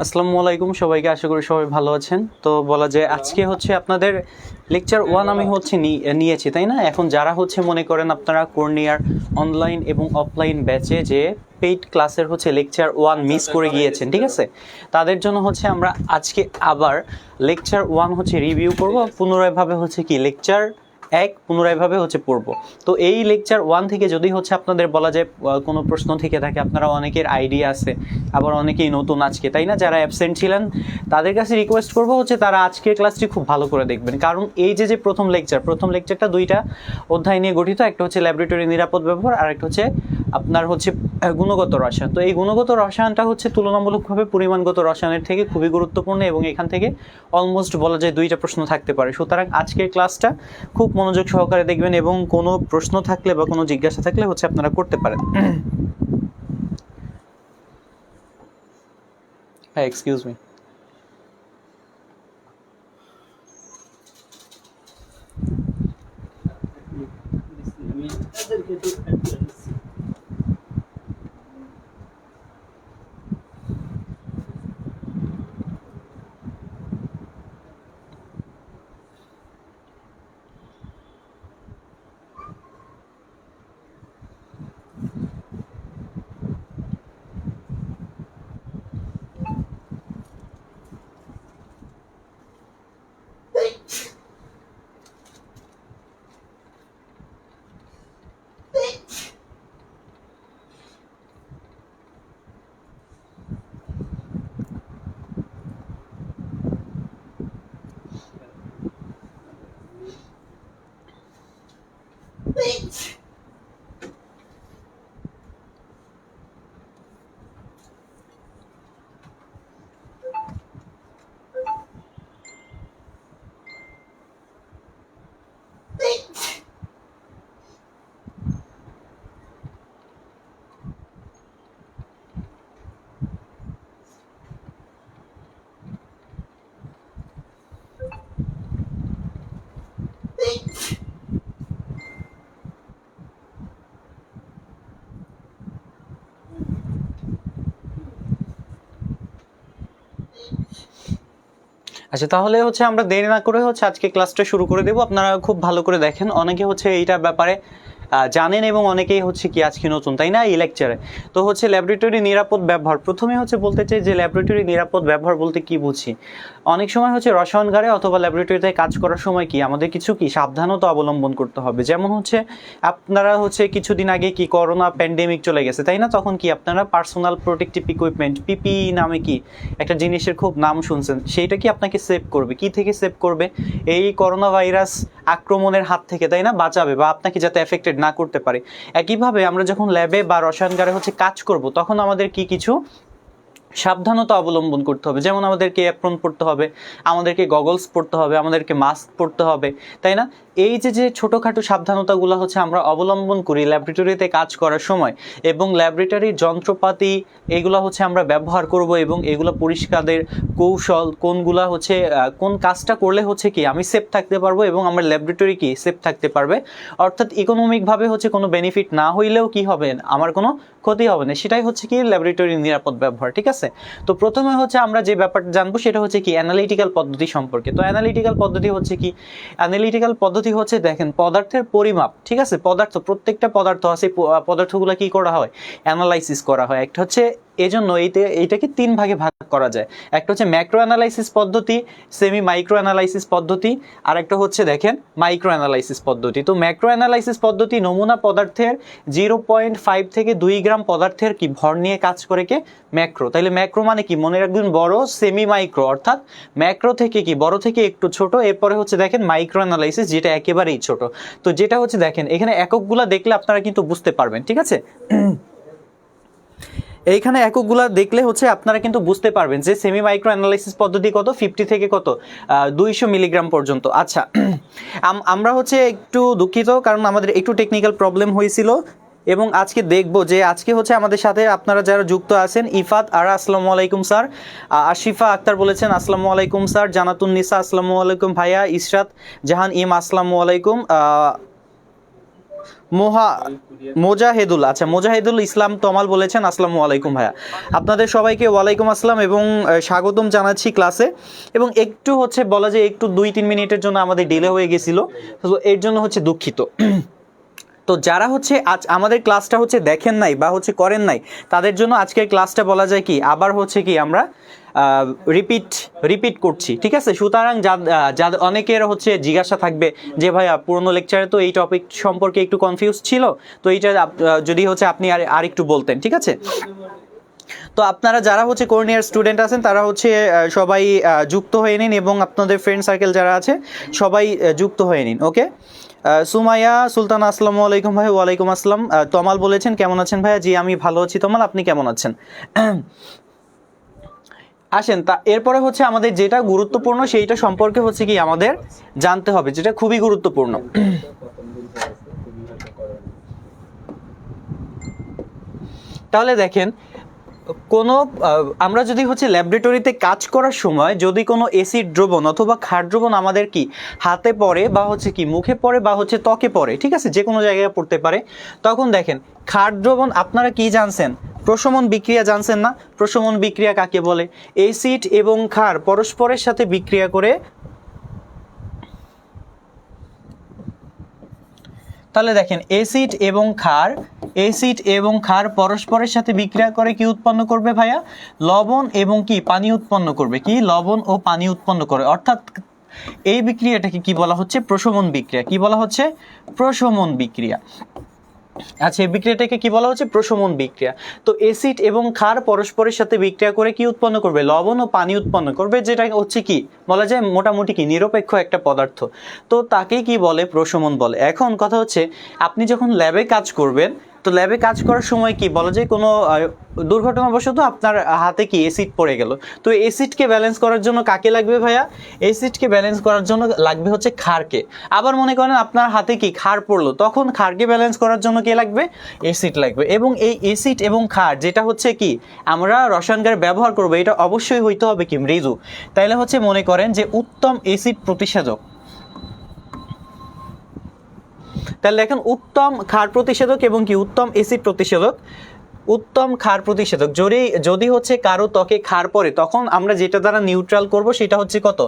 আসসালামু আলাইকুম সবাইকে, আশা করি সবাই ভালো আছেন। তো বলা যায় আজকে হচ্ছে আপনাদের লেকচার 1 আমি হচ্ছে নিয়েছি, তাই না? এখন যারা হচ্ছে মনে করেন আপনারা কর্নিয়ার অনলাইন এবং অফলাইন ব্যাচে যে পেইড ক্লাসের হচ্ছে লেকচার 1 মিস করে গিয়েছেন, ঠিক আছে, তাদের জন্য হচ্ছে আমরা আজকে আবার লেকচার 1 হচ্ছে রিভিউ করব, পুনরায়ভাবে হচ্ছে কি লেকচার 1 পুনরায়ভাবে হচ্ছে পড়ব। তো এই লেকচার 1 থেকে যদি হচ্ছে আপনাদের বলা যায় কোনো প্রশ্ন থেকে থাকে, আপনারা অনেকের আইডিয়া আছে, আবার অনেকেই নতুন আজকে, তাই না, যারা অ্যাবসেন্ট ছিলেন তাদের কাছে রিকোয়েস্ট করবো হচ্ছে তারা আজকের ক্লাসটি খুব ভালো করে দেখবেন। কারণ এই যে প্রথম লেকচারটা দুইটা অধ্যায় নিয়ে গঠিত, একটা হচ্ছে ল্যাবরেটরি নিরাপদ ব্যবহার আর একটা হচ্ছে আপনার হচ্ছে গুণগত রসায়ন। তো এই গুণগত রসায়নটা হচ্ছে তুলনামূলকভাবে পরিমাণগত রসায়নের থেকে খুবই গুরুত্বপূর্ণ এবং এখান থেকে অলমোস্ট বলা যায় দুইটা প্রশ্ন থাকতে পারে। সুতরাং আজকের ক্লাসটা খুব মনোযোগ সহকারে দেখবেন এবং কোনো প্রশ্ন থাকলে বা কোনো জিজ্ঞাসা থাকলে হচ্ছে আপনারা করতে পারেন। হ্যাঁ, এক্সকিউজ মি। আচ্ছা, তাহলে হচ্ছে আমরা দেরি না করে হচ্ছে আজকে ক্লাসটা শুরু করে দেব। আপনারা খুব ভালো করে দেখেন, অনেকে হচ্ছে এইটার ব্যাপারে জানেন এবং অনেকেই হচ্ছে কি আজকে নতুন, তাই না, এই লেকচারে। তো হচ্ছে ল্যাবরেটরি নিরাপদ ব্যবহার, প্রথমে হচ্ছে বলতে চাই যে ল্যাবরেটরি নিরাপদ ব্যবহার বলতে কি বুঝি। অনেক সময় হচ্ছে রসায়নগারে অথবা ল্যাবরেটরিতে কাজ করার সময় কি আমাদের কিছু কি সাবধানতা অবলম্বন করতে হবে। যেমন হচ্ছে আপনারা হচ্ছে কিছুদিন আগে কি করোনা প্যান্ডেমিক চলে গেছে, তাই না, তখন কি আপনারা পার্সোনাল প্রোটেক্টিভ ইকুইপমেন্ট পিপিই নামে কি একটা জিনিসের খুব নাম শুনছেন, সেইটা কি আপনাকে সেভ করবে, কি থেকে সেভ করবে, এই করোনা ভাইরাস আক্রমণের হাত থেকে, তাই না, বাঁচাবে বা আপনাকে যাতে এফেক্টেড না করতে পারে। একইভাবে আমরা যখন ল্যাবে বা রসায়নগারে হচ্ছে কাজ করব, তখন আমাদের কি কিছু সাবধানতা অবলম্বন করতে হবে। যেমন আমাদেরকে অ্যাপ্রন পড়তে হবে, আমাদেরকে গগলস পড়তে হবে, আমাদেরকে মাস্ক পড়তে হবে, তাই না। এই যে ছোটোখাটো সাবধানতাগুলো হচ্ছে আমরা অবলম্বন করি ল্যাবরেটরিতে কাজ করার সময়, এবং ল্যাবরেটরির যন্ত্রপাতি এগুলো হচ্ছে আমরা ব্যবহার করব এবং এগুলো পরিষ্কারের কৌশল কোনগুলা হচ্ছে কোন কাজটা করলে হচ্ছে কি আমি সেফ থাকতে পারবো এবং আমার ল্যাবরেটরি কি সেফ থাকতে পারবে, অর্থাৎ ইকোনমিকভাবে হচ্ছে কোনো বেনিফিট না হইলেও কি হবে, আমার কোনো ক্ষতি হবে না, সেটাই হচ্ছে কি ল্যাবরেটরি নিরাপদ ব্যবহার, ঠিক আছে। তো প্রথমে হচ্ছে আমরা যে ব্যাপারটা জানবো সেটা হচ্ছে কি অ্যানালিটিক্যাল পদ্ধতি সম্পর্কে। তো অ্যানালিটিক্যাল পদ্ধতি হচ্ছে কি, অ্যানালিটিক্যাল পদ্ধতি হচ্ছে দেখেন পদার্থের পরিমাপ, ঠিক আছে, পদার্থ প্রত্যেকটা পদার্থ আছে, পদার্থগুলো কি করা হয়, অ্যানালাইসিস করা হয়। একটা হচ্ছে এজন্য এইটাকে 3 ভাগে ভাগ করা যায়। একটা হচ্ছে ম্যাক্রো অ্যানালাইসিস পদ্ধতি, সেমি মাইক্রো অ্যানালাইসিস পদ্ধতি, আর একটা হচ্ছে দেখেন মাইক্রো অ্যানালাইসিস পদ্ধতি। তো ম্যাক্রো অ্যানালাইসিস পদ্ধতি নমুনা পদার্থের 0.5 থেকে 2 গ্রাম পদার্থের কি ভর নিয়ে কাজ করে কে ম্যাক্রো। তাহলে ম্যাক্রো মানে কি মনে রাখবেন বড়, সেমি মাইক্রো অর্থাৎ ম্যাক্রো থেকে কি বড় থেকে একটু ছোট, এরপরে হচ্ছে দেখেন মাইক্রো অ্যানালাইসিস যেটা একেবারেই ছোট। তো যেটা হচ্ছে দেখেন এখানে এককগুলা দেখলে আপনারা কিন্তু বুঝতে পারবেন, ঠিক আছে। এইখানে এককগুলা দেখলে হচ্ছে আপনারা কিন্তু বুঝতে পারবেন যে সেমি মাইক্রো অ্যানালাইসিস পদ্ধতি কত 50 থেকে কত 200 মিলিগ্রাম পর্যন্ত। আচ্ছা, আমরা হচ্ছে একটু দুঃখিত কারণ আমাদের একটু টেকনিক্যাল প্রবলেম হয়েছিল এবং আজকে দেখব যে আজকে হচ্ছে আমাদের সাথে আপনারা যারা যুক্ত আছেন, ইফাত আরা আসসালামু আলাইকুম স্যার, আশিফা আক্তার বলেছেন আসসালামু আলাইকুম স্যার, জানাতুন নিসা আসসালামু আলাইকুম ভাইয়া, ইশরাত জাহান ইম আসসালামু আলাইকুম, মোজাহেদুল, আচ্ছা মোজাহেদুল ইসলাম তমাল বলেছেন আসসালামু আলাইকুম ভাইয়া। আপনাদের সবাইকে ওয়ালাইকুম আসসালাম এবং স্বাগতম জানাচ্ছি ক্লাসে। এবং একটু হচ্ছে বলা যায় একটু 2-3 মিনিটের জন্য আমাদের ডিলে হয়ে গেছিল, তো এর জন্য হচ্ছে দুঃখিত। তো যারা হচ্ছে আজ আমাদের ক্লাসটা হচ্ছে দেখেন নাই বা হচ্ছে করেন নাই, তাদের জন্য আজকের ক্লাসটা বলা যায় কি আবার হচ্ছে কি আমরা রিপিট করছি, ঠিক আছে। সুতরাং যাদের অনেকের হচ্ছে জিজ্ঞাসা থাকবে যে ভাইয়া পুরনো লেকচারে তো এই টপিক সম্পর্কে একটু কনফিউজ ছিল, তো এইটা যদি হচ্ছে আপনি আর একটু বলতেন, ঠিক আছে। তো আপনারা যারা হচ্ছে কোর্নিয়ার স্টুডেন্ট আছেন তারা হচ্ছে সবাই যুক্ত হয়ে নিন এবং আপনাদের ফ্রেন্ড সার্কেল যারা আছে সবাই যুক্ত হয়ে নিন, ওকে। সুমাইয়া সুলতান আসসালামু আলাইকুম ভাই। ওয়ালাইকুম আসসালাম। তমাল বলেছেন কেমন আছেন ভাইয়া? জি আমি ভালো আছি তমাল, আপনি কেমন আছেন? আসেন তা এরপরে হচ্ছে আমাদের যেটা গুরুত্বপূর্ণ সেইটা সম্পর্কে হচ্ছে কি আমাদের জানতে হবে, যেটা খুবই গুরুত্বপূর্ণ। তাহলে দেখেন কোনো আমরা যদি হচ্ছে ল্যাবরেটরিতে কাজ করার সময় যদি কোনো অ্যাসিড দ্রবণ অথবা ক্ষার দ্রবণ আমাদের কি হাতে পড়ে বা হচ্ছে কি মুখে পড়ে বা হচ্ছে ত্বকে পড়ে, ঠিক আছে, যে কোনো জায়গায় পড়তে পারে, তখন দেখেন ক্ষার দ্রবণ আপনারা কি জানছেন? প্রশমন বিক্রিয়া জানছেন না? প্রশমন বিক্রিয়া কাকে বলে? অ্যাসিড এবং ক্ষার পরস্পরের সাথে বিক্রিয়া করে, তাহলে দেখেন অ্যাসিড এবং ক্ষার পরস্পরের সাথে বিক্রিয়া করে কি উৎপন্ন করবে ভাইয়া? লবণ এবং কি পানি উৎপন্ন করবে। কি লবণ ও পানি উৎপন্ন করে, অর্থাৎ এই বিক্রিয়াটাকে কি বলা হচ্ছে? প্রশমন বিক্রিয়া। কি বলা হচ্ছে? প্রশমন বিক্রিয়া। আচ্ছা এই বিক্রিয়াটাকে কি বলা হচ্ছে? প্রশমন বিক্রিয়া। তো অ্যাসিড এবং ক্ষার পরস্পরের সাথে বিক্রিয়া করে কি উৎপন্ন করবে? লবণ ও পানি উৎপন্ন করবে, যেটা হচ্ছে কি বলা যায় মোটামুটি কি নিরপেক্ষ একটা পদার্থ, তো তাকে কি বলে? প্রশমন বলে। এখন কথা হচ্ছে আপনি যখন ল্যাবে কাজ করবেন, তো ল্যাবে কাজ করার সময় কি বলা যায় কোনো দুর্ঘটনাবশত আপনার হাতে কি অ্যাসিড পড়ে গেল, তো অ্যাসিডকে ব্যালেন্স করার জন্য কাকে লাগবে ভাইয়া? অ্যাসিডকে ব্যালেন্স করার জন্য লাগবে হচ্ছে ক্ষারকে। আবার মনে করেন আপনার হাতে কি ক্ষার পড়লো, তখন ক্ষারকে ব্যালেন্স করার জন্য কে লাগবে? অ্যাসিড লাগবে। এবং এই অ্যাসিড এবং ক্ষার যেটা হচ্ছে কি আমরা রসায়নজ্ঞানে ব্যবহার করবো, এটা অবশ্যই হইতে হবে কি মৃদু। তাইলে হচ্ছে মনে করেন যে উত্তম অ্যাসিড প্রতিষেধক, তাহলে দেখেন উত্তম ক্ষার প্রতিষেধক এবং কি উত্তম অ্যাসিড প্রতিষেধক। উত্তম ক্ষার প্রতিষেধক যদি হচ্ছে কারো ত্বকে ক্ষার পড়ে, তখন আমরা যেটা দ্বারা নিউট্রাল করব সেটা হচ্ছে কত?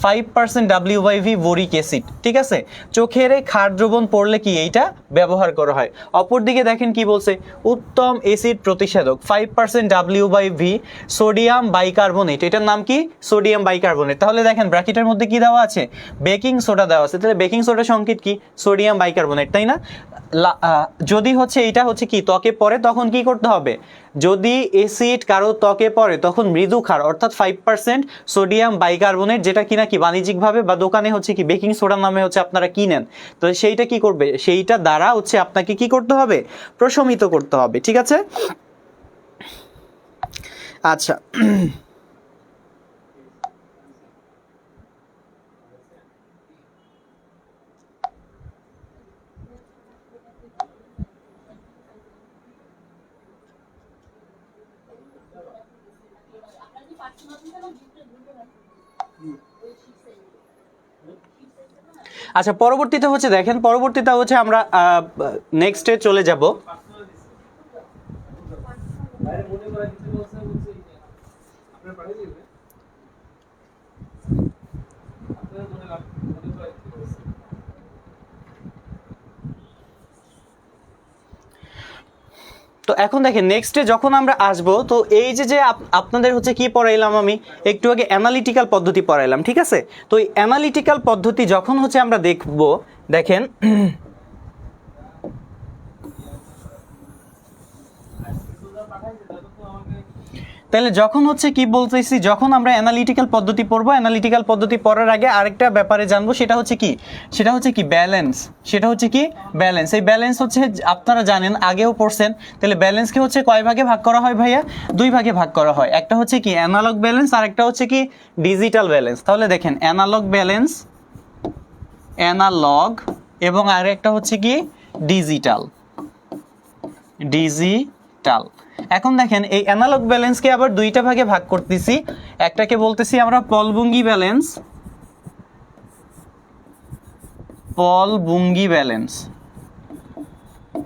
5% WV বোরিক অ্যাসিড, ঠিক আছে। চোখের ক্ষার দ্রবণ পড়লে কি এইটা ব্যবহার করা হয়। অপরদিকে দেখেন কি বলছে? উত্তম অ্যাসিড প্রতিষেধক 5% WV সোডিয়াম বাইকার্বনেট, এটার নাম কি? Sodium bicarbonate. তাহলে দেখেন ব্র্যাকেটের মধ্যে কি দেওয়া আছে? বেকিং সোডা দেওয়া আছে, তাহলে বেকিং সোডা সংকেত কি? সোডিয়াম বাইকার্বনেট, তাই না? যদি হচ্ছে এটা হচ্ছে কি ত্বকে পড়ে, তখন কি করতে হবে? যদি অ্যাসিড কারো ত্বকে পড়ে তখন মৃদু ক্ষার অর্থাৎ 5% সোডিয়াম বাইকার্বনেট, যেটা কিনা কি বাণিজ্যিকভাবে বা দোকানে হচ্ছে কি বেকিং সোডা নামে হচ্ছে আপনারা কিনেন, তো সেইটা কি করবে? সেইটা দ্বারা হচ্ছে আপনাকে কি করতে হবে? প্রশমিত করতে হবে, ঠিক আছে। আচ্ছা আচ্ছা পরবর্তীতে হচ্ছে দেখেন, পরবর্তীতে হচ্ছে আমরা নেক্সটে চলে যাব। তো এখন দেখেন নেক্সটে যখন আমরা আসব, তো এই যে আপনাদের হচ্ছে কি পড়াইলাম আমি একটু আগে? অ্যানালিটিক্যাল পদ্ধতি পড়াইলাম, ঠিক আছে। তো এই অ্যানালিটিক্যাল পদ্ধতি যখন হচ্ছে আমরা দেখব, দেখেন তাহলে যখন হচ্ছে কি বলতেছি, যখন আমরা অ্যানালিটিক্যাল পদ্ধতি পড়বো, অ্যানালিটিক্যাল পদ্ধতি পড়ার আগে আরেকটা ব্যাপারে জানবো, সেটা হচ্ছে কি? সেটা হচ্ছে কি ব্যালেন্স। সেটা হচ্ছে কি ব্যালেন্স। এই ব্যালেন্স হচ্ছে আপনারা জানেন, আগেও পড়ছেন। তাহলে ব্যালেন্সকে হচ্ছে কয় ভাগে ভাগ করা হয় ভাইয়া? 2 ভাগে ভাগ করা হয়। একটা হচ্ছে কি অ্যানালগ ব্যালেন্স, আর একটা হচ্ছে কি ডিজিটাল ব্যালেন্স। তাহলে দেখেন অ্যানালগ ব্যালেন্স, অ্যানালগ, এবং আরেকটা হচ্ছে কি ডিজিটাল। এখন দেখেন এই অ্যানালগ ব্যালেন্সকে আবার 2টা ভাগে ভাগ করতেছি। একটাকে বলতেছি আমরা পলবুঙ্গি ব্যালেন্স,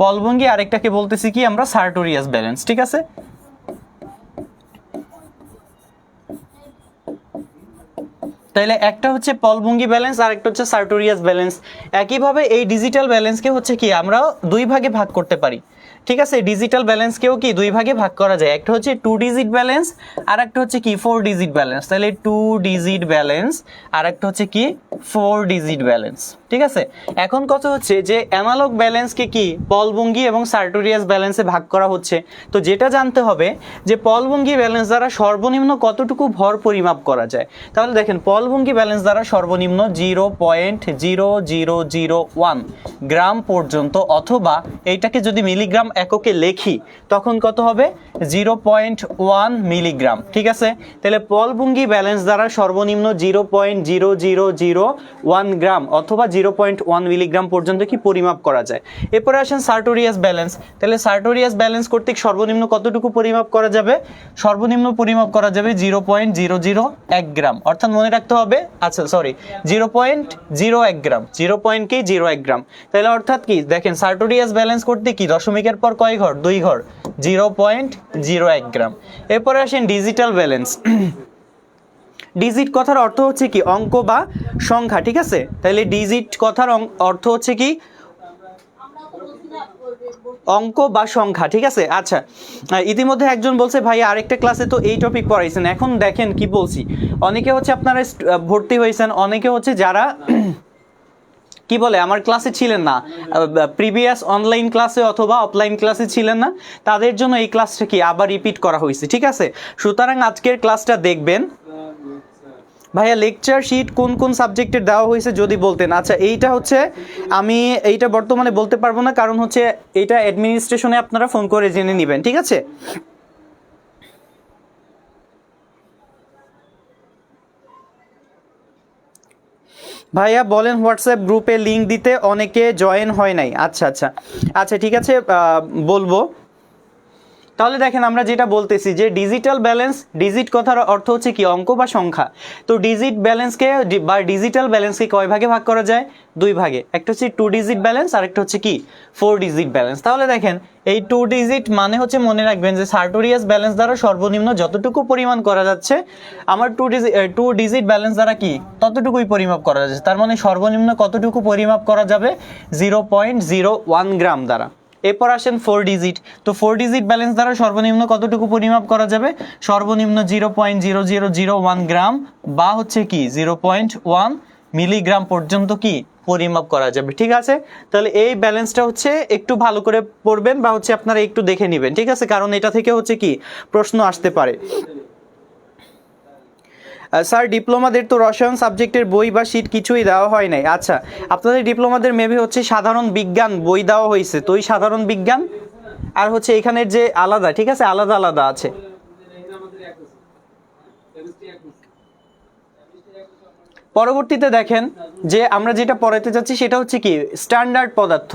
পলভঙ্গি, আরেকটাকে বলতেছি কি আমরা সার্টোরিয়াস ব্যালেন্স, ঠিক আছে। তাহলে একটা হচ্ছে পলভঙ্গি ব্যালেন্স আর একটা হচ্ছে সার্টোরিয়াস ব্যালেন্স। একইভাবে এই ডিজিটাল ব্যালেন্সকে হচ্ছে কি আমরা দুই ভাগে ভাগ করতে পারি, ঠিক আছে। ডিজিটাল ব্যালেন্সকেও কি দুই ভাগে ভাগ করা যায়, একটা হচ্ছে 2 ডিজিট ব্যালেন্স আর একটা হচ্ছে কি 4 ডিজিট ব্যালেন্স। তাহলে 2 ডিজিট ব্যালেন্স আর একটা হচ্ছে কি 4 ডিজিট ব্যালেন্স, ঠিক আছে। এখন কথা হচ্ছে যে অ্যানালগ ব্যালেন্সকে কি পলভঙ্গি এবং সার্টোরিয়াস ব্যালেন্সে ভাগ করা হচ্ছে। তো যেটা জানতে হবে যে পলভঙ্গি ব্যালেন্স দ্বারা সর্বনিম্ন কতটুকু ভর পরিমাপ করা যায়। তাহলে দেখেন পলভঙ্গি ব্যালেন্স দ্বারা সর্বনিম্ন 0.0001 গ্রাম পর্যন্ত, অথবা এইটাকে যদি মিলিগ্রাম এককে লেখি তখন কত হবে 0.1 মিলিগ্রাম, ঠিক আছে। তাহলে পলভঙ্গি ব্যালেন্স দ্বারা সর্বনিম্ন 0.0001 গ্রাম অথবা 0.1 মিলিগ্রাম পর্যন্ত কি পরিমাপ করা যায়। এরপরে আসেন সার্টোরিয়াস ব্যালেন্স। তাহলে সার্টোরিয়াস ব্যালেন্স কর্তৃক সর্বনিম্ন কতটুকু পরিমাপ করা যাবে, সর্বনিম্ন পরিমাপ করা যাবে 0.001 গ্রাম, অর্থাৎ মনে রাখতে হবে, আচ্ছা সরি 0.01 গ্রাম, 0.01 গ্রাম। তাহলে অর্থাৎ কি দেখেন সার্টোরিয়াস ব্যালেন্স করতে কি দশমিকের পর কয় ঘর, 2 ঘর, 0.01 গ্রাম। এরপরে আসেন ডিজিটাল ব্যালেন্স। ডিজিট কথার অর্থ হচ্ছে কি অঙ্ক বা সংখ্যা, ঠিক আছে। তাহলে ডিজিট কথার অর্থ হচ্ছে কি অঙ্ক বা সংখ্যা, ঠিক আছে। আচ্ছা, ইতিমধ্যে একজন বলছে ভাই আরেকটা ক্লাসে তো এই টপিক পড়াইছেন, এখন দেখেন কি বলছি। অনেকে হচ্ছে আপনারা ভর্তি হয়েছেন, অনেকে হচ্ছে যারা কি বলে আমার ক্লাসে ছিলেন না, প্রিভিয়াস অনলাইন ক্লাসে অথবা অফলাইন ক্লাসে ছিলেন না, তাদের জন্য এই ক্লাসটা কি আবার রিপিট করা হয়েছে, ঠিক আছে। সুতরাং আজকের ক্লাসটা দেখবেন। ভাইয়া লেকচার শিট কোন কোন সাবজেক্টের দেওয়া হয়েছে যদি বলতেন। আচ্ছা এইটা হচ্ছে আমি এইটা বর্তমানে বলতে পারবো না, কারণ হচ্ছে এইটা অ্যাডমিনিস্ট্রেশনে আপনারা ফোন করে জেনে নেবেন, ঠিক আছে। ভাইয়া বলেন হোয়াটসঅ্যাপ গ্রুপে লিংক দিতে, অনেকে জয়েন হয় নাই। আচ্ছা আচ্ছা আচ্ছা ঠিক আছে, বলবো। তাহলে দেখেন আমরা যেটা বলতেছি যে ডিজিটাল ব্যালেন্স, ডিজিট কথার অর্থ হচ্ছে কি অঙ্ক বা সংখ্যা। তো ডিজিট ব্যালেন্সকে বা ডিজিটাল ব্যালেন্সকে কয় ভাগে ভাগ করা যায়, 2 ভাগে। একটা হচ্ছে 2 ডিজিট ব্যালেন্স আর একটা হচ্ছে কি 4 ডিজিট ব্যালেন্স। তাহলে দেখেন এই 2 ডিজিট মানে হচ্ছে মনে রাখবেন যে সার্টোরিয়াস ব্যালেন্স দ্বারা সর্বনিম্ন যতটুকু পরিমাণ করা যাচ্ছে আমার 2 ডিজিট ব্যালেন্স দ্বারা কি ততটুকুই পরিমাপ করা যাচ্ছে। তার মানে সর্বনিম্ন কতটুকু পরিমাপ করা যাবে 0.01 গ্রাম দ্বারা। এরপর আসেন 4 ডিজিট। তো 4 ডিজিট ব্যালেন্স দ্বারা সর্বনিম্ন কতটুকু পরিমাপ করা যাবে, সর্বনিম্ন 0.0001 গ্রাম বা হচ্ছে কি 0.1 মিলিগ্রাম পর্যন্ত কি পরিমাপ করা যাবে, ঠিক আছে। তাহলে এই ব্যালেন্সটা হচ্ছে একটু ভালো করে পড়বেন বা হচ্ছে আপনারা একটু দেখে নেবেন, ঠিক আছে, কারণ এটা থেকে হচ্ছে কি প্রশ্ন আসতে পারে। স্যার ডিপ্লোমাদের তো রসায়ন সাবজেক্টের বই বা শীট কিছুই দেওয়া হয় নাই। আচ্ছা আপনাদের ডিপ্লোমাদের মেবি হচ্ছে সাধারণ বিজ্ঞান বই দেওয়া হয়েছে, তো ওই সাধারণ বিজ্ঞান আর হচ্ছে এখানের যে আলাদা, ঠিক আছে, আলাদা আলাদা আছে। পরবর্তীতে দেখেন যে আমরা যেটা পড়াতে যাচ্ছি সেটা হচ্ছে কি স্ট্যান্ডার্ড পদার্থ।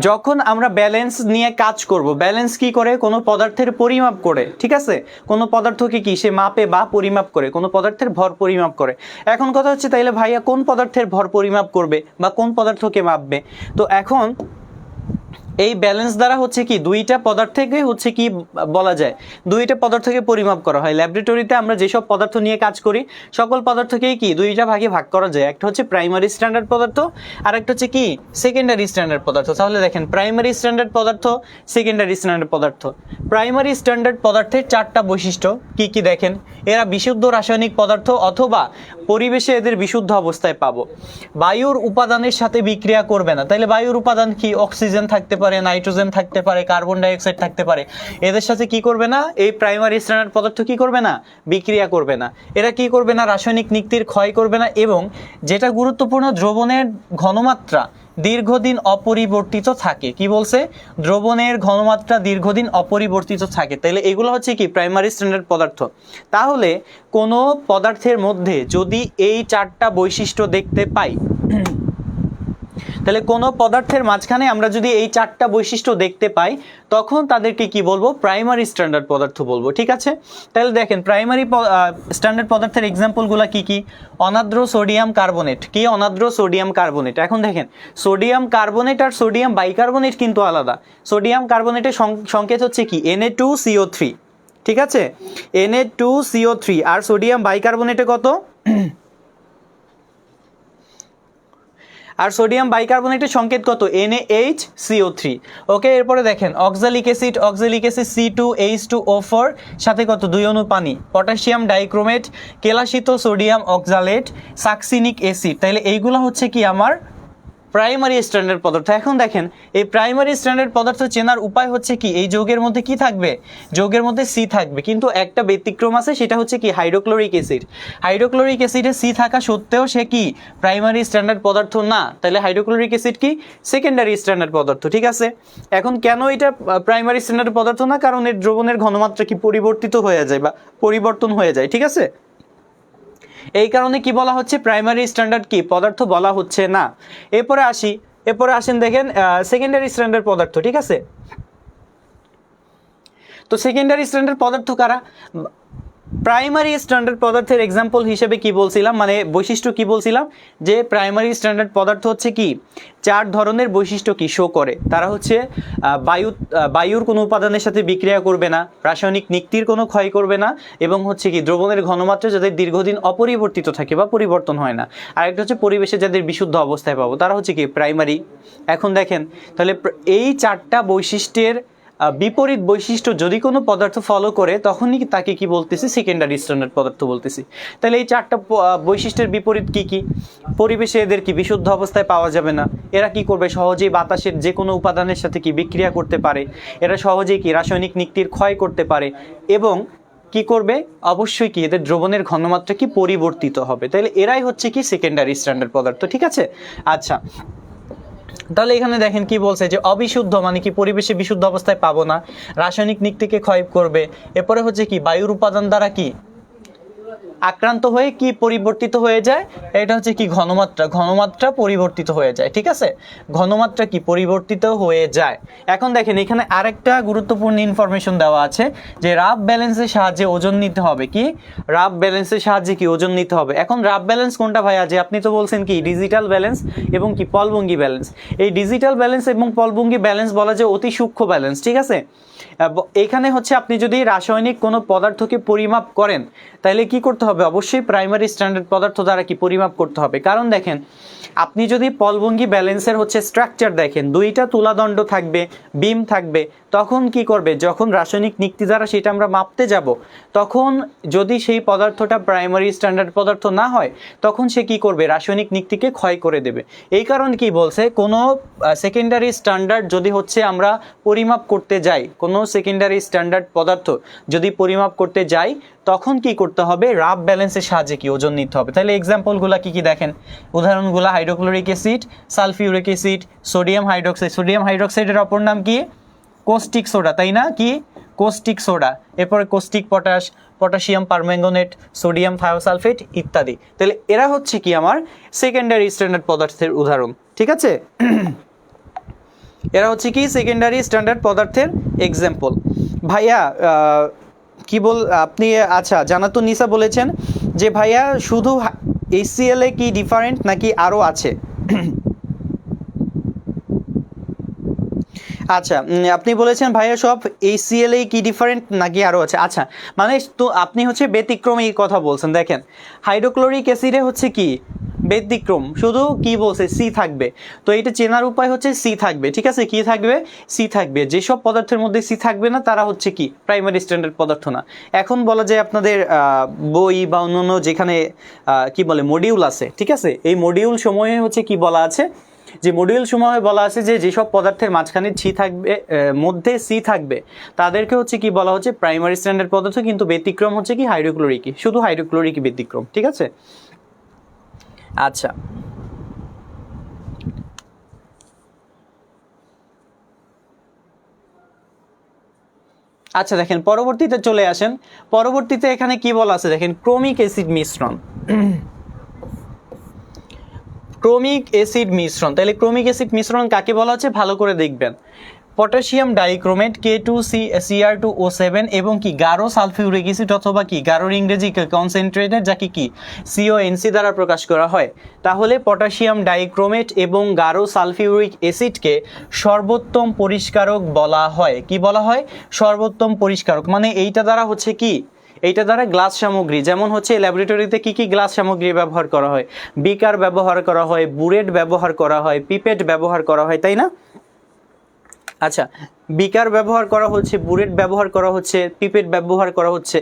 যখন আমরা ব্যালেন্স নিয়ে কাজ করব, ব্যালেন্স কি করে, কোনো পদার্থের পরিমাপ করে, ঠিক আছে, কোনো পদার্থকে কি সে মাপে বা পরিমাপ করে, কোনো পদার্থের ভর পরিমাপ করে। এখন কথা হচ্ছে তাইলে ভাইয়া কোন পদার্থের ভর পরিমাপ করবে বা কোন পদার্থকে মাপবে। তো এখন এই ব্যালেন্স দ্বারা হচ্ছে কি দুইটা পদার্থকে হচ্ছে কি বলা যায়, দুইটা পদার্থকে পরিমাপ করা হয়। ল্যাবরেটরিতে আমরা যেসব পদার্থ নিয়ে কাজ করি সকল পদার্থকেই কি দুইটা ভাগে ভাগ করা যায়, একটা হচ্ছে প্রাইমারি স্ট্যান্ডার্ড পদার্থ আর একটা হচ্ছে কি সেকেন্ডারি স্ট্যান্ডার্ড পদার্থ। তাহলে দেখেন প্রাইমারি স্ট্যান্ডার্ড পদার্থ, সেকেন্ডারি স্ট্যান্ডার্ড পদার্থ। প্রাইমারি স্ট্যান্ডার্ড পদার্থের 4টা বৈশিষ্ট্য কি কি দেখেন, এরা বিশুদ্ধ রাসায়নিক পদার্থ অথবা পরিবেশে এদের বিশুদ্ধ অবস্থায় পাবো। বায়ুর উপাদানের সাথে বিক্রিয়া করবে না, তাহলে বায়ুর উপাদান কি অক্সিজেন থাকতে পারে, নাইট্রোজেন থাকতে পারে, কার্বন ডাইঅক্সাইড থাকতে পারে, এদের সাথে কি করবে না, এই প্রাইমারি স্ট্যান্ডার্ড পদার্থ কি করবে না, বিক্রিয়া করবে না। এরা কি করবে না, রাসায়নিক নিক্তির ক্ষয় করবে না, এবং যেটা গুরুত্বপূর্ণ দ্রবণের ঘনমাত্রা দীর্ঘদিন অপরিবর্তিত থাকে। কি বলছে, দ্রবণের ঘনমাত্রা দীর্ঘদিন অপরিবর্তিত থাকে। তাহলে এগুলো হচ্ছে কি প্রাইমারি স্ট্যান্ডার্ড পদার্থ। তাহলে কোনো পদার্থের মধ্যে যদি এই 4টা বৈশিষ্ট্য দেখতে পাই তাহলে কোনো পদার্থের মাঝখানে আমরা যদি এই চারটা বৈশিষ্ট্য দেখতে পাই তখন তাদেরকে কি বলবো, প্রাইমারি স্ট্যান্ডার্ড পদার্থ বলবো। ঠিক আছে, তাহলে দেখেন প্রাইমারি স্ট্যান্ডার্ড পদার্থের এক্সাম্পলগুলো কি কি? অনার্দ্র সোডিয়াম কার্বনেট। কি অনার্দ্র সোডিয়াম কার্বনেট? এখন দেখেন সোডিয়াম কার্বনেট আর সোডিয়াম বাইকার্বনেট কিন্তু আলাদা। সোডিয়াম কার্বনেটের সংকেত হচ্ছে কি Na2CO3, ঠিক আছে, Na2CO3। আর সোডিয়াম বাইকার্বনেটে কত? আর সোডিয়াম বাইকার্বনেটের সংকেত কত? NaHCO3। ওকে, এরপরে দেখেন অক্সালিক অ্যাসিড C2H2O4 সাথে কত? 2 অণু পানি। পটাশিয়াম ডাইক্রোমেট, কেলাসিত সোডিয়াম অক্সালেট, সাকসিনিক অ্যাসিড। তাহলে এইগুলো হচ্ছে কি আমার প্রাইমারি স্ট্যান্ডার্ড পদার্থ। এখন দেখেন এই প্রাইমারি স্ট্যান্ডার্ড পদার্থ চেনার উপায় হচ্ছে কি, এই যৌগের মধ্যে কি থাকবে? যৌগের মধ্যে সি থাকবে, কিন্তু একটা ব্যতিক্রম আছে, সেটা হচ্ছে কি হাইড্রোক্লোরিক অ্যাসিড। হাইড্রোক্লোরিক অ্যাসিডে সি থাকা সত্ত্বেও সে কি প্রাইমারি স্ট্যান্ডার্ড পদার্থ না। তাহলে হাইড্রোক্লোরিক অ্যাসিড কি সেকেন্ডারি স্ট্যান্ডার্ড পদার্থ। ঠিক আছে, এখন কেন এটা প্রাইমারি স্ট্যান্ডার্ড পদার্থ না? কারণ এর দ্রবণের ঘনমাত্রা কি পরিবর্তিত হয়ে যায় বা পরিবর্তন হয়ে যায়। ঠিক আছে, এই কারণে কি বলা হচ্ছে, প্রাইমারি স্ট্যান্ডার্ড কি পদার্থ বলা হচ্ছে না। এরপরে আসেন দেখেন সেকেন্ডারি স্ট্যান্ডার্ড পদার্থ। ঠিক আছে, তো সেকেন্ডারি স্ট্যান্ডার্ড পদার্থ কারা? প্রাইমারি স্ট্যান্ডার্ড পদার্থের এক্সাম্পল হিসেবে কি বলছিলাম, মানে বৈশিষ্ট্য কি বলছিলাম, যে প্রাইমারি স্ট্যান্ডার্ড পদার্থ হচ্ছে কি 4 ধরনের বৈশিষ্ট্য কি শো করে। তারা হচ্ছে বায়ুর কোনো উপাদানের সাথে বিক্রিয়া করবে না, রাসায়নিক নিক্তির কোনো ক্ষয় করবে না, এবং হচ্ছে কি দ্রবণের ঘনমাত্রা যাদের দীর্ঘদিন অপরিবর্তিত থাকে বা পরিবর্তন হয় না। আরেকটা হচ্ছে পরিবেশে যাদের বিশুদ্ধ অবস্থায় পাবো, তারা হচ্ছে কি প্রাইমারি। এখন দেখেন তাহলে এই 4টা বৈশিষ্ট্যের বিপরীত বৈশিষ্ট্য যদি কোনো পদার্থ ফলো করে তখনই তাকে কি বলতেছি, সেকেন্ডারি স্ট্যান্ডার্ড পদার্থ বলতেছি। তাহলে এই 4টা বৈশিষ্ট্যের বিপরীত কি কি? পরিবেশে এদের কি বিশুদ্ধ অবস্থায় পাওয়া যাবে না, এরা কি করবে সহজেই বাতাসের যে কোনো উপাদানের সাথে কি বিক্রিয়া করতে পারে, এরা সহজেই কি রাসায়নিক নিক্তির ক্ষয় করতে পারে, এবং কি করবে অবশ্যই কি এদের দ্রবণের ঘনমাত্রা কি পরিবর্তিত হবে। তাহলে এরাই হচ্ছে কি সেকেন্ডারি স্ট্যান্ডার্ড পদার্থ। ঠিক আছে, আচ্ছা তাহলে এখানে দেখেন কি বলছে, যে অবিশুদ্ধ মানে কি পরিবেশে বিশুদ্ধ অবস্থায় পাবো না, রাসায়নিক নিক্তিকে ক্ষয় করবে, এরপরে হচ্ছে কি বায়ুর উপাদান দ্বারা কি আক্রান্ত হয়ে কি পরিবর্তিত হয়ে যায়, এটা হচ্ছে কি ঘনমাত্রা পরিবর্তিত হয়ে যায়। ঠিক আছে, ঘনমাত্রা কি পরিবর্তিত হয়ে যায়। এখন দেখেন এখানে আরেকটা গুরুত্বপূর্ণ ইনফরমেশন দেওয়া আছে, যে রাফ ব্যালেন্সের সাহায্যে ওজন নিতে হবে। কি রাফ ব্যালেন্সের সাহায্যে কি ওজন নিতে হবে। এখন রাফ ব্যালেন্স কোনটা ভাইয়া? যে আপনি তো বলছেন কি ডিজিটাল ব্যালেন্স এবং কি পলভঙ্গি ব্যালেন্স। এই ডিজিটাল ব্যালেন্স এবং পলভঙ্গি ব্যালেন্স বলা যায় অতি সূক্ষ্ম ব্যালেন্স। ঠিক আছে, এখানে হচ্ছে আপনি যদি রাসায়নিক কোনো পদার্থকে পরিমাপ করেন তাহলে কি করতে হবে, অবশ্যই প্রাইমারি স্ট্যান্ডার্ড পদার্থ দ্বারা কি পরিমাপ করতে হবে। কারণ দেখেন আপনি যদি পলভঙ্গি ব্যালেন্সের হচ্ছে স্ট্রাকচার দেখেন, 2টা তুলাদণ্ড থাকবে, বিম থাকবে, তখন কি করবে, যখন রাসায়নিক নিক্তি দ্বারা সেটা আমরা মাপতে যাব, তখন যদি সেই পদার্থটা প্রাইমারি স্ট্যান্ডার্ড পদার্থ না হয় তখন সে কি করবে, রাসায়নিক নিক্তিকে ক্ষয় করে দেবে। এই কারণে কি বলছে, কোনো সেকেন্ডারি স্ট্যান্ডার্ড যদি হচ্ছে আমরা পরিমাপ করতে যাই, কোনো সেকেন্ডারি স্ট্যান্ডার্ড পদার্থ যদি পরিমাপ করতে যাই তখন কি করতে হবে, রাফ ব্যালেন্সের সাহায্যে কি ওজন নিতে হবে। তাহলে এক্সাম্পলগুলো কি কি দেখেন, উদাহরণগুলো hydrochloric acid, sulphuric acid, sodium hydroxide. Sodium হাইড্রোক্সাইডের অপর নাম কি? কোস্টিক সোডা, তাই না? কি কোস্টিক সোডা। এরপরে caustic potash, potassium permanganate, sodium thiosulphate ইত্যাদি। তাহলে এরা হচ্ছে কি আমার সেকেন্ডারি স্ট্যান্ডার্ড পদার্থের উদাহরণ। ঠিক আছে, এরা হচ্ছে কি সেকেন্ডারি স্ট্যান্ডার্ড পদার্থের এক্সাম্পল। ভাইয়া কি আপনি আচ্ছা জানাতুন নিসা বলেছেন যে ভাইয়া শুধু HCl কি ডিফারেন্ট নাকি আরও আছে? আচ্ছা আপনি বলেছেন ভাইয়া সব HCl কি ডিফারেন্ট নাকি আরও আছে। আচ্ছা মানে তো আপনি হচ্ছে ব্যতিক্রমী কথা বলছেন। দেখেন হাইড্রোক্লোরিক অ্যাসিডে হচ্ছে কি ব্যতিক্রম, শুধু কি বলছে সি থাকবে। তো এটা চেনার উপায় হচ্ছে সি থাকবে। ঠিক আছে, কি থাকবে? সি থাকবে। যেসব পদার্থের মধ্যে সি থাকবে না তারা হচ্ছে কি প্রাইমারি স্ট্যান্ডার্ড পদার্থ না। এখন বলা যায় আপনাদের বই বা অন্যান্য যেখানে কি বলে মডিউল আছে, ঠিক আছে, এই মডিউল সময়ে হচ্ছে কি বলা আছে, যে মডিউল সময়ে বলা আছে যে যেসব পদার্থের মাঝখানে সি থাকবে, মধ্যে সি থাকবে, তাদেরকে হচ্ছে কি বলা হচ্ছে প্রাইমারি স্ট্যান্ডার্ড পদার্থ। কিন্তু ব্যতিক্রম হচ্ছে কি হাইড্রোক্লোরিকই, শুধু হাইড্রোক্লোরিকই ব্যতিক্রম। ঠিক আছে, আচ্ছা আচ্ছা দেখেন পরবর্তীতে চলে আসেন। পরবর্তীতে এখানে কি বলা আছে দেখেন, ক্রোমিক অ্যাসিড মিশ্রণ। ক্রোমিক অ্যাসিড মিশ্রণ, তাহলে ক্রোমিক অ্যাসিড মিশ্রণ কাকে বলা হচ্ছে ভালো করে দেখবেন। পটাশিয়াম ডাইক্রোমেট K2CR2O7 এবং কি গাঢ় সালফিউরিক অ্যাসিড অথবা কি গাঢ়র ইংরেজি কনসেন্ট্রেটেড, যাকে কি CONC দ্বারা প্রকাশ করা হয়। তাহলে পটাশিয়াম ডাইক্রোমেট এবং গাঢ় সালফিউরিক অ্যাসিডকে সর্বোত্তম পরিষ্কারক বলা হয়। কি বলা হয়? সর্বোত্তম পরিষ্কারক। মানে এইটা দ্বারা হচ্ছে কি, এইটা দ্বারা গ্লাস সামগ্রী, যেমন হচ্ছে ল্যাবরেটরিতে কি কি গ্লাস সামগ্রী ব্যবহার করা হয়, বিকার ব্যবহার করা হয়, বুরেট ব্যবহার করা হয়, পিপেট ব্যবহার করা হয়, তাই না? আচ্ছা, বিকার ব্যবহার করা হচ্ছে, বুরেট ব্যবহার করা হচ্ছে, পিপেট ব্যবহার করা হচ্ছে।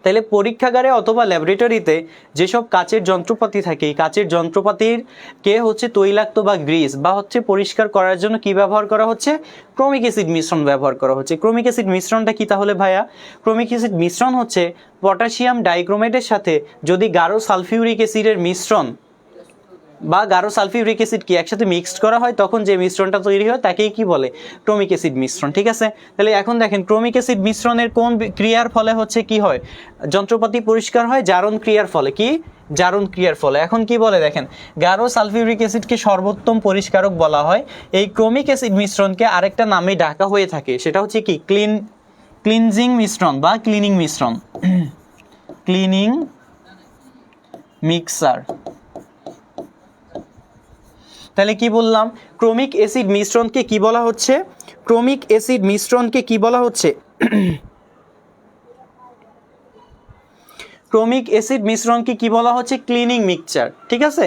তাহলে পরীক্ষাগারে অথবা ল্যাবরেটরিতে যেসব কাচের যন্ত্রপাতি থাকে, এই কাচের যন্ত্রপাতির কে হচ্ছে তৈলাক্ত বা গ্রিস বা হচ্ছে পরিষ্কার করার জন্য কি ব্যবহার করা হচ্ছে? ক্রোমিক অ্যাসিড মিশ্রণ ব্যবহার করা হচ্ছে। ক্রোমিক অ্যাসিড মিশ্রণটা কি তাহলে ভাইয়া? ক্রোমিক অ্যাসিড মিশ্রণ হচ্ছে পটাশিয়াম ডাইক্রোমেটের সাথে যদি গাঢ় সালফিউরিক অ্যাসিডের মিশ্রণ বা গাঢ় সালফিউরিক অ্যাসিড কি একসাথে মিক্সড করা হয়, তখন যে মিশ্রণটা তৈরি হয় তাকেই কি বলে? ক্রোমিক অ্যাসিড মিশ্রণ। ঠিক আছে, তাহলে এখন দেখেন ক্রোমিক অ্যাসিড মিশ্রণের কোন ক্রিয়ার ফলে হচ্ছে কি হয়? যন্ত্রপাতি পরিষ্কার হয় জারণ ক্রিয়ার ফলে। কি? জারণ ক্রিয়ার ফলে। এখন কি বলে দেখেন, গাঢ় সালফিউরিক অ্যাসিডকে সর্বোত্তম পরিষ্কারক বলা হয়। এই ক্রোমিক অ্যাসিড মিশ্রণকে আরেকটা নামে ডাকা হয়ে থাকে, সেটা হচ্ছে কি ক্লিনজিং মিশ্রণ বা ক্লিনিং মিশ্রণ, ক্লিনিং মিক্সার। তাহলে কি বললাম? ক্রোমিক অ্যাসিড মিশ্রণকে কি বলা হচ্ছে? ক্রোমিক অ্যাসিড মিশ্রণকে কি বলা হচ্ছে? ক্রোমিক অ্যাসিড মিশ্রণকে কি বলা হচ্ছে? Cleaning mixture. ঠিক আছে,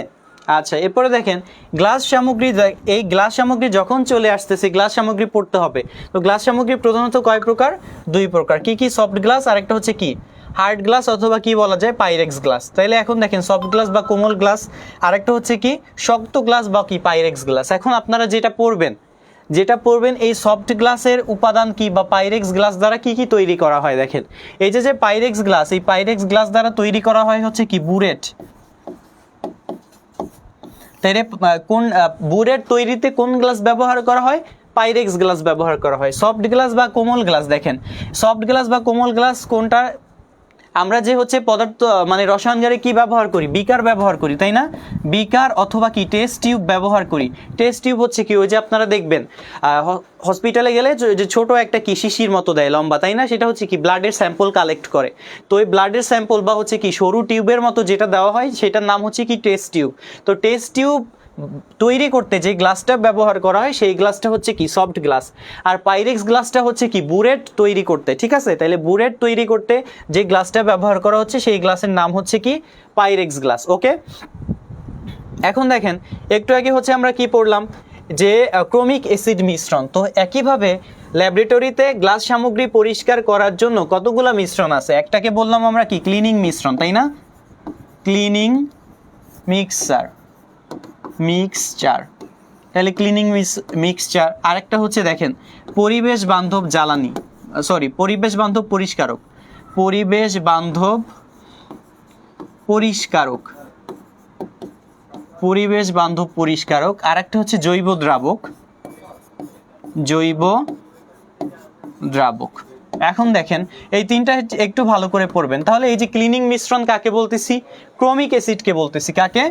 আচ্ছা এরপরে দেখেন গ্লাস সামগ্রী। এই গ্লাস সামগ্রী যখন চলে আসতেছে, গ্লাস সামগ্রী পড়তে হবে। তো গ্লাস সামগ্রী প্রধানত কয় প্রকার? দুই প্রকার। কি কি? সফট গ্লাস, আর একটা হচ্ছে কি হার্ড গ্লাস অথবা কি বলা যায় পাইরেক্স গ্লাস। তাইলে এখন দেখেন সফট গ্লাস বা কোমল গ্লাস, আরেকটা হচ্ছে কি শক্ত গ্লাস বা কি পাইরেক্স গ্লাস। এখন আপনারা যেটা পড়বেন এই সফট গ্লাসের উপাদান কি বা পাইরেক্স গ্লাস দ্বারা কি কি তৈরি করা হয়। দেখেন এই যে পাইরেক্স গ্লাস, এই পাইরেক্স গ্লাস দ্বারা তৈরি করা হয় হচ্ছে কি বুরেট। তাইলে কোন বুরেট তৈরিতে কোন গ্লাস ব্যবহার করা হয়? পাইরেক্স গ্লাস ব্যবহার করা হয়। সফট গ্লাস বা কোমল গ্লাস, দেখেন সফট গ্লাস বা কোমল গ্লাস কোনটা? আমরা যে হচ্ছে পদার্থ মানে রসায়নগারে কি ব্যবহার করি? বিকার ব্যবহার করি, তাই না? বিকার অথবা কি টেস্ট টিউব ব্যবহার করি। টেস্ট টিউব হচ্ছে কি, ওই যে আপনারা দেখবেন হসপিটালে গেলে যে ছোট একটা কি শিশির মতো দেয় লম্বা, তাই না? সেটা হচ্ছে কি ব্লাডের স্যাম্পল কালেক্ট করে। তো ওই ব্লাডের স্যাম্পল বা হচ্ছে কি সরু টিউবের মতো যেটা দেওয়া হয় সেটার নাম হচ্ছে কি টেস্ট টিউব। তো টেস্ট টিউব তৈরি করতে যে গ্লাসটা ব্যবহার করা হয় সেই গ্লাসটা হচ্ছে কি সফট গ্লাস। আর পাইরেক্স গ্লাসটা হচ্ছে কি বুরেট তৈরি করতে। ঠিক আছে, তাহলে বুরেট তৈরি করতে যে গ্লাসটা ব্যবহার করা হচ্ছে সেই গ্লাসের নাম হচ্ছে কি পাইরেক্স গ্লাস। ওকে, এখন দেখেন একটু আগে হচ্ছে আমরা কি পড়লাম যে ক্রোমিক অ্যাসিড মিশ্রণ। তো একইভাবে ল্যাবরেটরিতে গ্লাস সামগ্রী পরিষ্কার করার জন্য কতগুলো মিশ্রণ আছে? একটাকে বললাম আমরা কি ক্লিনিং মিশ্রণ, তাই না? Cleaning mixture. তাহলে ক্লিনিং মিক্সচার। আরেকটা হচ্ছে দেখেন পরিবেশ বান্ধব জ্বালানি, পরিবেশ বান্ধব পরিষ্কারক। আরেকটা হচ্ছে জৈব দ্রাবক। এখন দেখেন এই তিনটা একটু ভালো করে পড়বেন। তাহলে এই যে ক্লিনিং মিশ্রণ কাকে বলতেছি? ক্রোমিক অ্যাসিডকে বলতেছি। কাকে?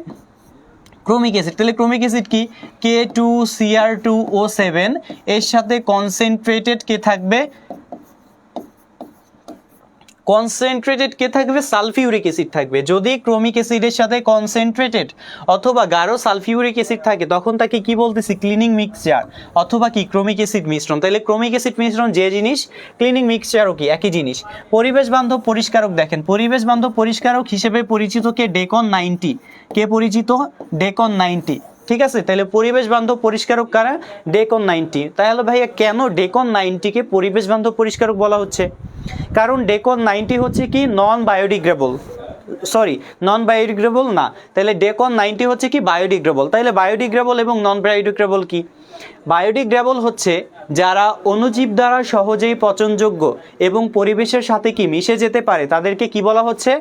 Chromic acid. তাহলে ক্রোমিক অ্যাসিড কি? K2CR2O7 এর সাথে কনসেন্ট্রেটেড কে থাকবে? সালফিউরিক অ্যাসিড থাকবে। যদি ক্রোমিক অ্যাসিডের সাথে কনসেন্ট্রেটেড অথবা গাঢ় সালফিউরিক অ্যাসিড থাকে তখন তাকে কি বলতেছি? ক্লিনিং মিক্সচার অথবা কি ক্রোমিক অ্যাসিড মিশ্রণ। তাহলে ক্রোমিক অ্যাসিড মিশ্রণ যে জিনিস, ক্লিনিং মিক্সচারও কি একই জিনিস। পরিবেশ বান্ধব পরিষ্কারক, দেখেন পরিবেশ বান্ধব পরিষ্কারক হিসেবে পরিচিত কে? ডেকন 90। কে পরিচিত? ডেকন 90। ঠিক আছে, তাহলে পরিবেশ বান্ধব পরিষ্কারক কারা? ডেকন 90। তাহলে ভাইয়া কেন ডেকন 90-কে পরিবেশ বান্ধব পরিষ্কারক বলা হচ্ছে? কারণ ডেকন 90 হচ্ছে কি নন বায়োডিগ্রেডেবল না। তাহলে ডেকন 90 হচ্ছে কি বায়োডিগ্রেডেবল। তাহলে বায়োডিগ্রেডেবল এবং নন বায়োডিগ্রেডেবল কি? বায়োডিগ্রেডেবল হচ্ছে যারা অণুজীব দ্বারা সহজেই পচনযোগ্য এবং পরিবেশের সাথে কি মিশে যেতে পারে তাদেরকে কি বলা হচ্ছে?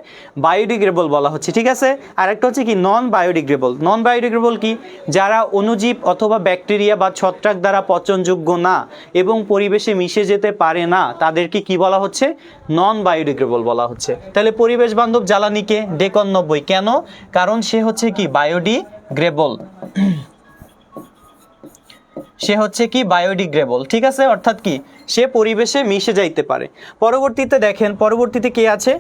বায়োডিগ্রেডেবল বলা হচ্ছে। ঠিক আছে, আর একটা হচ্ছে কি নন বায়োডিগ্রেডেবল কি? যারা অণুজীব অথবা ব্যাকটেরিয়া বা ছত্রাক দ্বারা পচনযোগ্য না এবং পরিবেশে মিশে যেতে পারে না তাদেরকে কি বলা হচ্ছে? নন বায়োডিগ্রেডেবল বলা হচ্ছে। তাহলে পরিবেশ বান্ধব জ্বালানিকে ডেকন 90। কেন? কারণ সে হচ্ছে কি গ্রেবল, সে হচ্ছে কি বায়োডিগ্রেবল, ঠিক আছে, অর্থাৎ কি সে পরিবেশে মিশে যাইতে পারে। পরবর্তীতে দেখেন, পরবর্তীতে কে আছে,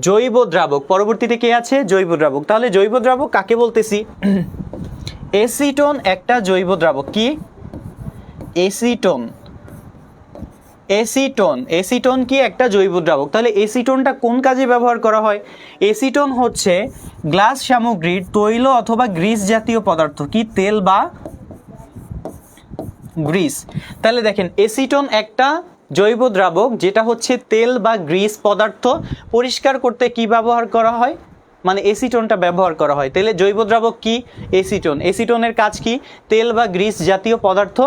জৈব দ্রাবক, পরবর্তীতে কে আছে, জৈব দ্রাবক। তাহলে জৈব দ্রাবক কাকে বলতেছি, এসিটোন একটা জৈব দ্রাবক, কি এসিটোন, এসিটোন কি একটা জৈব দ্রাবক। তাহলে এসিটোনটা কোন কাজে ব্যবহার করা হয়, এসিটোন হচ্ছে গ্লাস সামগ্রীর তৈল অথবা গ্রিস জাতীয় পদার্থ, কি তেল বা গ্রিস। তাহলে দেখেন এসিটোন একটা জৈব দ্রাবক যেটা হচ্ছে তেল বা গ্রিস পদার্থ পরিষ্কার করতে কি ব্যবহার করা হয়, মানে এসিটোনটা ব্যবহার করা হয়। তাহলে জৈব দ্রাবক কি, এসিটোন, এসিটোনের কাজ কি, তেল বা গ্রিস জাতীয় পদার্থ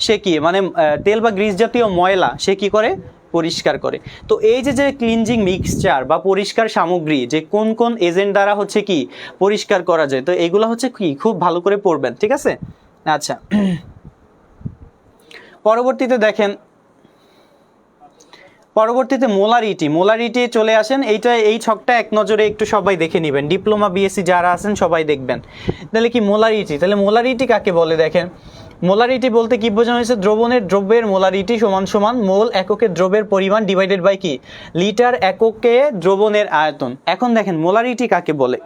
সে কি মানে তেল বা গ্রিস জাতীয় ময়লা সে কি করে, পরিষ্কার করে। তো এই যে ক্লিনজিং মিক্সচার বা পরিষ্কার সামগ্রী যে কোন কোন এজেন্ট দ্বারা হচ্ছে কি পরিষ্কার করা যায়, তো এগুলো হচ্ছে কি খুব ভালো করে পড়বেন, ঠিক আছে। আচ্ছা, পরবর্তীতে দেখেন, পরবর্তীতে মোলারিটি চলে আসেন। এই ছকটা এক নজরে একটু সবাই দেখে নেবেন, ডিপ্লোমা বিএসসি যারা আছেন সবাই দেখবেন। তাহলে কি মোলারিটি, তাহলে মোলারিটি কাকে বলে দেখেন, মোলারিটি বলতে কি বোঝানো হয়েছে, দ্রব্যের মোলারিটি সমান সমান মোল এককে দ্রব্যের পরিমাণ ডিভাইডেড বাই কি লিটার এককে দ্রবণের আয়তন। এখন দেখেন মোলারিটি কাকে বলে,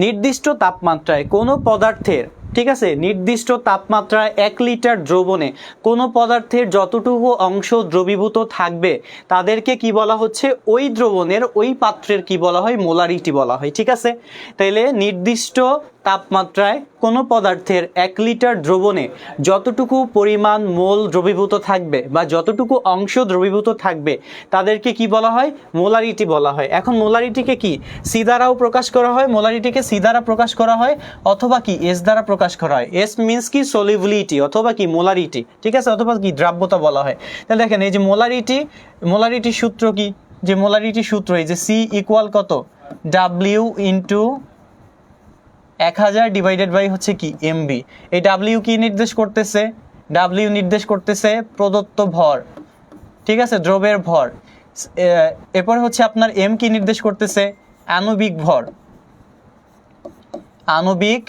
নির্দিষ্ট তাপমাত্রায় কোনো পদার্থের, ঠিক আছে, নির্দিষ্ট তাপমাত্রায় 1 লিটার দ্রবণে কোনো পদার্থের যতটুকু অংশ দ্রবীভূত থাকবে তাদেরকে কি বলা হচ্ছে, ওই দ্রবণের ওই পাত্রের কি বলা হয়, মোলারিটি বলা হয়, ঠিক আছে। তাইলে নির্দিষ্ট তাপমাত্রায় কোনো পদার্থের 1 লিটার দ্রবণে যতটুকু পরিমাণ মোল দ্রবীভূত থাকবে বা যতটুকু অংশ দ্রবীভূত থাকবে তাদেরকে কি বলা হয়, মোলারিটি বলা হয়। এখন মোলারিটিকে কি সি দ্বারাও প্রকাশ করা হয়, মোলারিটিকে সি দ্বারা প্রকাশ করা হয় অথবা কি এস দ্বারা প্রকাশ করা হয়। এস মিন্স কি সলিবিলিটি অথবা কি মোলারিটি, ঠিক আছে, অথবা কি দ্রাব্যতা বলা হয়। তাহলে দেখেন এই যে মোলারিটির সূত্র কি, যে মোলারিটির সূত্র এই যে সি ইকুয়াল কত, ডাব্লিউ ইন্টু 1000 ডিভাইডেড বাই হচ্ছে কি এমবি। এই ডাব্লিউ কি নির্দেশ করতেছে, ডাব্লিউ নির্দেশ করতেছে প্রদত্ত ভর, ঠিক আছে, দ্রব্যের ভর। এরপর হচ্ছে আপনার এম কি নির্দেশ করতেছে, আণবিক ভর, আণবিক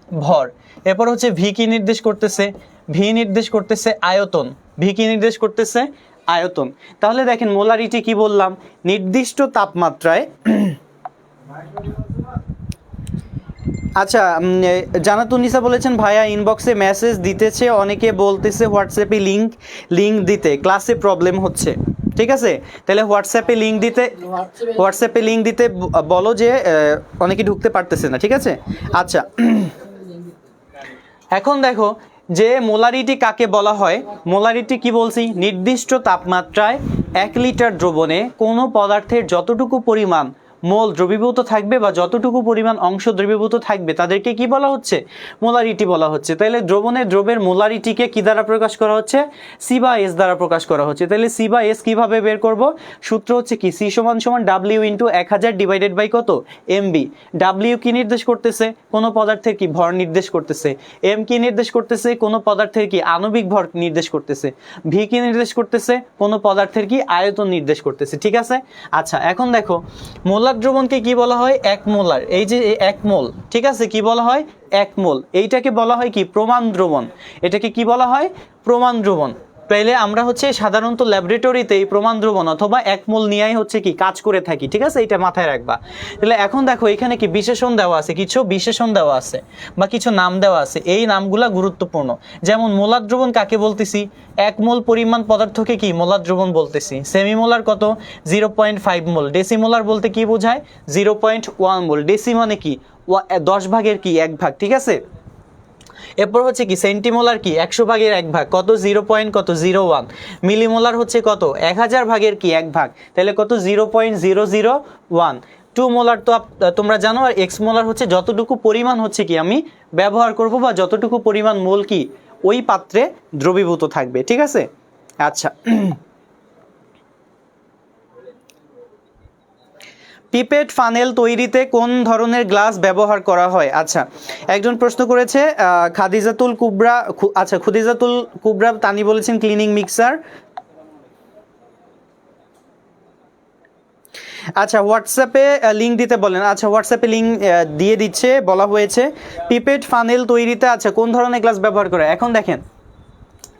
ভর। এরপর হচ্ছে ভি কি নির্দেশ করতেছে, ভি নির্দেশ করতেছে আয়তন, ভি কি নির্দেশ করতেছে আয়তন। তাহলে দেখেন মোলারিটি কি বললাম, নির্দিষ্ট তাপমাত্রায়। আচ্ছা, জানাতুন্নিসা বলেছেন ভাইয়া ইনবক্সে মেসেজ দিতেছে, অনেকে বলতেছে হোয়াটসঅ্যাপে লিংক দিতে, ক্লাসে প্রবলেম হচ্ছে, ঠিক আছে। তাহলে হোয়াটসঅ্যাপে লিংক দিতে বলো, যে অনেকে ঢুকতে পারতেছে না, ঠিক আছে। আচ্ছা, এখন দেখো যে মোলারিটি কাকে বলা হয়, মোলারিটি কি বলছি, নির্দিষ্ট তাপমাত্রায় 1 লিটার দ্রবণে কোনো পদার্থের যতটুকু পরিমাণ মোল দ্রবীভূত থাকবে বা যতটুকু পরিমাণ অংশ দ্রবীভূত থাকবে তাদেরকে কি বলা হচ্ছে, মোলারিটি বলা হচ্ছে। তাহলে দ্রব্যের মোলারিটিকে কি দ্বারা প্রকাশ করা হচ্ছে, সি বা এস দ্বারা প্রকাশ করা হচ্ছে। তাহলে সি বা এস কিভাবে বের করব, সূত্র হচ্ছে কি সি সমান সমান ডাব্লিউ ইন্টু 1000 ডিভাইডেড বাই কত এমবি। ডাব্লিউ কি নির্দেশ করতেছে, কোনো পদার্থের কি ভর নির্দেশ করতেছে, এম কি নির্দেশ করতেছে, কোনো পদার্থের কি আণবিক ভর নির্দেশ করতেছে, ভি কি নির্দেশ করতেছে, কোনো পদার্থের কি আয়তন নির্দেশ করতেছে, ঠিক আছে। আচ্ছা, এখন দেখো মোলার দ্রবণকে কি বলা হয়, 1 মোলার, এই যে 1 মোল, ঠিক আছে, কি বলা হয় 1 মোল। এইটাকে বলা হয় কি প্রমাণ দ্রবণ, এটাকে কি বলা হয়, প্রমাণ দ্রবণ। তাইলে আমরা হচ্ছে সাধারণত ল্যাবরেটরিতে এই প্রমাণ দ্রবণ অথবা 1 মোল নিয়েই হচ্ছে কি কাজ করে থাকি, ঠিক আছে, এটা মাথায় রাখবা। তাহলে এখন দেখো এখানে কি বিশেষণ দেওয়া আছে, কিছু বিশেষণ দেওয়া আছে বা কিছু নাম দেওয়া আছে, এই নামগুলা গুরুত্বপূর্ণ। যেমন মোলার দ্রবণ কাকে বলতেছি, 1 মোল পরিমাণ পদার্থকে কি মোলার দ্রবণ বলতেছি। সেমিমোলার কত, 0.5 মোল। ডেসিমোলার বলতে কি বোঝায়, 0.1 মোল। ডেসি মানে কি 10 ভাগের কি 1 ভাগ, ঠিক আছে। এরপর হচ্ছে কি সেন্টিমোলার কি 100 ভাগের 1 ভাগ, কত 0.01। মিলিমোলার হচ্ছে কত 1000 ভাগের কি 1 ভাগ, তাহলে কত 0.001। 2 মোলার তো তোমরা জানো, আর এক্স মোলার হচ্ছে যতটুকু পরিমাণ হচ্ছে কি আমি ব্যবহার করব বা যতটুকু পরিমাণ মোল কি ওই পাত্রে দ্রবীভূত থাকবে, ঠিক আছে। আচ্ছা, পিপেট ফানেল তৈরিতে কোন ধরনের গ্লাস ব্যবহার করা হয়। আচ্ছা, একজন প্রশ্ন করেছে খাদিজাতুল কুবরা, আচ্ছা খুদিজাতুল কুবরা তানি বলেছেন ক্লিনিং মিক্সার। আচ্ছা হোয়াটসঅ্যাপে লিঙ্ক দিতে বলেন। আচ্ছা হোয়াটসঅ্যাপে লিঙ্ক দিয়ে দিচ্ছে, বলা হয়েছে পিপেট ফানেল তৈরিতে আচ্ছা কোন ধরনের গ্লাস ব্যবহার করে। এখন দেখেন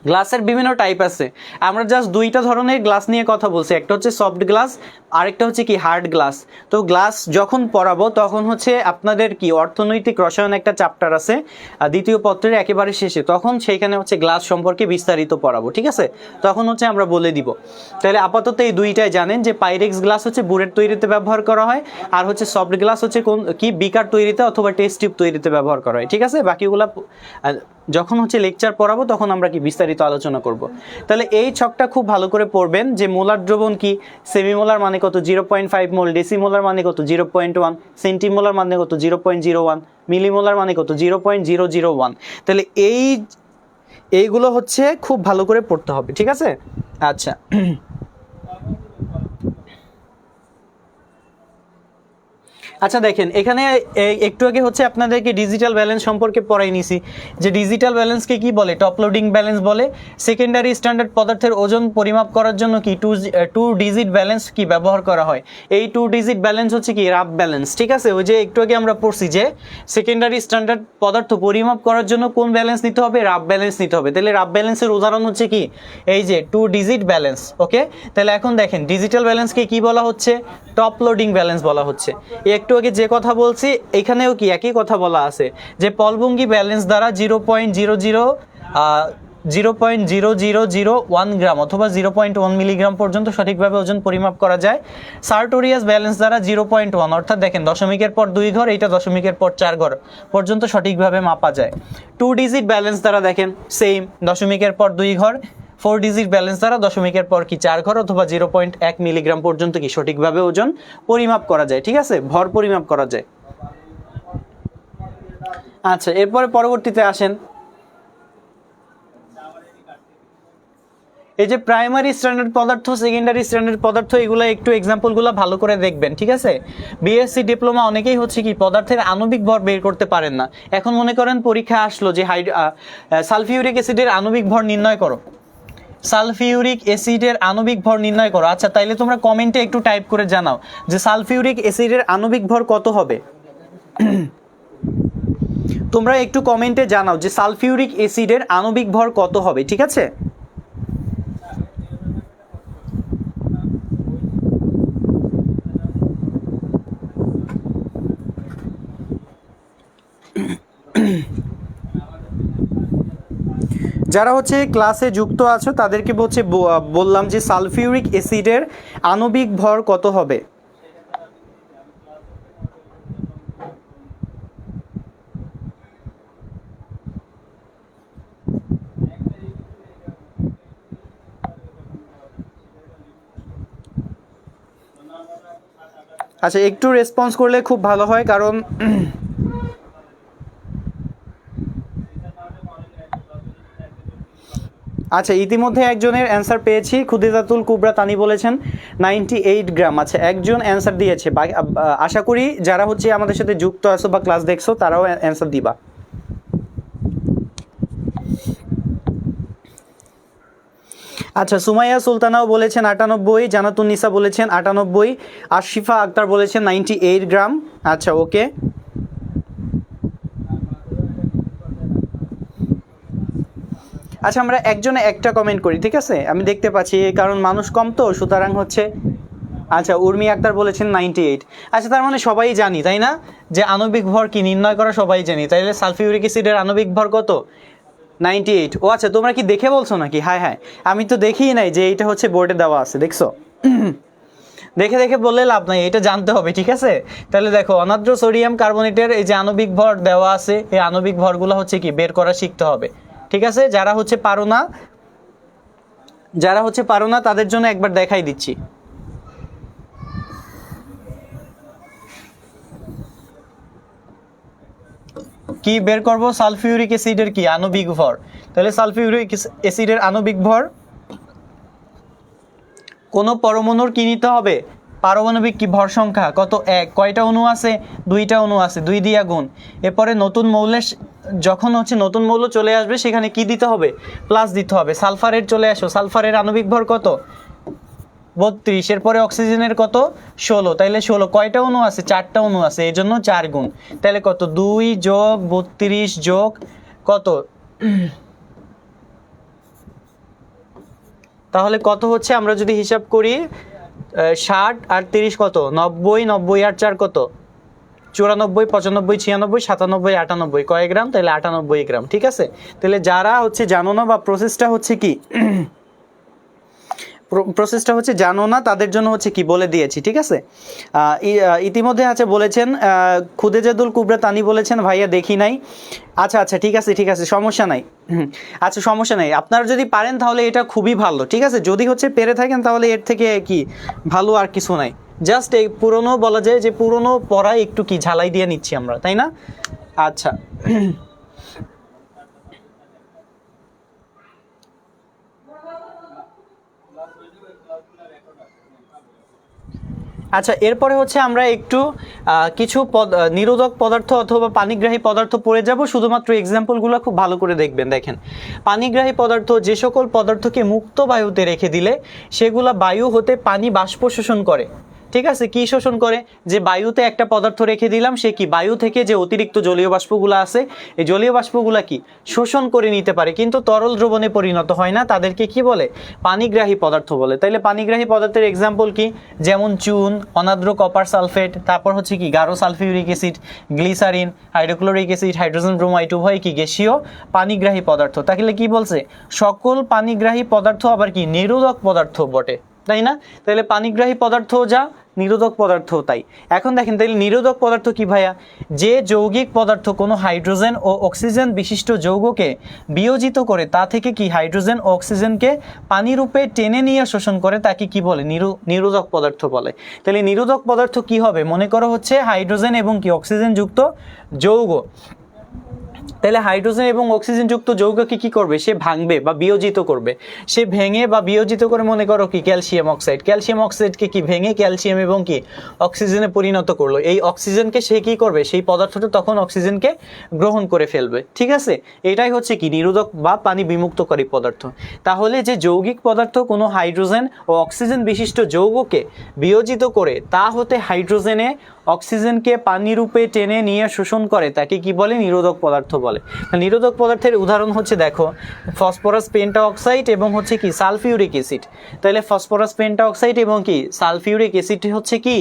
গ্লাসের বিভিন্ন টাইপ আছে, আমরা জাস্ট দুইটা ধরনের গ্লাস নিয়ে কথা বলছি, একটা হচ্ছে সফট গ্লাস, আরেকটা হচ্ছে কি হার্ড গ্লাস। তো গ্লাস যখন পড়াবো তখন হচ্ছে আপনাদের কি অর্থনৈতিক রসায়ন একটা চ্যাপ্টার আছে দ্বিতীয় পত্রের একেবারে শেষে, তখন সেইখানে হচ্ছে গ্লাস সম্পর্কে বিস্তারিত পড়াবো, ঠিক আছে, তখন হচ্ছে আমরা বলে দিব। তাহলে আপাতত এই দুইটাই জানেন যে পাইরেক্স গ্লাস হচ্ছে বুলেট তৈরিতে ব্যবহার করা হয়, আর হচ্ছে সফট গ্লাস হচ্ছে কোন কি বিকার তৈরিতে অথবা টেস্ট টিউব তৈরিতে ব্যবহার করা হয়, ঠিক আছে। বাকিগুলা যখন হচ্ছে লেকচার পড়াবো তখন আমরা কি বিস্তারিত আলোচনা করব। তাহলে এই ছকটা খুব ভালো করে পড়বেন যে মোলার দ্রবণ কি, সেমিমোলার মানে কত 0.5 মোল, ডেসিমোলার মানে কত 0.1, সেন্টিমোলার মানে কত 0.01, মিলিমোলার মানে কত 0.001। তাহলে এইগুলো হচ্ছে খুব ভালো করে পড়তে হবে, ঠিক আছে। আচ্ছা আচ্ছা দেখেন এখানে একটু আগে হচ্ছে আপনাদেরকে ডিজিটাল ব্যালেন্স সম্পর্কে পড়াই নিছি, যে ডিজিটাল ব্যালেন্সকে কি বলে, টপ লোডিং ব্যালেন্স বলে। সেকেন্ডারি স্ট্যান্ডার্ড পদার্থের ওজন পরিমাপ করার জন্য কি টু ডিজিট ব্যালেন্স কি ব্যবহার করা হয়। এই টু ডিজিট ব্যালেন্স হচ্ছে কি রাফ ব্যালেন্স, ঠিক আছে। ওই যে একটু আগে আমরা পড়ছি যে সেকেন্ডারি স্ট্যান্ডার্ড পদার্থ পরিমাপ করার জন্য কোন ব্যালেন্স নিতে হবে, রাফ ব্যালেন্স নিতে হবে। তাহলে রাফ ব্যালেন্সের উদাহরণ হচ্ছে কি এই যে টু ডিজিট ব্যালেন্স, ওকে। তাহলে এখন দেখেন ডিজিটাল ব্যালেন্সকে কি বলা হচ্ছে, টপ লোডিং ব্যালেন্স বলা হচ্ছে। একটু আগে যে কথা বলছি এখানেও কি একই কথা বলা আছে যে পলভঙ্গি ব্যালেন্স দ্বারা 0.0001 গ্রাম অথবা 0.1 মিলিগ্রাম পর্যন্ত সঠিকভাবে ওজন পরিমাপ করা যায়। সার্টোরিয়াস ব্যালেন্স দ্বারা 0.1 অর্থাৎ দেখেন দশমিকের পর 2 ঘর, এইটা দশমিকের পর 4 ঘর পর্যন্ত সঠিকভাবে মাপা যায়। টু ডিজিট ব্যালেন্স দ্বারা দেখেন সেম, দশমিকের পর 2 ঘর, 4 ডিজিট ব্যালেন্স দ্বারা দশমিকের পর কি 4 ঘর অথবা 0.1 মিলিগ্রাম পর্যন্ত কি সঠিকভাবে ওজন পরিমাপ করা যায়, ঠিক আছে, ভর পরিমাপ করা যায়। আচ্ছা এরপরে পরবর্তীতে আসেন, এই যে প্রাইমারি স্ট্যান্ডার্ড পদার্থ, সেকেন্ডারি স্ট্যান্ডার্ড পদার্থ, এগুলো একটু এক্সাম্পলগুলো ভালো করে দেখবেন, ঠিক আছে। বিএসসি ডিপ্লোমা অনেকেই হচ্ছে কি পদার্থের আণবিক ভর বের করতে পারেন না। এখন মনে করেন পরীক্ষা আসলো যে সালফিউরিক অ্যাসিডের আণবিক ভর নির্ণয় করো, সালফিউরিক অ্যাসিডের আণবিক ভর নির্ণয় করো। আচ্ছা তাইলে তোমরা কমেন্টে একটু টাইপ করে জানাও যে সালফিউরিক অ্যাসিডের আণবিক ভর কত হবে। তোমরা একটু কমেন্টে জানাও যে সালফিউরিক অ্যাসিডের আণবিক ভর কত হবে, ঠিক আছে। যারা হচ্ছে ক্লাসে যুক্ত আছো তাদেরকে হচ্ছে বললাম যে সালফিউরিক অ্যাসিডের আণবিক ভর কত হবে। আচ্ছা একটু রেসপন্স করলে খুব ভালো হয়, কারণ আচ্ছা ইতিমধ্যে একজনের অ্যান্সার পেয়েছি, খুদিজাতুল কুবরা তানি বলেছেন 98 গ্রাম। আচ্ছা একজন অ্যান্সার দিয়েছে, আশা করি যারা হচ্ছে আমাদের সাথে যুক্ত আছো বা ক্লাস দেখছো তারাও অ্যান্সার দিবা। আচ্ছা সুমাইয়া সুলতানাও বলেছেন 98, জানাতুন্নিসা বলেছেন 98, আশিফা আক্তার বলেছেন 98 গ্রাম। আচ্ছা ওকে, আচ্ছা আমরা একজনে একটা কমেন্ট করি, ঠিক আছে, আমি দেখতে পাচ্ছি কারণ মানুষ কম তো সুতরাং হচ্ছে। আচ্ছা উর্মি আক্তার বলেছেন 98। আচ্ছা তার মানে সবাই জানি তাই না যে আণবিক ভর কি নির্ণয় করা সবাই জানি, তাইলে সালফিউরিক অ্যাসিডের আণবিক ভর কত 98। ও আচ্ছা তোমরা কি দেখে বলছো নাকি? হ্যাঁ হ্যাঁ আমি তো দেখিই নাই যে এইটা হচ্ছে বোর্ডে দেওয়া আছে, দেখছো। দেখে দেখে বললে লাভ নাই, এটা জানতে হবে, ঠিক আছে। তাহলে দেখো অনার্দ্র সোডিয়াম কার্বনেটের এই যে আণবিক ভর দেওয়া আছে, এই আণবিক ভরগুলো হচ্ছে কি বের করা শিখতে হবে, ঠিক আছে। যারা হচ্ছে পারো না তাদের জন্য একবার দেখাই দিচ্ছি। কি বের করব, সালফিউরিক অ্যাসিডের কি আণবিক ভর। তাহলে সালফিউরিক অ্যাসিডের আণবিক ভর কোন পরমাণুর কি নিতে হবে, পারমাণবিক কি ভর সংখ্যা কত 1, কয়টা অণু আছে 2টা অণু আছে, 2 দিয়া গুণ। এরপরে নতুন মৌলের যখন হচ্ছে নতুন মৌল চলে আসবে সেখানে কি দিতে হবে, প্লাস দিতে হবে। সালফারের চলে আসো, সালফারের আণবিক ভর কত 32, এরপরে অক্সিজেনের কত 16, তাইলে 16 কয়টা অণু আছে, 4টা অণু আছে, এই জন্য 4 গুণ, তাহলে কত 2 যোগ 32 যোগ কত, তাহলে কত হচ্ছে আমরা যদি হিসাব করি 60 আর 30 কত 90, 90 আর 4 কত 94, 95, 96, 97, 98 কয় গ্রাম, তাহলে 98 গ্রাম। ঠিক আছে, তাহলে যারা হচ্ছে জানো না বা প্রসেসটা হচ্ছে কি জানো না তাদের জন্য হচ্ছে কি বলে দিয়েছি। ঠিক আছে, ইতিমধ্যে আছে বলেছেন খুদেজাদুল কুবরা তানি বলেছেন ভাইয়া দেখি নাই। আচ্ছা আচ্ছা ঠিক আছে সমস্যা নাই। আচ্ছা সমস্যা নাই, আপনারা যদি পারেন তাহলে এটা খুবই ভালো। ঠিক আছে, যদি হচ্ছে পেরে থাকেন তাহলে এর থেকে কি ভালো আর কিছু নাই, জাস্ট এই পুরনো বলা যায় যে পুরনো পড়া একটু কি ঝালাই দিয়ে নিচ্ছি আমরা, তাই না? আচ্ছা আচ্ছা, এরপরে হচ্ছে আমরা একটু কিছু নিরোধক পদার্থ অথবা পানিগ্রাহী পদার্থ পড়ে যাব, শুধুমাত্র এক্সাম্পলগুলো খুব ভালো করে দেখবেন। দেখেন, পানিগ্রাহী পদার্থ যে সকল পদার্থকে মুক্ত বায়ুতে রেখে দিলে সেগুলা বায়ু হতে পানি বাষ্প শোষণ করে। ঠিক আছে, কি শোষণ করে, যে বায়ুতে একটা পদার্থ রেখে দিলাম, সে কি বায়ু থেকে যে অতিরিক্ত জলীয় বাষ্পগুলো আছে এই জলীয় বাষ্পগুলা কি শোষণ করে নিতে পারে, কিন্তু তরল দ্রবণে পরিণত হয় না, তাদেরকে কি বলে, পানিগ্রাহী পদার্থ বলে। তাইলে পানিগ্রাহী পদার্থের এক্সাম্পল কি, যেমন চুন, অনাদ্র কপার সালফেট, তারপর হচ্ছে কি গাঢ় sulphuric acid, glycerine, hydrochloric acid, hydrogen bromide উভয় কি গ্যাসীয় পানিগ্রাহী পদার্থ। তাহলে কি বলছে, সকল পানিগ্রাহী পদার্থ আবার কি নিরোধক পদার্থ বটে, তাই না? তাহলে পানিগ্রাহী পদার্থ যা, নিরোধক পদার্থ তাই। এখন দেখেন, তাহলে নিরোধক পদার্থ কি ভাইয়া, যে যৌগিক পদার্থ কোনো হাইড্রোজেন ও অক্সিজেন বিশিষ্ট যৌগকে বিয়োজিত করে তা থেকে কি হাইড্রোজেন ও অক্সিজেনকে পানি রূপে টেনে নিয়ে শোষণ করে তাকে কি বলে, নিরোধক পদার্থ বলে। তাহলে নিরোধক পদার্থ কি হবে, মনে করো হচ্ছে হাইড্রোজেন এবং কি অক্সিজেন যুক্ত যৌগ, তাহলে হাইড্রোজেন এবং অক্সিজেন যুক্ত যৌগকে কি করবে, সে ভাঙবে বা বিয়োজিত করবে, সে ভেঙে বা বিয়োজিত করে মনে করো কি ক্যালসিয়াম অক্সাইড, ক্যালসিয়াম অক্সাইডকে কি ভেঙে ক্যালসিয়াম এবং কি অক্সিজেনে পরিণত করলো, এই অক্সিজেনকে সে কি করবে, সেই পদার্থটা তখন অক্সিজেনকে গ্রহণ করে ফেলবে। ঠিক আছে, এটাই হচ্ছে কি নিরোধক বা পানি বিমুক্তকারী পদার্থ। তাহলে যে যৌগিক পদার্থ কোনো হাইড্রোজেন ও অক্সিজেন বিশিষ্ট যৌগকে বিয়োজিত করে তা হতে হাইড্রোজেনে অক্সিজেনকে পানি রূপে টেনে নিয়ে শোষণ করে তাকে কি বলে, নিরোধক পদার্থ বলে। নিরোধক পদার্থের উদাহরণ হচ্ছে দেখো ফসফরাস পেন্টা অক্সাইড এবং হচ্ছে কি সালফিউরিক অ্যাসিড। তাহলে ফসফরাস পেন্টা অক্সাইড এবং কি সালফিউরিক অ্যাসিড হচ্ছে কি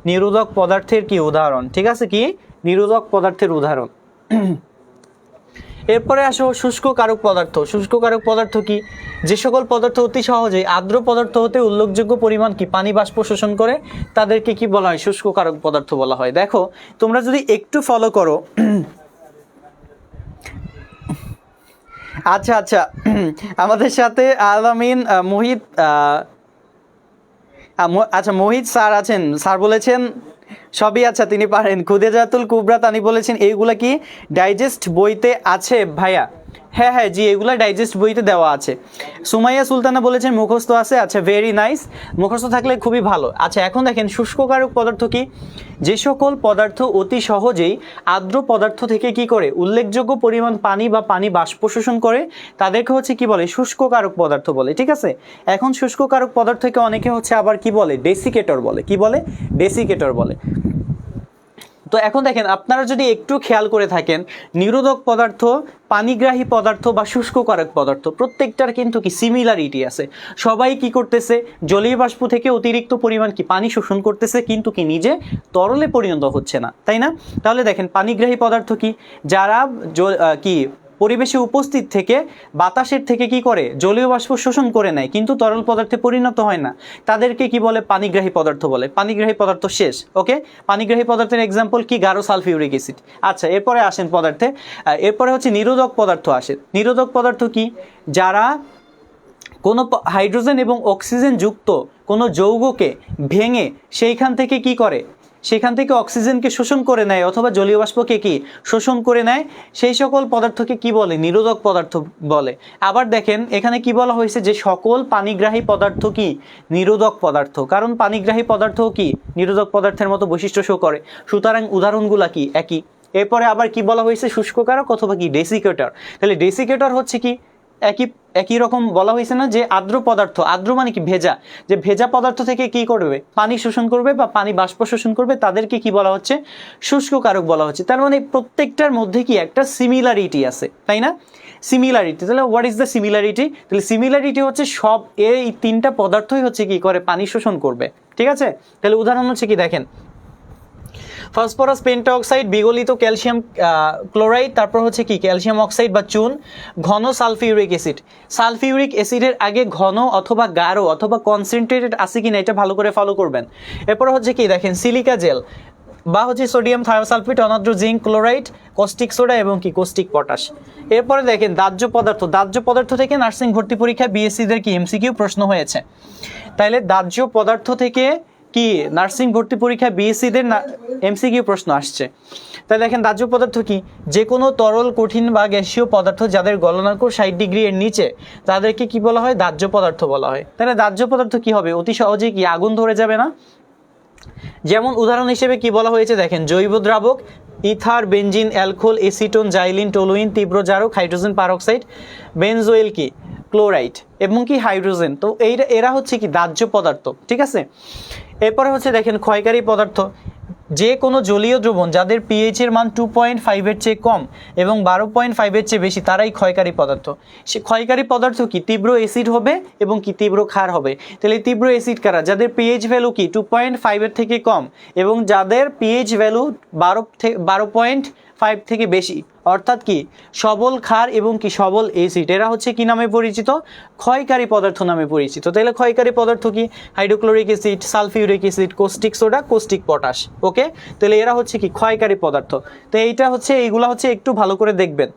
নিরোধক পদার্থের কি উদাহরণ। ঠিক আছে, কি নিরোধক পদার্থের উদাহরণ। এরপরে আসো শুষ্ক কারক পদার্থ। শুষ্ক কারক পদার্থ কি, যে সকল পদার্থ অতি সহজেই আর্দ্র পদার্থ হতে উল্লেখযোগ্য পরিমাণ কি পানি বাষ্প শোষণ করে তাদেরকে কি বলা হয়, শুষ্ক কারক পদার্থ বলা হয়। দেখো তোমরা যদি একটু ফলো করো, আচ্ছা আচ্ছা আমাদের সাথে আলামিন মোহিত আচ্ছা মোহিত স্যার আছেন, স্যার বলেছেন সবই আচ্ছা তিনি পারেন। খুদেজাতুল কুবরা তানি বলেছেন এইগুলা কি ডাইজেস্ট বইতে আছে ভাইয়া? হ্যাঁ হ্যাঁ জি, এগুলা ডাইজেস্ট বইতে দেওয়া আছে। সুমাইয়া সুলতানা বলেছেন মুখস্থ আছে, আচ্ছা ভেরি নাইস, মুখস্থ থাকলে খুবই ভালো। আচ্ছা এখন দেখেন শুষ্ককারক পদার্থ কি, যে সকল পদার্থ অতি সহজেই আর্দ্র পদার্থ থেকে কি করে উল্লেখযোগ্য পরিমাণ পানি বা পানি বাষ্প শোষণ করে তাদেরকে হচ্ছে কি বলে, শুষ্ককারক পদার্থ বলে। ঠিক আছে, এখন শুষ্ককারক পদার্থকে অনেকে হচ্ছে আবার কি বলে, ডেসিকেটর বলে। কি বলে, ডেসিকেটর বলে। তো এখন দেখেন আপনারা যদি একটু খেয়াল করে থাকেন, নিরোধক পদার্থ, পানিগ্রাহী পদার্থ বা শুষ্ককারক পদার্থ প্রত্যেকটার কিন্তু কি সিমিলারিটি আছে। সবাই কি করতেছে, জলীয় বাষ্প থেকে অতিরিক্ত পরিমাণ কি পানি শোষণ করতেছে, কিন্তু কি নিজে তরলে পরিণত হচ্ছে না, তাই না? তাহলে দেখেন পানিগ্রাহী পদার্থ কি, যারা কি পরিবেশে উপস্থিত থেকে বাতাসের থেকে কি করে জলীয় বাষ্প শোষণ করে নেয় কিন্তু তরল পদার্থে পরিণত হয় না, তাদেরকে কি বলে, পানিগ্রাহী পদার্থ বলে। পানিগ্রাহী পদার্থ শেষ। ওকে, পানিগ্রাহী পদার্থের এক্সাম্পল কি, গাঢ় সালফিউরিক অ্যাসিড। আচ্ছা এরপরে আসেন পদার্থে, এরপরে হচ্ছে নিরোধক পদার্থ আসে। নিরোধক পদার্থ কি, যারা কোনো হাইড্রোজেন এবং অক্সিজেন যুক্ত কোনো যৌগকে ভেঙে সেইখান থেকে কি করে, সেখান থেকে অক্সিজেনকে শোষণ করে নেয় অথবা জলীয় বাষ্পকে কি শোষণ করে নেয়, সেই সকল পদার্থকে কি বলে, নিরোধক পদার্থ বলে। আবার দেখেন এখানে কি বলা হয়েছে, যে সকল পানিগ্রাহী পদার্থ কি নিরোধক পদার্থ, কারণ পানিগ্রাহী পদার্থ কি নিরোধক পদার্থের মতো বৈশিষ্ট্য শো করে, সুতরাং উদাহরণগুলা কি একই। এরপরে আবার কি বলা হয়েছে, শুষ্ককারক অথবা কি ডেসিকেটর। তাহলে ডেসিকেটর হচ্ছে কি একই একই রকম বলা হয়েছে না যে আর্দ্র পদার্থ, আর্দ্র মানে কি ভেজা, যে ভেজা পদার্থ থেকে কি করবে, পানি শোষণ করবে বা পানি বাষ্প শোষণ করবে, তাদেরকে কি বলা হচ্ছে, শুষ্ক কারক বলা হচ্ছে। তার মানে প্রত্যেকটার মধ্যে কি একটা সিমিলারিটি আছে, তাই না? সিমিলারিটি, তাহলে হোয়াট ইজ দ্য সিমিলারিটি? তাহলে সিমিলারিটি হচ্ছে সব এই তিনটা পদার্থই হচ্ছে কি করে, পানি শোষণ করবে, ঠিক আছে? তাহলে উদাহরণ হচ্ছে কি দেখেন, ফসফরাস পেন্টাঅক্সাইড, বিগলিত ক্যালসিয়াম ক্লোরাইড, তারপর হচ্ছে কি ক্যালসিয়াম অক্সাইড বা চুন, ঘন সালফিউরিক অ্যাসিড। সালফিউরিক অ্যাসিডের আগে ঘন অথবা গাঢ় অথবা কনসেন্ট্রেটেড আছে কিনা এটা ভালো করে ফলো করবেন। এরপর হচ্ছে কি দেখেন, সিলিকা জেল বা হচ্ছে সোডিয়াম থায়োসালফেট, অনাদ্র জিঙ্ক ক্লোরাইড, কস্টিক সোডা এবং কি কস্টিক পটাশ। এরপরে দেখেন দাহ্য পদার্থ, দাহ্য পদার্থ থেকে নার্সিং ভর্তি পরীক্ষা বিএসসিদের কি এমসিকিউ প্রশ্ন হয়েছে। তাইলে দাহ্য পদার্থ থেকে কি নার্সিং ভর্তি পরীক্ষা বিএসসিদের এমসিকিউ প্রশ্ন আসছে। তাই দেখেন দাহ্য পদার্থ কি, যে কোনো তরল, কঠিন বা গ্যাসীয় পদার্থ যাদের গলনাঙ্ক 60 ডিগ্রি এর নিচে তাদেরকে কি বলা হয়, দাহ্য পদার্থ বলা হয়। তাহলে দাহ্য পদার্থ কি হবে, অতি সহজেই কি আগুন ধরে যাবে না। যেমন উদাহরণ হিসেবে কি বলা হয়েছে দেখেন, জৈব দ্রাবক, ether, benzene, alcohol, acetone, xylene, toluene, তীব্র জারক, হাইড্রোজেন পারঅক্সাইড, বেনজোয়েল কি ক্লোরাইড এবং কি হাইড্রোজেন। তো এরা হচ্ছে কি দাহ্য পদার্থ, ঠিক আছে? এরপরে হচ্ছে দেখেন ক্ষয়কারী পদার্থ, যে কোনো জলীয় দ্রবণ যাদের পিএইচ এর মান 2.5 এর চেয়ে কম এবং 12.5 এর চেয়ে বেশি তারাই ক্ষয়কারী পদার্থ। সে ক্ষয়কারী পদার্থ কি তীব্র অ্যাসিড হবে এবং কি তীব্র ক্ষার হবে। তাহলে তীব্র অ্যাসিড কারা, যাদের পিএইচ ভ্যালু কি 2.5 এর থেকে কম এবং যাদের পিএইচ ভ্যালু 12.5 থেকে বেশি, অর্থাৎ কি সবল ক্ষার এবং কি সবল অ্যাসিড, এরা হচ্ছে কি নামে পরিচিত, ক্ষয়কারী পদার্থ নামে পরিচিত। তাহলে ক্ষয়কারী পদার্থ কি hydrochloric acid, sulphuric acid, caustic soda, caustic potash. Okay, তাহলে এরা হচ্ছে কি ক্ষয়কারী পদার্থ। তো এইটা হচ্ছে, এইগুলা হচ্ছে একটু ভালো করে দেখবেন।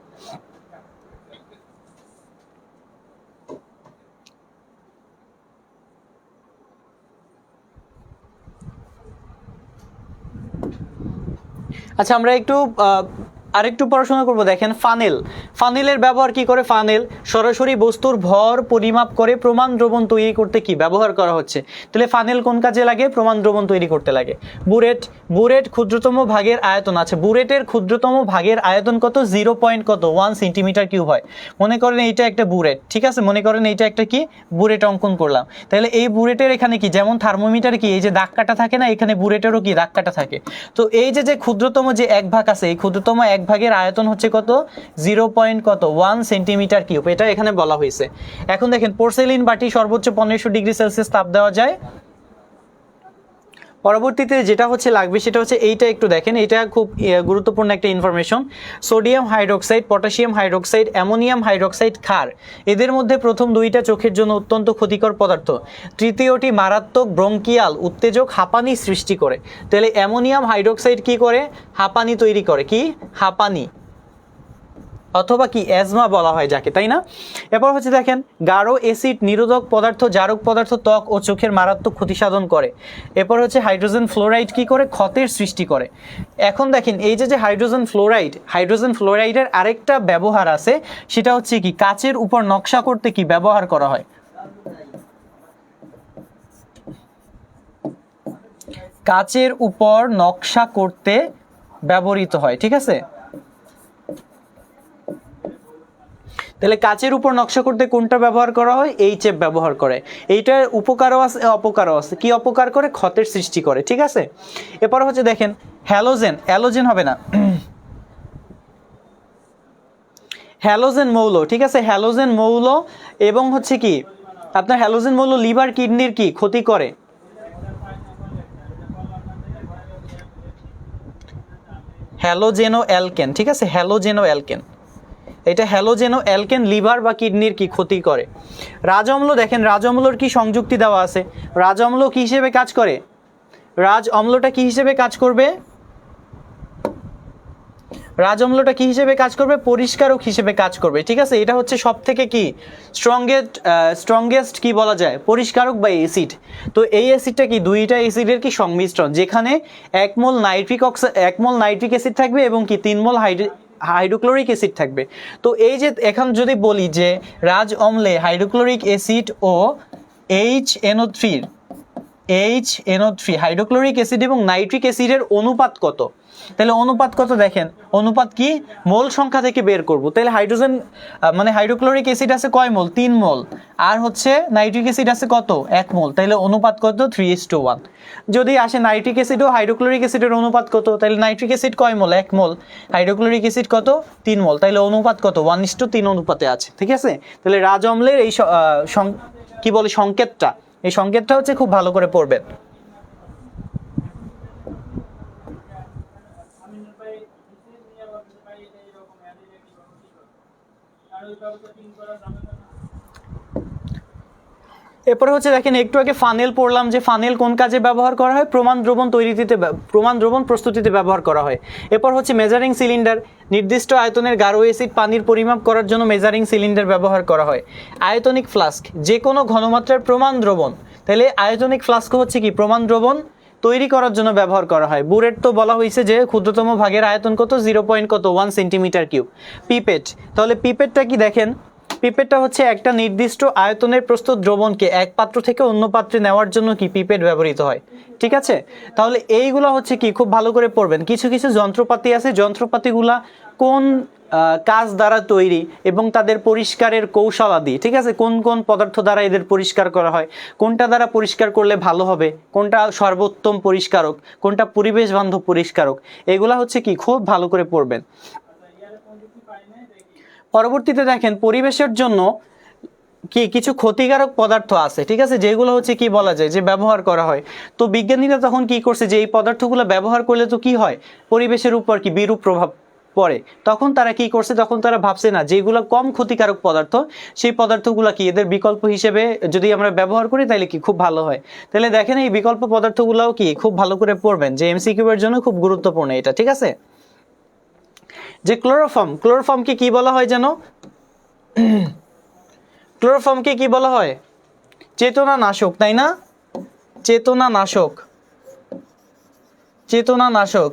আচ্ছা আমরা একটু আরেকটু পড়াশোনা করব। দেখেন ফানেল, ফানেলের ব্যবহার কি করে, ফানেল সরাসরি বস্তুর ভর পরিমাপ করে প্রমাণ দ্রবণ তৈরি করতে কি ব্যবহার করা হচ্ছে। তাহলে ফানেল কোন কাজে লাগে, প্রমাণ দ্রবণ তৈরি করতে লাগে। বুরেট, বুরেট ক্ষুদ্রতম ভাগের আয়তন আছে, বুরেটের ক্ষুদ্রতম ভাগের আয়তন কত, 1 সেন্টিমিটার কিউব হয়। মনে করেন এইটা একটা বুরেট, ঠিক আছে, মনে করেন এইটা একটা কি বুরেট অঙ্কন করলাম। তাহলে এই বুরেটের এখানে কি, যেমন থার্মোমিটার কি এই যে দাগ কাটা থাকে না, এখানে বুরেটেরও কি দাগ কাটা থাকে। তো এই যে ক্ষুদ্রতম যে এক ভাগ আছে, এই ক্ষুদ্রতম এক ভাগের আয়তন হচ্ছে কত, 1 সেন্টিমিটার কিউব, এটা এখানে বলা হয়েছে। এখন দেখেন পোর্সেলিন বাটি সর্বোচ্চ 1500 ডিগ্রি সেলসিয়াস তাপ দেওয়া যায়। পরবর্তীতে যেটা হচ্ছে লাগবে সেটা হচ্ছে এইটা একটু দেখেন, এটা খুব গুরুত্বপূর্ণ একটা information. Sodium hydroxide, potassium hydroxide, ammonium hydroxide ক্ষার, এদের মধ্যে প্রথম দুইটা চোখের জন্য অত্যন্ত ক্ষতিকর পদার্থ, তৃতীয়টি মারাত্মক ব্রঙ্কিয়াল উত্তেজক হাঁপানি সৃষ্টি করে। তাহলে অ্যামোনিয়াম হাইড্রোক্সাইড কি করে, হাঁপানি তৈরি করে, কি হাঁপানি অথবা কি অ্যাজমা বলা হয় যাকে, তাই না? এরপর হচ্ছে দেখেন গাঢ় অ্যাসিড নিরোধক পদার্থ, জারক পদার্থ ত্বক ও চোখের মারাত্মক ক্ষতি সাধন করে। এরপর হচ্ছে হাইড্রোজেন ফ্লোরাইড কি করে, ক্ষতের সৃষ্টি করে। এখন দেখেন এই যে হাইড্রোজেন ফ্লোরাইড, হাইড্রোজেন ফ্লোরাইডের আরেকটা ব্যবহার আছে, সেটা হচ্ছে কি কাচের উপর নকশা করতে কি ব্যবহার করা হয়, কাচের উপর নকশা করতে ব্যবহৃত হয়, ঠিক আছে? তাহলে কাচের উপর নকশা করতে কোনটা ব্যবহার করা হয়, এইচএফ ব্যবহার করে। এইটার উপকারও আছে অপকারও আছে। কি অপকার করে, ক্ষতের সৃষ্টি করে, ঠিক আছে? এরপর হচ্ছে দেখেন হ্যালোজেন, হ্যালোজেন হবে না, হ্যালোজেন মৌল, ঠিক আছে, হ্যালোজেন মৌল এবং হচ্ছে কি আপনার হ্যালোজেন মৌল লিভার কিডনির কি ক্ষতি করে। হ্যালোজেনো অ্যালকেন, ঠিক আছে, হ্যালোজেনো অ্যালকেন, এটা হ্যালোজেনো অ্যালকেন লিভার বা কিডনির কি ক্ষতি করে। রাজ অম্ল, দেখেন রাজ অম্লর কি সংযুক্তি দেওয়া আছে, রাজ অম্ল কি হিসেবে কাজ করে, রাজ অম্লটা কি হিসেবে কাজ করবে, রাজ অম্লটা কি হিসেবে কাজ করবে, পরিষ্কারক হিসেবে কাজ করবে, ঠিক আছে? এটা হচ্ছে সব থেকে কি স্ট্রংগেস্ট কি বলা যায়, পরিষ্কারক বা অ্যাসিড। তো এই অ্যাসিডটা কি দুইটা অ্যাসিডের কি সংমিশ্রণ, যেখানে 1 মোল নাইট্রিক অ্যাসিড থাকবে এবং কি 3 মোল হাইড্রোক্লোরিক অ্যাসিড থাকবে। তো এই যে এখন যদি বলি যে রাজ অম্লে হাইড্রোক্লোরিক অ্যাসিড ও HNO3 HNO3 হাইড্রোক্লোরিক অ্যাসিড এবং নাইট্রিক অ্যাসিডের অনুপাত কত? তাহলে অনুপাত কত দেখেন, অনুপাত কি মোল সংখ্যা থেকে বের করব। তাহলে হাইড্রোজেন মানে হাইড্রোক্লোরিক অ্যাসিড আছে কয় মোল? 3 মোল। আর হচ্ছে নাইট্রিক অ্যাসিড আছে কত? 1 মোল। তাহলে অনুপাত কত? 3:1। যদি আসে নাইট্রিক অ্যাসিড ও হাইড্রোক্লোরিক অ্যাসিডের অনুপাত কত? তাহলে নাইট্রিক অ্যাসিড কয় মোল? 1 মোল। হাইড্রোক্লোরিক অ্যাসিড কত? 3 মোল। তাহলে অনুপাত কত? 1:3 অনুপাতে আছে, ঠিক আছে? তাহলে রাজ অম্লের এই কি বলে সংকেতটা, এই সংকেতটা হচ্ছে খুব ভালো করে পড়বেন। এরপরে হচ্ছে দেখেন একটু আগে ফানেল পড়লাম, যে ফানেল কোন কাজে ব্যবহার করা হয়? প্রমাণ দ্রবণ প্রস্তুতিতে ব্যবহার করা হয়। এরপর হচ্ছে মেজারিং সিলিন্ডার, নির্দিষ্ট আয়তনের গাঢ় অ্যাসিড পানির পরিমাপ করার জন্য মেজারিং সিলিন্ডার ব্যবহার করা হয়। আয়তনিক ফ্লাস্ক, যে কোনো ঘনমাত্রার প্রমাণ দ্রবণ, তাহলে আয়তনিক ফ্লাস্ক হচ্ছে কি প্রমাণ দ্রবণ তৈরি করার জন্য ব্যবহার করা হয়। বুরেট তো বলা হয়েছে যে ক্ষুদ্রতম ভাগের আয়তন কত? 0.1 সেন্টিমিটার কিউব। পিপেট, তাহলে পিপেটটা কি দেখেন, পিপেটটা হচ্ছে একটা নির্দিষ্ট আয়তনের প্রস্তুত দ্রবণকে এক পাত্র থেকে অন্য পাত্রে নেওয়ার জন্য কি পিপেট ব্যবহৃত হয়, ঠিক আছে? তাহলে এইগুলা হচ্ছে কি খুব ভালো করে পড়বেন। কিছু কিছু যন্ত্রপাতি আছে, যন্ত্রপাতিগুলা কোন কাজ দ্বারা তৈরি এবং তাদের পরিষ্কারের কৌশলাদি, ঠিক আছে? কোন কোন পদার্থ দ্বারা এদের পরিষ্কার করা হয়, কোনটা দ্বারা পরিষ্কার করলে ভালো হবে, কোনটা সর্বোত্তম পরিষ্কারক, কোনটা পরিবেশ বান্ধব পরিষ্কারক, এগুলা হচ্ছে কি খুব ভালো করে পড়বেন। পরবর্তীতে দেখেন পরিবেশের জন্য কি কিছু ক্ষতিকারক পদার্থ আছে, ঠিক আছে, যেগুলো হচ্ছে কি বলা যায় যে ব্যবহার করা হয়। তো বিজ্ঞানীরা তখন কি করছে, যে এই পদার্থগুলো ব্যবহার করলে তো কি হয়, পরিবেশের উপর কি বিরূপ প্রভাব পড়ে। তখন তারা কি করছে, তখন তারা ভাবছে না যেগুলো কম ক্ষতিকারক পদার্থ, সেই পদার্থগুলো কি এদের বিকল্প হিসেবে যদি আমরা ব্যবহার করি তাহলে কি খুব ভালো হয়। তাহলে দেখেন এই বিকল্প পদার্থগুলোও কি খুব ভালো করে পড়বেন, যে এমসিকিউ এর জন্য খুব গুরুত্বপূর্ণ এটা, ঠিক আছে? যে ক্লোরোফর্মকে কি বলা হয় যেন? ক্লোরোফর্মকে কি বলা হয়? চেতনা নাশক, তাই না? চেতনা নাশক।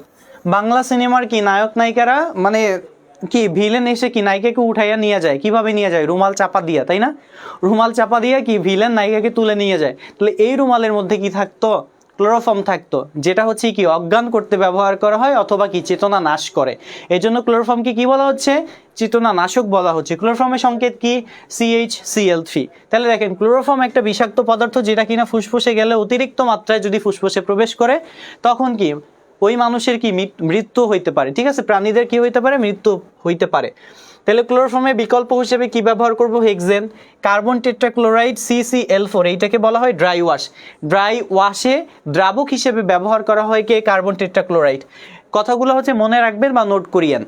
বাংলা সিনেমার কি নায়ক নায়িকারা মানে কি ভিলেন এসে কি নায়িকাকে উঠাইয়া নিয়ে যায়, কিভাবে নিয়ে যায়? রুমাল চাপা দিয়া, তাই না? রুমাল চাপা দিয়ে কি ভিলেন নায়িকাকে তুলে নিয়ে যায়। তাহলে এই রুমালের মধ্যে কি থাকতো? ক্লোরোফর্ম থাকতো, যেটা হচ্ছে কি অজ্ঞান করতে ব্যবহার করা হয় অথবা কি চেতনা নাশ করে। এই জন্য ক্লোরোফর্মকে কি বলা হচ্ছে? চেতনা নাশক বলা হচ্ছে। ক্লোরোফর্মের সংকেত কি? CH-Cl3। তাহলে দেখেন ক্লোরোফর্ম একটা বিষাক্ত পদার্থ, যেটা কিনা ফুসফুসে গেলে অতিরিক্ত মাত্রায় যদি ফুসফুসে প্রবেশ করে তখন কি ওই মানুষের কি মৃত্যু হইতে পারে, ঠিক আছে? প্রাণীদের কি হইতে পারে? মৃত্যু হইতে পারে। তাহলে ক্লোরোফর্মের বিকল্প হিসেবে কি ব্যবহার করব? হেক্সেন। কার্বন টেট্রাক্লোরাইড CCl4, এইটাকে বলা হয় ড্রাই ওয়াশ। ড্রাই ওয়াশে দ্রাবক হিসেবে ব্যবহার করা হয় কে? Carbon tetrachloride. কথাগুলো হচ্ছে মনে রাখবেন বা নোট করিয়েন।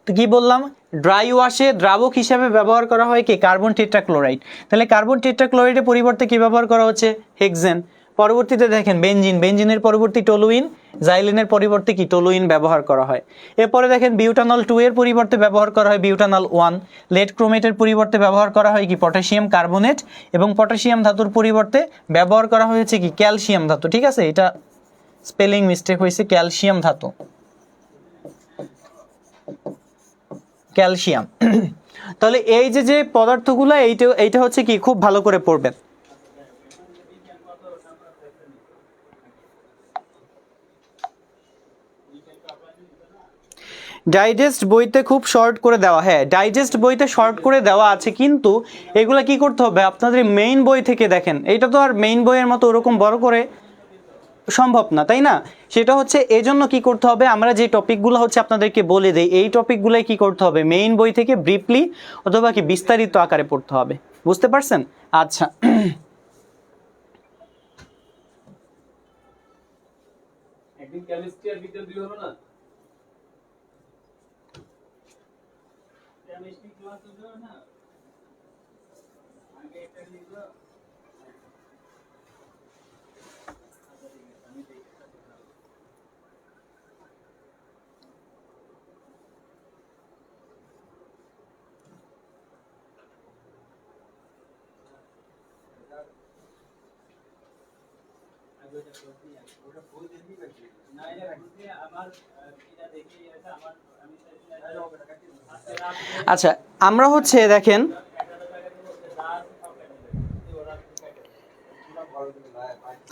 তো কি বললাম? ড্রাই ওয়াশে দ্রাবক হিসেবে ব্যবহার করা হয় কে? Carbon tetrachloride. তাহলে কার্বন টেট্রাক্লোরাইডের পরিবর্তে কি ব্যবহার করা হচ্ছে? হেক্সেন। পরবর্তীতে দেখেন বেনজিনের পরিবর্তে টলুইন, জাইলিনের পরিবর্তে কি টলুইন ব্যবহার করা হয়। এরপরে দেখেন বিউটানল 2 এর পরিবর্তে ব্যবহার করা হয় বিউটানল 1। লেড ক্রোমেটের পরিবর্তে ব্যবহার করা হয় কি? Potassium carbonate. এবং পটাশিয়াম ধাতুর পরিবর্তে ব্যবহার করা হয়েছে কি? ক্যালসিয়াম ধাতু, ঠিক আছে? এটা স্পেলিং মিস্টেক হয়েছে, ক্যালসিয়াম ধাতু, ক্যালসিয়াম। তাহলে এই যে পদার্থগুলো এইটা হচ্ছে কি খুব ভালো করে পড়বেন। ডাইজেস্ট বইতে খুব শর্ট করে দেওয়া, হ্যাঁ ডাইজেস্ট বইতে শর্ট করে দেওয়া আছে, কিন্তু এগুলা কি করতে হবে আপনাদের মেইন বই থেকে দেখেন। এটা তো আর মেইন বইয়ের মতো ওরকম বড় করে সম্ভব না, তাই না? সেটা হচ্ছে এজন্য কি করতে হবে, আমরা যে টপিকগুলো হচ্ছে আপনাদেরকে বলে দেই, এই টপিকগুলোই কি করতে হবে মেইন বই থেকে ব্রিফলি অথবা কি বিস্তারিত আকারে পড়তে হবে। বুঝতে পারছেন? আচ্ছা, একদিন কেমিস্ট্রি আর বিজ্ঞান দুই হবে না? কেমিস্ট্রি ক্লাস হবে না, আগে একটা লিখো। আমি দেখি। ওটা ফুল দেখবি নাকি? না এটা বুঝি আমার এটা দেখি এটা আমার আমি আচ্ছা আমরা হচ্ছে দেখেন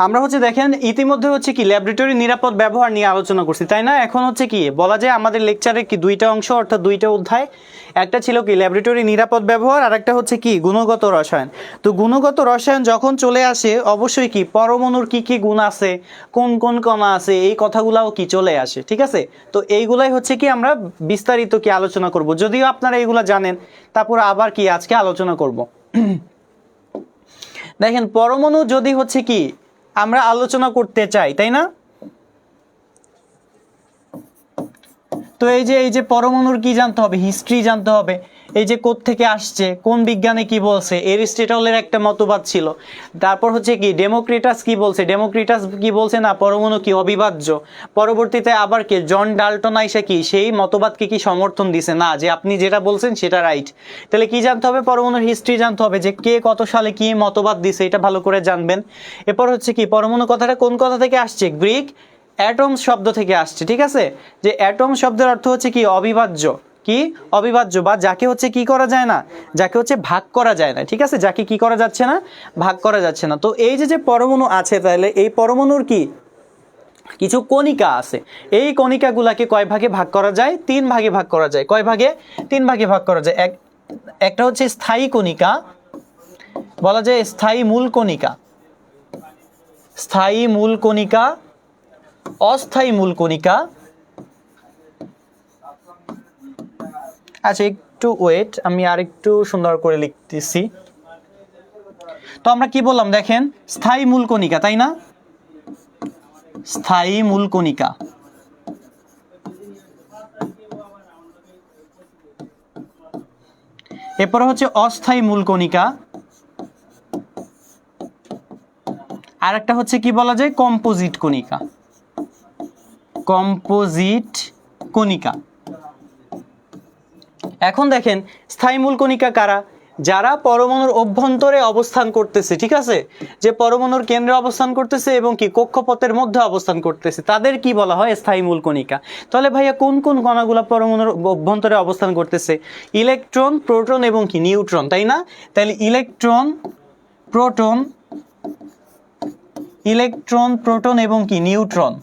আমরা হচ্ছে দেখেন ইতিমধ্যে হচ্ছে কি ল্যাবরেটরি নিরাপদ ব্যবহার নিয়ে আলোচনা করছি, তাই না? এখন হচ্ছে কি বলা যায় আমাদের লেকচারে কি দুইটা অংশ অর্থাৎ দুইটা অধ্যায়, একটা ছিল কি ল্যাবরেটরি নিরাপদ ব্যবহার আর একটা হচ্ছে কি গুণগত রসায়ন। তো গুণগত রসায়ন যখন চলে আসে অবশ্যই কি পরমাণুর কি কি গুণ আছে, কোন কোন কণা আছে, এই কথাগুলাও কি চলে আসে, ঠিক আছে? তো এইগুলাই হচ্ছে কি আমরা বিস্তারিত কি আলোচনা করব, যদিও আপনারা এইগুলা জানেন, তারপর আবার কি আজকে আলোচনা করব। দেখেন পরমাণু যদি হচ্ছে কি আমরা আলোচনা করতে চাই, তাই না? তো এই যে পরমাণুর কি জানতে হবে, হিস্ট্রি জানতে হবে, এই যে কোত্থেকে আসছে, কোন বিজ্ঞানী কি বলছে, এরিস্টটলের একটা মতবাদ ছিল। তারপর হচ্ছে কি ডেমোক্রিটাস কি বলছে, ডেমোক্রিটাস কি বলছে না পরমাণু কি অবিভাজ্য। পরবর্তীতে আবার কি জন ডাল্টন আইসা কি সেই মতবাদকে কি সমর্থন দিছে না, যে আপনি যেটা বলছেন সেটা রাইট। তাহলে কি জানতে হবে, পরমাণুর হিস্ট্রি জানতে হবে, যে কে কত সালে কি মতবাদ দিছে এটা ভালো করে জানবেন। এরপর হচ্ছে কি পরমাণু কথাটা কোন কথা থেকে আসছে, গ্রিক অ্যাটমস শব্দ থেকে আসছে, ঠিক আছে? যে অ্যাটম শব্দের অর্থ হচ্ছে কি অবিভাজ্য, কি অবিভাজ্য, বা যাকে হচ্ছে কি করা যায় না, যাকে হচ্ছে ভাগ করা যায় না, ঠিক আছে? যাকে কি করা যাচ্ছে না, ভাগ করা যাচ্ছে না। তো এই যে যে পরমাণু আছে, তাহলে এই পরমাণুর কি কিছু কণিকা আছে, এই কণিকাগুলাকে কয় ভাগে ভাগ করা যায়, তিন ভাগে ভাগ করা যায়। কয় ভাগে, তিন ভাগে ভাগ করা যায়। একটা হচ্ছে স্থায়ী কণিকা, বলা যায় স্থায়ী মূল কণিকা, স্থায়ী মূল কণিকা, অস্থায়ী মূল কণিকা। আচ্ছা একটু ওয়েট, আমি আরেকটু সুন্দর করে লিখতেছি। তো আমরা কি বললাম দেখেন, স্থায়ী মূল কণিকা, তাই না? স্থায়ী মূল কণিকা। এরপরে হচ্ছে অস্থায়ী মূল কণিকা, আর একটা হচ্ছে কি বলা যায় কম্পোজিট কণিকা, কম্পোজিট কণিকা। এখন দেখেন স্থায়ী মূল কণিকা কারা, যারা পরমাণুর অভ্যন্তরে অবস্থান করতেছে, ঠিক আছে? যে পরমাণুর কেন্দ্রে অবস্থান করতেছে এবং কি কক্ষপথের মধ্যে অবস্থান করতেছে, তাদের কি বলা হয় স্থায়ী মূল কণিকা। তাহলে ভাইয়া কোন কোন কণাগুলো পরমাণুর অভ্যন্তরে অবস্থান করতেছে, ইলেকট্রন, প্রোটন এবং কি নিউট্রন, তাই না? তাহলে ইলেকট্রন, প্রোটন, ইলেকট্রন, প্রোটন এবং কি নিউট্রন,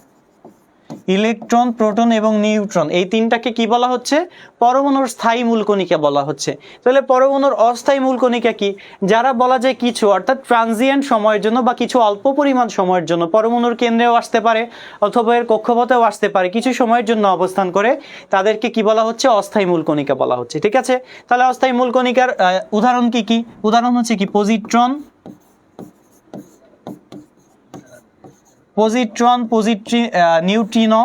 ইলেকট্রন, প্রোটন এবং নিউট্রন, এই তিনটাকে কি বলা হচ্ছে, পরমাণুর স্থায়ী মূল কণিকা বলা হচ্ছে। তাহলে পরমাণুর অস্থায়ী মূল কণিকা কি, যারা বলা যায় কিছু অর্থাৎ ট্রানজিয়েন্ট সময়ের জন্য বা কিছু অল্প পরিমাণ সময়ের জন্য পরমাণুর কেন্দ্রেও আসতে পারে অথবা এর কক্ষপথেও আসতে পারে, কিছু সময়ের জন্য অবস্থান করে, তাদেরকে কি বলা হচ্ছে, অস্থায়ী মূল কণিকা বলা হচ্ছে, ঠিক আছে? তাহলে অস্থায়ী মূল কণিকার উদাহরণ কি কি, উদাহরণ হচ্ছে কি positron, positron, neutrino,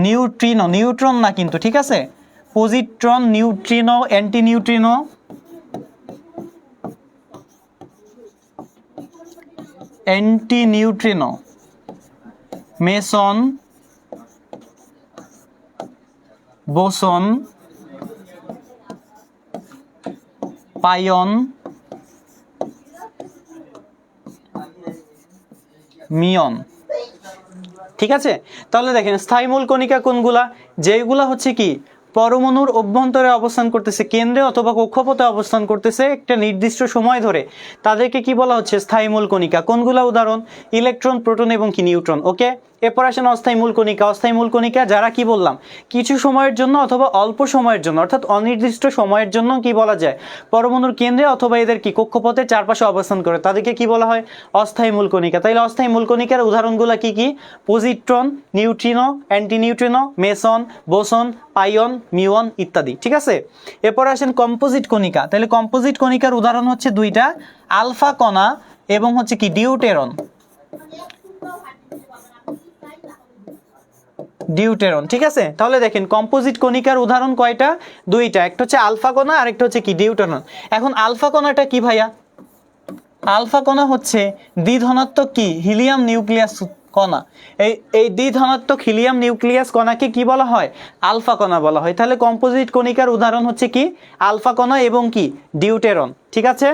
neutrino, neutron না কিন্তু, ঠিক আছে? Positron, neutrino, anti neutrino, anti neutrino, meson, boson, pion, muon, ঠিক আছে? তাহলে দেখেন স্থায়ী মূল কণিকা কোনগুলা, যেগুলা হচ্ছে কি পরমাণুর অভ্যন্তরে অবস্থান করতেছে, কেন্দ্রে অথবা কক্ষপথে অবস্থান করতেছে একটা নির্দিষ্ট সময় ধরে, তাদেরকে কি বলা হচ্ছে স্থায়ী মূল কণিকা। কোনগুলা উদাহরণ, ইলেকট্রন, প্রোটন এবং কি নিউট্রন। ওকে, এরপর আসেন অস্থায়ী মূল কণিকা। অস্থায়ী মূল কণিকা যারা কি বললাম, কিছু সময়ের জন্য অথবা অল্প সময়ের জন্য অর্থাৎ অনির্দিষ্ট সময়ের জন্য কি বলা যায় পরমাণুর কেন্দ্রে অথবা এদের কি কক্ষপথের চারপাশে অবস্থান করে, তাদেরকে কি বলা হয় অস্থায়ী মূল কণিকা। তাইলে অস্থায়ী মূল কণিকার উদাহরণগুলো কি কি, positron, neutrino, anti neutrino, meson, boson, pine, muon ইত্যাদি, ঠিক আছে? এরপর আসেন কম্পোজিট কণিকা। তাহলে কম্পোজিট কণিকার উদাহরণ হচ্ছে দুইটা, আলফা কণা এবং হচ্ছে কি ডিউটেরন, ডিউটেরন, ঠিক আছে? তাহলে দেখেন কম্পোজিট কণিকার উদাহরণ কয়টা, দুইটা, একটা হচ্ছে আলফা কণা আর একটা হচ্ছে কি ডিউটেরন। এখন আলফা কণাটা কি ভাইয়া, আলফা কণা হচ্ছে দ্বিধনাত্মক কি হিলিয়াম নিউক্লিয়াস কণা। এই দ্বিধনাত্মক হিলিয়াম নিউক্লিয়াস কণাকে কি বলা হয়, আলফা কণা বলা হয়। তাহলে কম্পোজিট কণিকার উদাহরণ হচ্ছে কি আলফা কণা এবং কি ডিউটেরন, ঠিক আছে?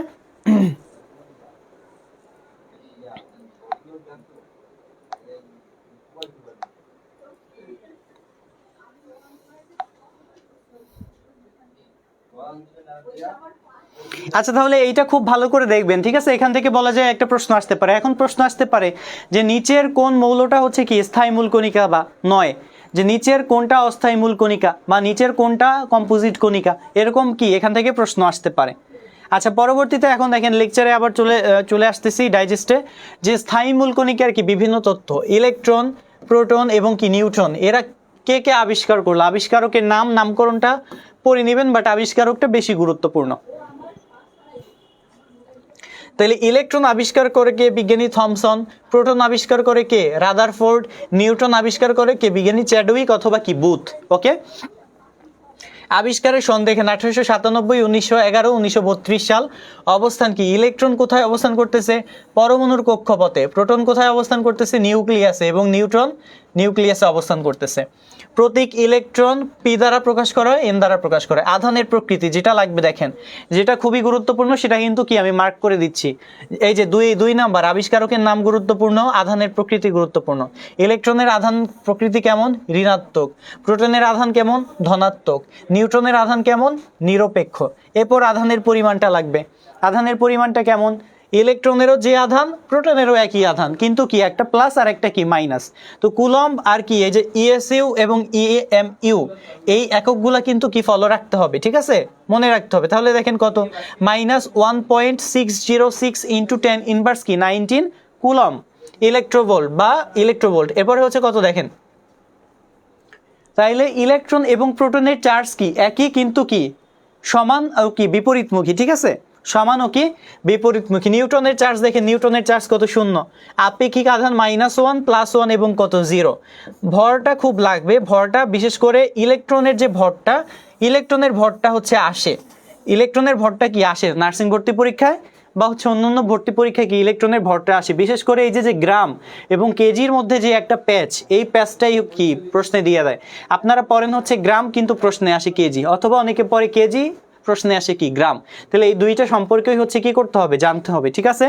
আচ্ছা তাহলে এইটা খুব ভালো করে দেখবেন, ঠিক আছে? এখান থেকে বলা যায় একটা প্রশ্ন আসতে পারে, এখন প্রশ্ন আসতে পারে যে নিচের কোন মৌলটা হচ্ছে কি স্থায়ী মূল কণিকা বা নয়, যে নিচের কোনটা অস্থায়ী মূল কণিকা বা নিচের কোনটা কম্পোজিট কণিকা, এরকম কি এখান থেকে প্রশ্ন আসতে পারে। আচ্ছা পরবর্তীতে এখন দেখেন লেকচারে আবার চলে আসতেছি ডাইজেস্টে, যে স্থায়ী মূল কণিকার কি বিভিন্ন তথ্য, ইলেকট্রন, প্রোটন এবং কি নিউট্রন, এরা কে কে আবিষ্কার করলো, আবিষ্কারকের নামকরণটা পড়ে নেবেন, বাট আবিষ্কারকটা বেশি গুরুত্বপূর্ণ। তাহলে ইলেকট্রন আবিষ্কার করে কে? বিজ্ঞানী থমসন। প্রোটন আবিষ্কার করে কে? রাদারফোর্ড। নিউটন আবিষ্কার করে কে? বিজ্ঞানী চ্যাডউইক অথবা কি বুথ। ওকে, আবিষ্কারের সন দেখেন 1897, 1911, 1932 সাল। অবস্থান কি? ইলেকট্রন কোথায় অবস্থান করতেছে? পরমাণুর কক্ষপথে। প্রোটন কোথায় অবস্থান করতেছে? নিউক্লিয়াসে। এবং নিউট্রন নিউক্লিয়াসে অবস্থান করতেছে। প্রতীক ইলেকট্রন পি দ্বারা প্রকাশ করা হয়, এন দ্বারা প্রকাশ করে। আধানের প্রকৃতি যেটা লাগবে দেখেন, যেটা খুবই গুরুত্বপূর্ণ সেটা কিন্তু কি আমি মার্ক করে দিচ্ছি, এই যে দুই নাম্বার, আবিষ্কারকের নাম গুরুত্বপূর্ণ, আধানের প্রকৃতি গুরুত্বপূর্ণ। ইলেকট্রনের আধান প্রকৃতি কেমন? ঋণাত্মক। প্রোটনের আধান কেমন? ধনাত্মক। নিউট্রনের আধান কেমন? নিরপেক্ষ। এরপর আধানের পরিমাণটা লাগবে, আধানের পরিমাণটা কেমন? ইলেকট্রনেরও যে আধান, প্রোটনেরও একই আধান, কিন্তু কি একটা প্লাস আর একটা কি মাইনাস। তো কুলম্ব আর কি এই যে ইএসইউ এবং ইএমইউ, এই এককগুলা কিন্তু কি ফলো রাখতে হবে, ঠিক আছে, মনে রাখতে হবে। তাহলে দেখেন কত, -1.606 ইন্টু 10 ইনভার্স কি 19 কুলম্ব ইলেকট্রোভোল্ট বা ইলেকট্রোভোল্ট। এরপরে হচ্ছে কত দেখেন, তাইলে ইলেকট্রন এবং প্রোটনের চার্জ কি একই, কিন্তু কি সমান ও কি বিপরীতমুখী, ঠিক আছে, সমান ও কি বিপরীতমুখী। নিউটনের চার্জ দেখেন, নিউটনের চার্জ কত? 0। আপেক্ষিক আধান -1 +1 এবং কত? 0। ভরটা খুব লাগবে, ভরটা বিশেষ করে ইলেকট্রনের যে ভরটা, ইলেকট্রনের ভরটা হচ্ছে আসে, ইলেকট্রনের ভরটা কি আসে নার্সিং ভর্তি পরীক্ষায় বা হচ্ছে অন্যান্য ভর্তি পরীক্ষায় কি ইলেকট্রনের ভরটা আসে, বিশেষ করে এই যে গ্রাম এবং কেজির মধ্যে যে একটা প্যাচ, এই প্যাচটাই কি প্রশ্নে দিয়ে দেয়। আপনারা পড়েন হচ্ছে গ্রাম, কিন্তু প্রশ্নে আসে কেজি, অথবা অনেকে পড়ে কেজি, প্রশ্নে আসে কি গ্রাম। তাহলে এই দুইটা সম্পর্কেই হচ্ছে কি করতে হবে, জানতে হবে, ঠিক আছে।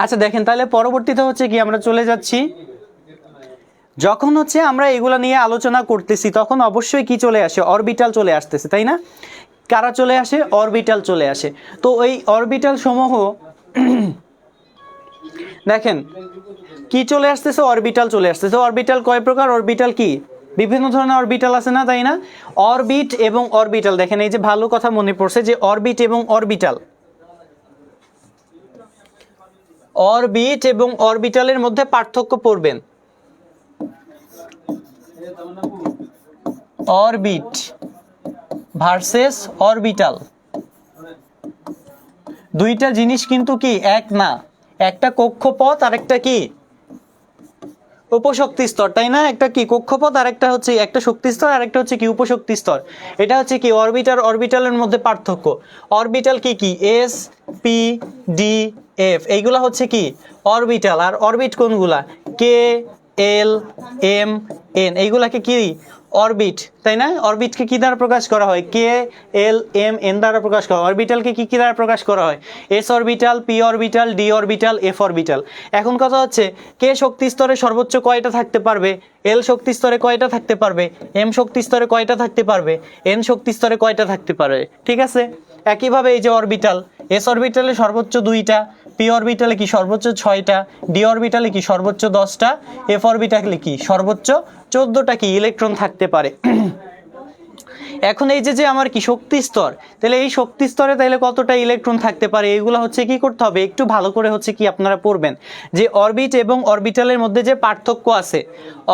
আচ্ছা দেখেন, তাহলে পরবর্তীতে হচ্ছে কি আমরা চলে যাচ্ছি, যখন হচ্ছে আমরা এগুলা নিয়ে আলোচনা করতেছি তখন অবশ্যই কি চলে আসে, অরবিটাল চলে আসতেছে, তাই না? কারা চলে আসে? অরবিটাল চলে আসে। তো এই অরবিটাল সমূহ দেখেন কি চলে আসতেছে, অরবিটাল চলে আসতেছে। অরবিটাল কয় প্রকার? অরবিটাল কি বিভিন্ন ধরনের অরবিটাল আছে না, তাই না? অরবিট এবং অরবিটাল, দেখেন এই যে ভালো কথা মনে পড়ছে যে অরবিট এবং অরবিটাল, অরবিট এবং অরবিটালের মধ্যে পার্থক্য পড়বেন। অরবিট ভার্সেস অরবিটাল, দুইটা জিনিস কিন্তু কি এক না, একটা কক্ষপথ আর একটা কি উপশক্তি স্তর, তাই না? একটা কি কক্ষপথ আর একটা হচ্ছে একটা শক্তি স্তর আর একটা হচ্ছে কি উপশক্তি স্তর। এটা হচ্ছে কি অরবিটাল অরবিটালের মধ্যে পার্থক্য। অরবিটাল কি কি এস পি ডি এফ, এইগুলা হচ্ছে কি অরবিটাল। আর অরবিট কোনগুলা? কে এল এম এন, এইগুলাকে কি অরবিট, তাই না? অরবিটকে কি দ্বারা প্রকাশ করা হয়? কে এল এম এন দ্বারা প্রকাশ করা হয়। অরবিটালকে কি কি দ্বারা প্রকাশ করা হয়? S orbital, P orbital, D orbital, F orbital. এখন কথা হচ্ছে কে শক্তি স্তরে সর্বোচ্চ কয়টা থাকতে পারবে, এল শক্তি স্তরে কয়টা থাকতে পারবে, এম শক্তি স্তরে কয়টা থাকতে পারবে, এন শক্তি স্তরে কয়টা থাকতে পারবে, ঠিক আছে। একইভাবে এই যে অরবিটাল, এস অরবিটালে সর্বোচ্চ 2টা, পি অরবিটালে কি সর্বোচ্চ 6টা, ডি অরবিটালে কি সর্বোচ্চ 10টা, এফ অরবিটালে কি সর্বোচ্চ 14টা কি ইলেকট্রন থাকতে পারে। এখন এই যে আমার কি শক্তি স্তর, তাহলে এই শক্তি স্তরে তাহলে কতটা ইলেকট্রন থাকতে পারে, এগুলো হচ্ছে কি করতে হবে, একটু ভালো করে হচ্ছে কি আপনারা পড়বেন যে অরবিট এবং অরবিটালের মধ্যে যে পার্থক্য আছে,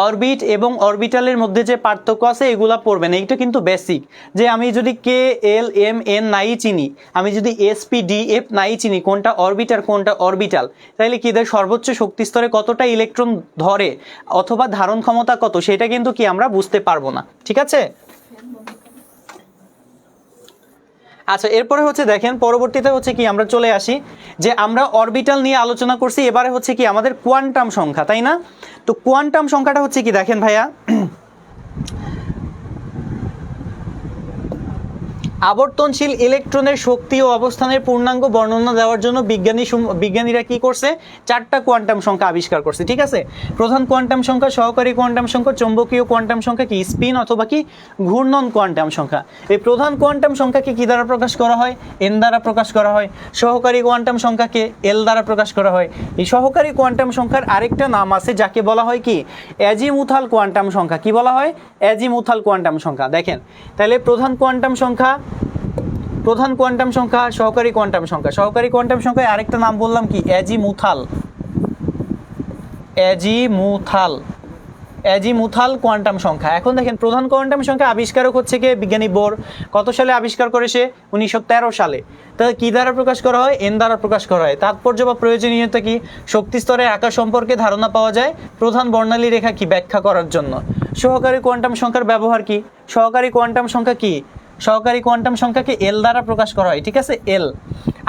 অরবিট এবং অরবিটালের মধ্যে যে পার্থক্য আছে এগুলা পড়বেন। এইটা কিন্তু বেসিক, যে আমি যদি কে এল এম এন নাই চিনি, আমি যদি এস পি ডি এফ নাই চিনি, কোনটা অরবিট আর কোনটা অরবিটাল, তাহলে কি এদের সর্বোচ্চ শক্তি স্তরে কতটা ইলেকট্রন ধরে অথবা ধারণ ক্ষমতা কত, সেটা কিন্তু কি আমরা বুঝতে পারবো না, ঠিক আছে। আচ্ছা এরপরে হচ্ছে দেখেন পরবর্তীতে হচ্ছে কি আমরা চলে আসি যে আমরা অরবিটাল নিয়ে আলোচনা করছি, এবারে হচ্ছে কি আমাদের কোয়ান্টাম সংখ্যা, তাই না? তো কোয়ান্টাম সংখ্যাটা হচ্ছে কি দেখেন ভাইয়া, আবর্তনশীল ইলেকট্রনের শক্তি ও অবস্থানের পূর্ণাঙ্গ বর্ণনা দেওয়ার জন্য বিজ্ঞানীরা কি করছে, 4টা কোয়ান্টাম সংখ্যা আবিষ্কার করছে। ঠিক আছে, প্রধান কোয়ান্টাম সংখ্যা, সহকারী কোয়ান্টাম সংখ্যা, চৌম্বকীয় কোয়ান্টাম সংখ্যা, কি স্পিন অথবা কি ঘূর্ণন কোয়ান্টাম সংখ্যা। এই প্রধান কোয়ান্টাম সংখ্যাকে কি দ্বারা প্রকাশ করা হয়, এন দ্বারা প্রকাশ করা হয়। সহকারী কোয়ান্টাম সংখ্যাকে এল দ্বারা প্রকাশ করা হয়। এই সহকারী কোয়ান্টাম সংখ্যার আরেকটা নাম আছে যাকে বলা হয় কি অ্যাজিমুথাল কোয়ান্টাম সংখ্যা। কি বলা হয়, অ্যাজিমুথাল কোয়ান্টাম সংখ্যা। দেখেন তাহলে প্রধান কোয়ান্টাম সংখ্যা, সহকারী কোয়ান্টাম সংখ্যা, সহকারী কোয়ান্টাম সংখ্যায় আরেকটা নাম বললাম কি অ্যাজিমুথাল কোয়ান্টাম সংখ্যা। এখন দেখেন প্রধান কোয়ান্টাম সংখ্যা আবিষ্কারক হচ্ছে কে, বিজ্ঞানী বোর। কত সালে আবিষ্কার করে সে, 1913 সালে। তাহলে কি দ্বারা প্রকাশ করা হয়, এন দ্বারা প্রকাশ করা হয়। তাৎপর্য বা প্রয়োজনীয়তা কি, শক্তি স্তরের আকার সম্পর্কে ধারণা পাওয়া যায় প্রধান বর্ণালী রেখা কি ব্যাখ্যা করার জন্য। সহকারী কোয়ান্টাম সংখ্যার ব্যবহার কি, সহকারী কোয়ান্টাম সংখ্যা কি, সহকারী কোয়ান্টাম সংখ্যাকে এল দ্বারা প্রকাশ করা হয়। ঠিক আছে, এল।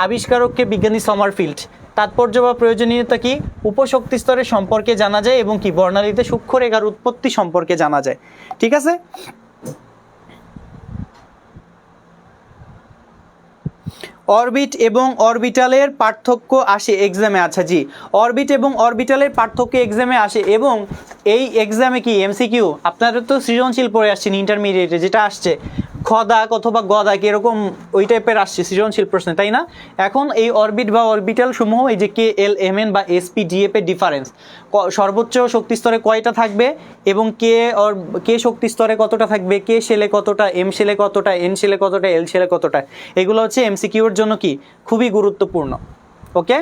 আবিষ্কারককে বিজ্ঞানী সমারফিল্ড। তাৎপর্য বা প্রয়োজনীয়তা কি, উপশক্তি স্তরের সম্পর্কে জানা যায় এবং কি বর্ণালীতে সূক্ষ্ম রেখার উৎপত্তি সম্পর্কে জানা যায়। ঠিক আছে, অরবিট এবং অরবিটালের পার্থক্য আসে এক্সামে। আচ্ছা জি, অরবিট এবং অরবিটালের পার্থক্য এক্সামে আসে এবং এই এক্সামে কি এমসিকিউ আপনারা তো সৃজনশীল পড়ে আসছেন ইন্টারমিডিয়েটে, যেটা আসছে খদাক অথবা গদাক এরকম ওই টাইপের আসছে সৃজনশীল প্রশ্নে, তাই না? এখন এই অরবিট বা অরবিটাল সমূহ, এই যে কে এল এম এন বা এসপি ডিএফ এর ডিফারেন্স, সর্বোচ্চ শক্তি স্তরে কয়টা থাকবে এবং কে শক্তি স্তরে কতটা থাকবে, কে শেলে কতটা, এম শেলে কতটা, এন শেলে কতটা, এল শেলে কতটা, এগুলো হচ্ছে এমসিকিউর জন্য কি খুবই গুরুত্বপূর্ণ। ওকে,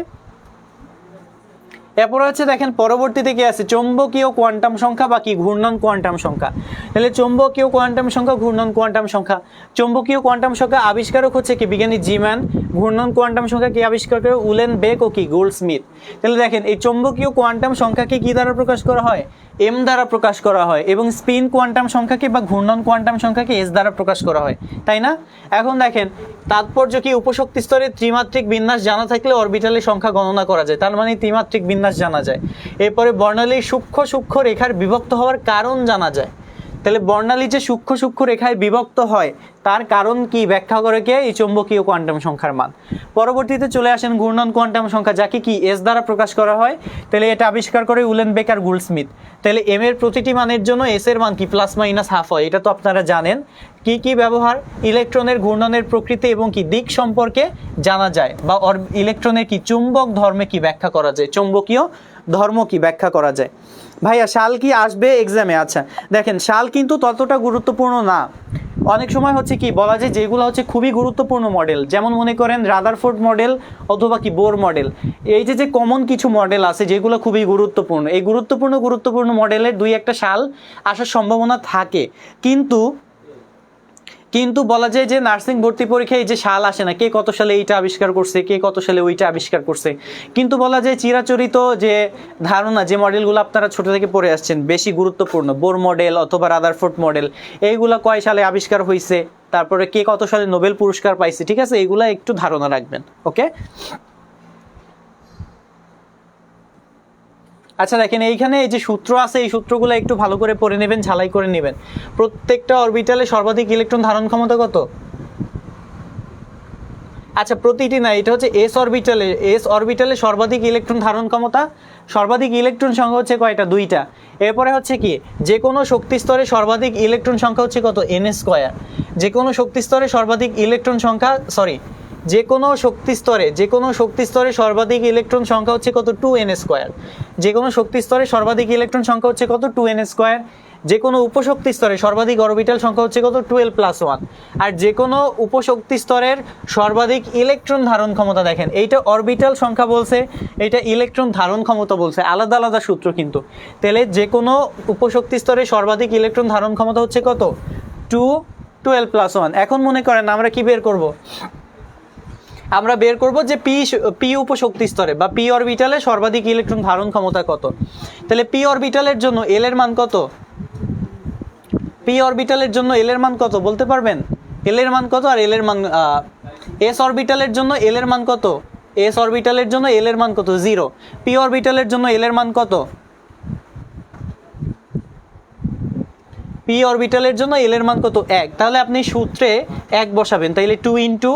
এরপরে হচ্ছে দেখেন পরবর্তীতে কি আছে, চৌম্বকীয় কোয়ান্টাম সংখ্যা বা কি ঘূর্ণন কোয়ান্টাম সংখ্যা। তাহলে চৌম্বকীয় কোয়ান্টাম সংখ্যা, ঘূর্ণন কোয়ান্টাম সংখ্যা। চৌম্বকীয় কোয়ান্টাম সংখ্যা আবিষ্কারক হচ্ছে কি বিজ্ঞানী জিম্যান। ঘূর্ণন কোয়ান্টাম সংখ্যা কি আবিষ্কার করে, উলেনবেক ও কি গোল্ডস্মিথ। তাহলে দেখেন এই চৌম্বকীয় কোয়ান্টাম সংখ্যাকে কি দ্বারা প্রকাশ করা হয়, এম দ্বারা প্রকাশ করা হয় এবং স্পিন কোয়ান্টাম সংখ্যাকে বা ঘূর্ণন কোয়ান্টাম সংখ্যাকে এস দ্বারা প্রকাশ করা হয়, তাই না? এখন দেখেন তাৎপর্য কি, উপশক্তি স্তরে ত্রিমাত্রিক বিন্যাস জানা থাকলে অরবিটালের সংখ্যা গণনা করা যায়, তার মানে ত্রিমাত্রিক বিন্যাস জানা যায়। এরপরে বর্ণালীর সূক্ষ্ম রেখার বিভক্ত হওয়ার কারণ জানা যায়। তাহলে বর্ণালী যে সূক্ষ্ম রেখায় বিভক্ত হয় তার কারণ কি ব্যাখ্যা করে কে, এই চৌম্বকীয় কোয়ান্টাম সংখ্যার মান। পরবর্তীতে চলে আসেন ঘূর্ণন কোয়ান্টাম সংখ্যা, যাকে কি এস দ্বারা প্রকাশ করা হয়। তাহলে এটা আবিষ্কার করে উলেনবেক আর গোল্ডস্মিথ। তাহলে এম এর প্রতিটি মানের জন্য এস এর মান কি প্লাস মাইনাস হাফ হয়, এটা তো আপনারা জানেন। কি ব্যবহার, ইলেকট্রনের ঘূর্ণনের প্রকৃতি এবং কি দিক সম্পর্কে জানা যায়, বা ইলেকট্রনের কি চুম্বক ধর্মে কি ব্যাখ্যা করা যায়, চৌম্বকীয় ধর্ম কি ব্যাখ্যা করা যায়। ভাইয়া সাল কি আসবে এক্সামে? আচ্ছা দেখেন সাল কিন্তু ততটা গুরুত্বপূর্ণ না। অনেক সময় হচ্ছে কি বলা যায় যেগুলো হচ্ছে খুবই গুরুত্বপূর্ণ মডেল, যেমন মনে করেন রাদারফোর্ড মডেল অথবা কি বোর মডেল, এই যে কমন কিছু মডেল আছে যেগুলো খুবই গুরুত্বপূর্ণ, এই গুরুত্বপূর্ণ মডেলের 2-1টা সাল আসার সম্ভাবনা থাকে। কিন্তু বলা যায় যে নার্সিং ভর্তি পরীক্ষায় এই যে সাল আসে না, কে কত সালে এইটা আবিষ্কার করছে, কে কত সালে ওইটা আবিষ্কার করছে, কিন্তু বলা যায় চিরাচরিত যে ধারণা, যে মডেলগুলো আপনারা ছোট থেকে পড়ে আসছেন বেশি গুরুত্বপূর্ণ, বোর মডেল অথবা রাদারফোর্ড মডেল, এইগুলা কয় সালে আবিষ্কার হয়েছে, তারপরে কে কত সালে নোবেল পুরস্কার পাইছে, ঠিক আছে, এইগুলা একটু ধারণা রাখবেন। ওকে, আচ্ছা দেখেন এইখানে এই যে সূত্র আছে, এই সূত্রগুলো একটু ভালো করে পড়ে নেবেন, ঝালাই করে নেবেন। প্রত্যেকটা অরবিটালে সর্বাধিক ইলেকট্রন ধারণ ক্ষমতা কত? আচ্ছা প্রতিটি না, এটা হচ্ছে এস অরবিটালে সর্বাধিক ইলেকট্রন ধারণ ক্ষমতা, সর্বাধিক ইলেকট্রন সংখ্যা হচ্ছে কয়টা? 2টা। এরপরে হচ্ছে কি যে কোনো শক্তি স্তরে সর্বাধিক ইলেকট্রন সংখ্যা হচ্ছে কত? n²। যে কোনো শক্তি স্তরে সর্বাধিক ইলেকট্রন সংখ্যা, যে কোনো শক্তি স্তরে সর্বাধিক ইলেকট্রন সংখ্যা হচ্ছে কত? 2n²। যে কোনো শক্তি স্তরে সর্বাধিক ইলেকট্রন সংখ্যা হচ্ছে কত? 2n²। যে কোনো উপশক্তি স্তরে সর্বাধিক অরবিটাল সংখ্যা হচ্ছে কত? 12+1। আর যে কোনো উপশক্তি স্তরের সর্বাধিক ইলেকট্রন ধারণ ক্ষমতা, দেখেন এইটা অরবিটাল সংখ্যা বলছে, এইটা ইলেকট্রন ধারণ ক্ষমতা বলছে, আলাদা আলাদা সূত্র কিন্তু। তাহলে যে কোনো উপশক্তি স্তরে সর্বাধিক ইলেকট্রন ধারণ ক্ষমতা হচ্ছে কত? 12+1। এখন মনে করেন আমরা কি বের করব? আমরা বের করব যে পি উপশক্তি স্তরে বা পি অরবিটালে সর্বাধিক ইলেকট্রন ধারণ ক্ষমতা কত। তাহলে পি অরবিটালের জন্য এল এর মান কত? পি অরবিটালের জন্য এল এর মান কত বলতে পারবেন? এল এর মান কত? আর এল এর মান এস অরবিটালের জন্য এল এর মান কত? এস অরবিটালের জন্য এল এর মান কত? 0। পি অরবিটালের জন্য এল এর মান কত? পি অরবিটালের জন্য এল এর মান কত 1, তাহলে আপনি সূত্রে 1 বসাবেন, তাইলে 2 ইন্টু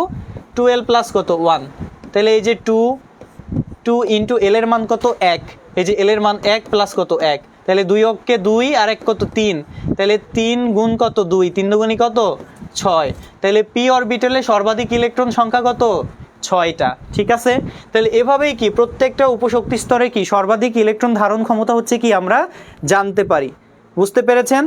12 প্লাস কত 1, তাহলে এই যে 2 ইন্টু এল এর মান কত 1, এই যে এল এর মান 1 প্লাস কত 1, তাহলে 2 অক্ষে 2 আর 1 কত 3, তাহলে 3 গুণ কত 2, 3 দুগুণী কত 6, তাহলে পি অরবিটালে সর্বাধিক ইলেকট্রন সংখ্যা কত 6টা। ঠিক আছে, তাহলে এভাবেই কি প্রত্যেকটা উপশক্তি স্তরে কি সর্বাধিক ইলেকট্রন ধারণ ক্ষমতা হচ্ছে কি আমরা জানতে পারি। বুঝতে পেরেছেন?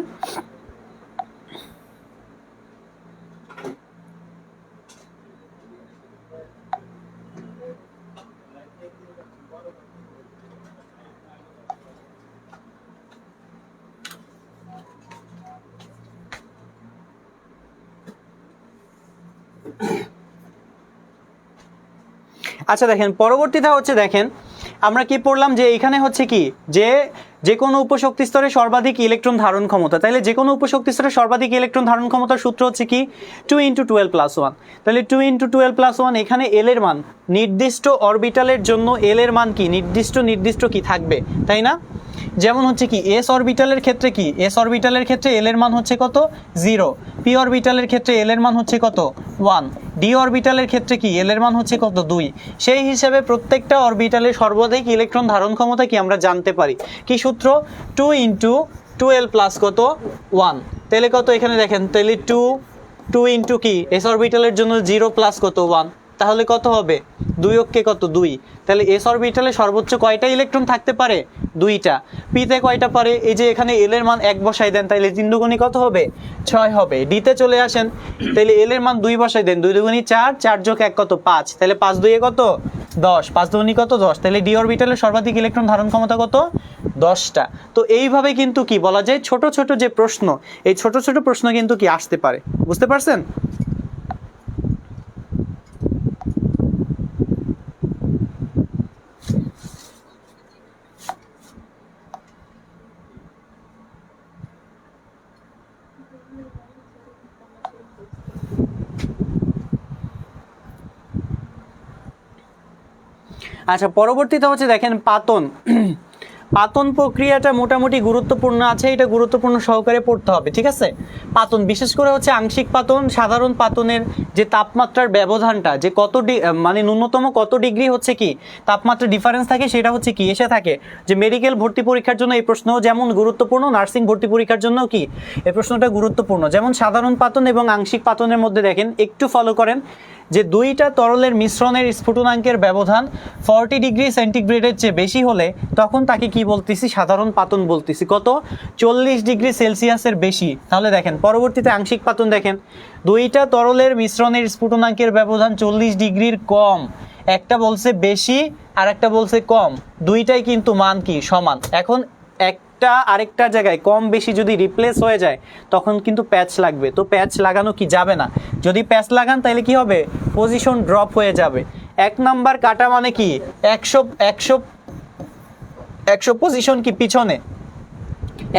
আচ্ছা দেখেন পরবর্তীটা হচ্ছে, দেখেন আমরা কি পড়লাম যে এখানে হচ্ছে কি যে কোনো উপশক্তি স্তরে সর্বাধিক ইলেকট্রন ধারণ ক্ষমতা, তাহলে যে কোনো উপশক্তি স্তরে সর্বাধিক ইলেকট্রন ধারণ ক্ষমতার সূত্র হচ্ছে কি 2 ইন্টু 12 প্লাস 1, তাহলে 2 ইন্টু 12 প্লাস 1, এখানে এল এর মান নির্দিষ্ট অরবিটালের জন্য এল এর মান কি নির্দিষ্ট কি থাকবে, তাই না? যেমন হচ্ছে কি এস অরবিটালের ক্ষেত্রে কি এস অরবিটালের ক্ষেত্রে এল এর মান হচ্ছে কত 0, পি অরবিটালের ক্ষেত্রে এল এর মান হচ্ছে কত 1, ডি অরবিটালের ক্ষেত্রে কি এল এর মান হচ্ছে কত 2, সেই হিসাবে প্রত্যেকটা অরবিটালের সর্বাধিক ইলেকট্রন ধারণ ক্ষমতা কি আমরা জানতে পারি। কি সূত্র 2 ইন্টু 12 প্লাস কত 1, তাহলে কত এখানে দেখেন, তাহলে 2 ইন্টু কি এস অরবিটালের জন্য 0 প্লাস কত 1, তাহলে কত হবে 2 অক্ষে কত 2, তাহলে এস অরবিটালে সর্বোচ্চ কয়টা ইলেকট্রন থাকতে পারে 2টা, পিতে কয়টা পারে, এই যে এখানে এল এর মান 1 বসাই দেন, তাহলে 3 দুগুণী কত হবে 6 হবে। ডিতে চলে আসেন, তাহলে এল এর মান 2 বসাই দেন, 2 দুগুণী 4, 4 যোগ 1 কত 5, তাহলে 5 2 কত 10, 5 দুগুণী কত 10, তাহলে ডি অরবিটালের সর্বাধিক ইলেকট্রন ধারণ ক্ষমতা কত 10টা। তো এইভাবে কিন্তু কি বলা যায় ছোট ছোট যে প্রশ্ন, এই ছোট ছোট প্রশ্ন কিন্তু কি আসতে পারে। বুঝতে পারছেন? আচ্ছা পরবর্তীতে হচ্ছে দেখেন পাতন প্রক্রিয়াটা মোটামুটি গুরুত্বপূর্ণ আছে, এটা গুরুত্বপূর্ণ সহকারে পড়তে হবে। ঠিক আছে, পাতন বিশেষ করে হচ্ছে আংশিক পাতন, সাধারণ পাতনের যে তাপমাত্রার ব্যবধানটা, যে কত মানে ন্যূনতম কত ডিগ্রি হচ্ছে কি তাপমাত্রা ডিফারেন্স থাকে, সেটা হচ্ছে কি এসে থাকে যে মেডিকেল ভর্তি পরীক্ষার জন্য এই প্রশ্ন যেমন গুরুত্বপূর্ণ, নার্সিং ভর্তি পরীক্ষার জন্য কি এই প্রশ্নটা গুরুত্বপূর্ণ। যেমন সাধারণ পাতন এবং আংশিক পাতনের মধ্যে দেখেন একটু ফলো করেন যে দুইটা তরলের মিশ্রণের স্ফুটনাঙ্কের ব্যবধান 40 ডিগ্রি সেন্টিগ্রেডের চেয়ে বেশি হলে তখন তাকে কি বলতেছি সাধারণ পাতন বলতেছি। কত 40 ডিগ্রি সেলসিয়াসের বেশি। তাহলে দেখেন পরবর্তীতে আংশিক পাতন, দেখেন দুইটা তরলের মিশ্রণের স্ফুটনাঙ্কের ব্যবধান 40 ডিগ্রির কম, একটা বলছে বেশি আর একটা বলছে কম, দুইটাই কিন্তু মান কি সমান। এখন একটা আরেকটা জায়গায় কম বেশি যদি রিপ্লেস হয়ে যায় তখন কিন্তু প্যাচ লাগবে, তো প্যাচ লাগানো কি যাবে না। যদি প্যাচ লাগান তাহলে কি হবে পজিশন ড্রপ হয়ে যাবে। 1 নাম্বার কাটা মানে কি 100 পজিশন কি পিছনে,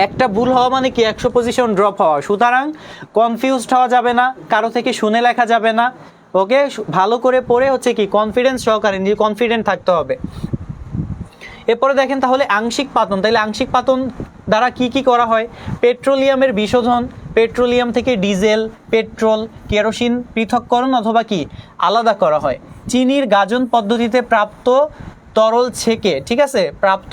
একটা ভুল হওয়া মানে কি 100 পজিশন ড্রপ হওয়া। সুতরাং কনফিউজড হওয়া যাবে না, কারো থেকে শুনে লেখা যাবে না। ওকে, ভালো করে পড়ে হচ্ছে কি কনফিডেন্স সহকারে নিজে কনফিডেন্ট থাকতে হবে। এরপরে দেখেন তাহলে আংশিক পাতন, তাহলে আংশিক পাতন দ্বারা কি কি করা হয়, পেট্রোলিয়ামের বিশোধন, পেট্রোলিয়াম থেকে ডিজেল, পেট্রোল, কেরোসিন পৃথককরণ অথবা কি আলাদা করা হয়। চিনির গাজন পদ্ধতিতে প্রাপ্ত তরল ছেঁকে, ঠিক আছে, প্রাপ্ত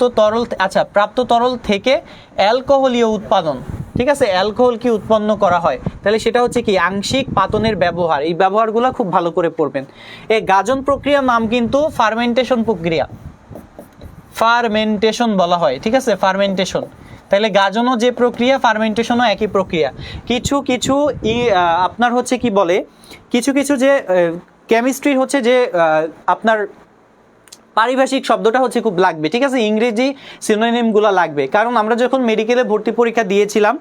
তরল থেকে অ্যালকোহলীয় উৎপাদন, ঠিক আছে, অ্যালকোহল কি উৎপন্ন করা হয়, তাহলে সেটা হচ্ছে কি আংশিক পাতনের ব্যবহার। এই ব্যবহারগুলো খুব ভালো করে পড়বেন। এই গাজন প্রক্রিয়ার নাম কিন্তু ফার্মেন্টেশন প্রক্রিয়া, ফার্মেন্টেশন বলা হয়। ঠিক আছে, ফার্মেন্টেশন। তাহলে গাজনও যে প্রক্রিয়া, ফার্মেন্টেশনও একই প্রক্রিয়া। কিছু কিছু আপনার হচ্ছে কি বলে, কিছু কিছু যে কেমিস্ট্রি হচ্ছে যে আপনার পারিভাষিক শব্দটা হচ্ছে খুব লাগবে। ঠিক আছে, ইংরেজি সিনোনিমগুলো লাগবে, কারণ আমরা যখন মেডিকেলে ভর্তি পরীক্ষা দিয়েছিলাম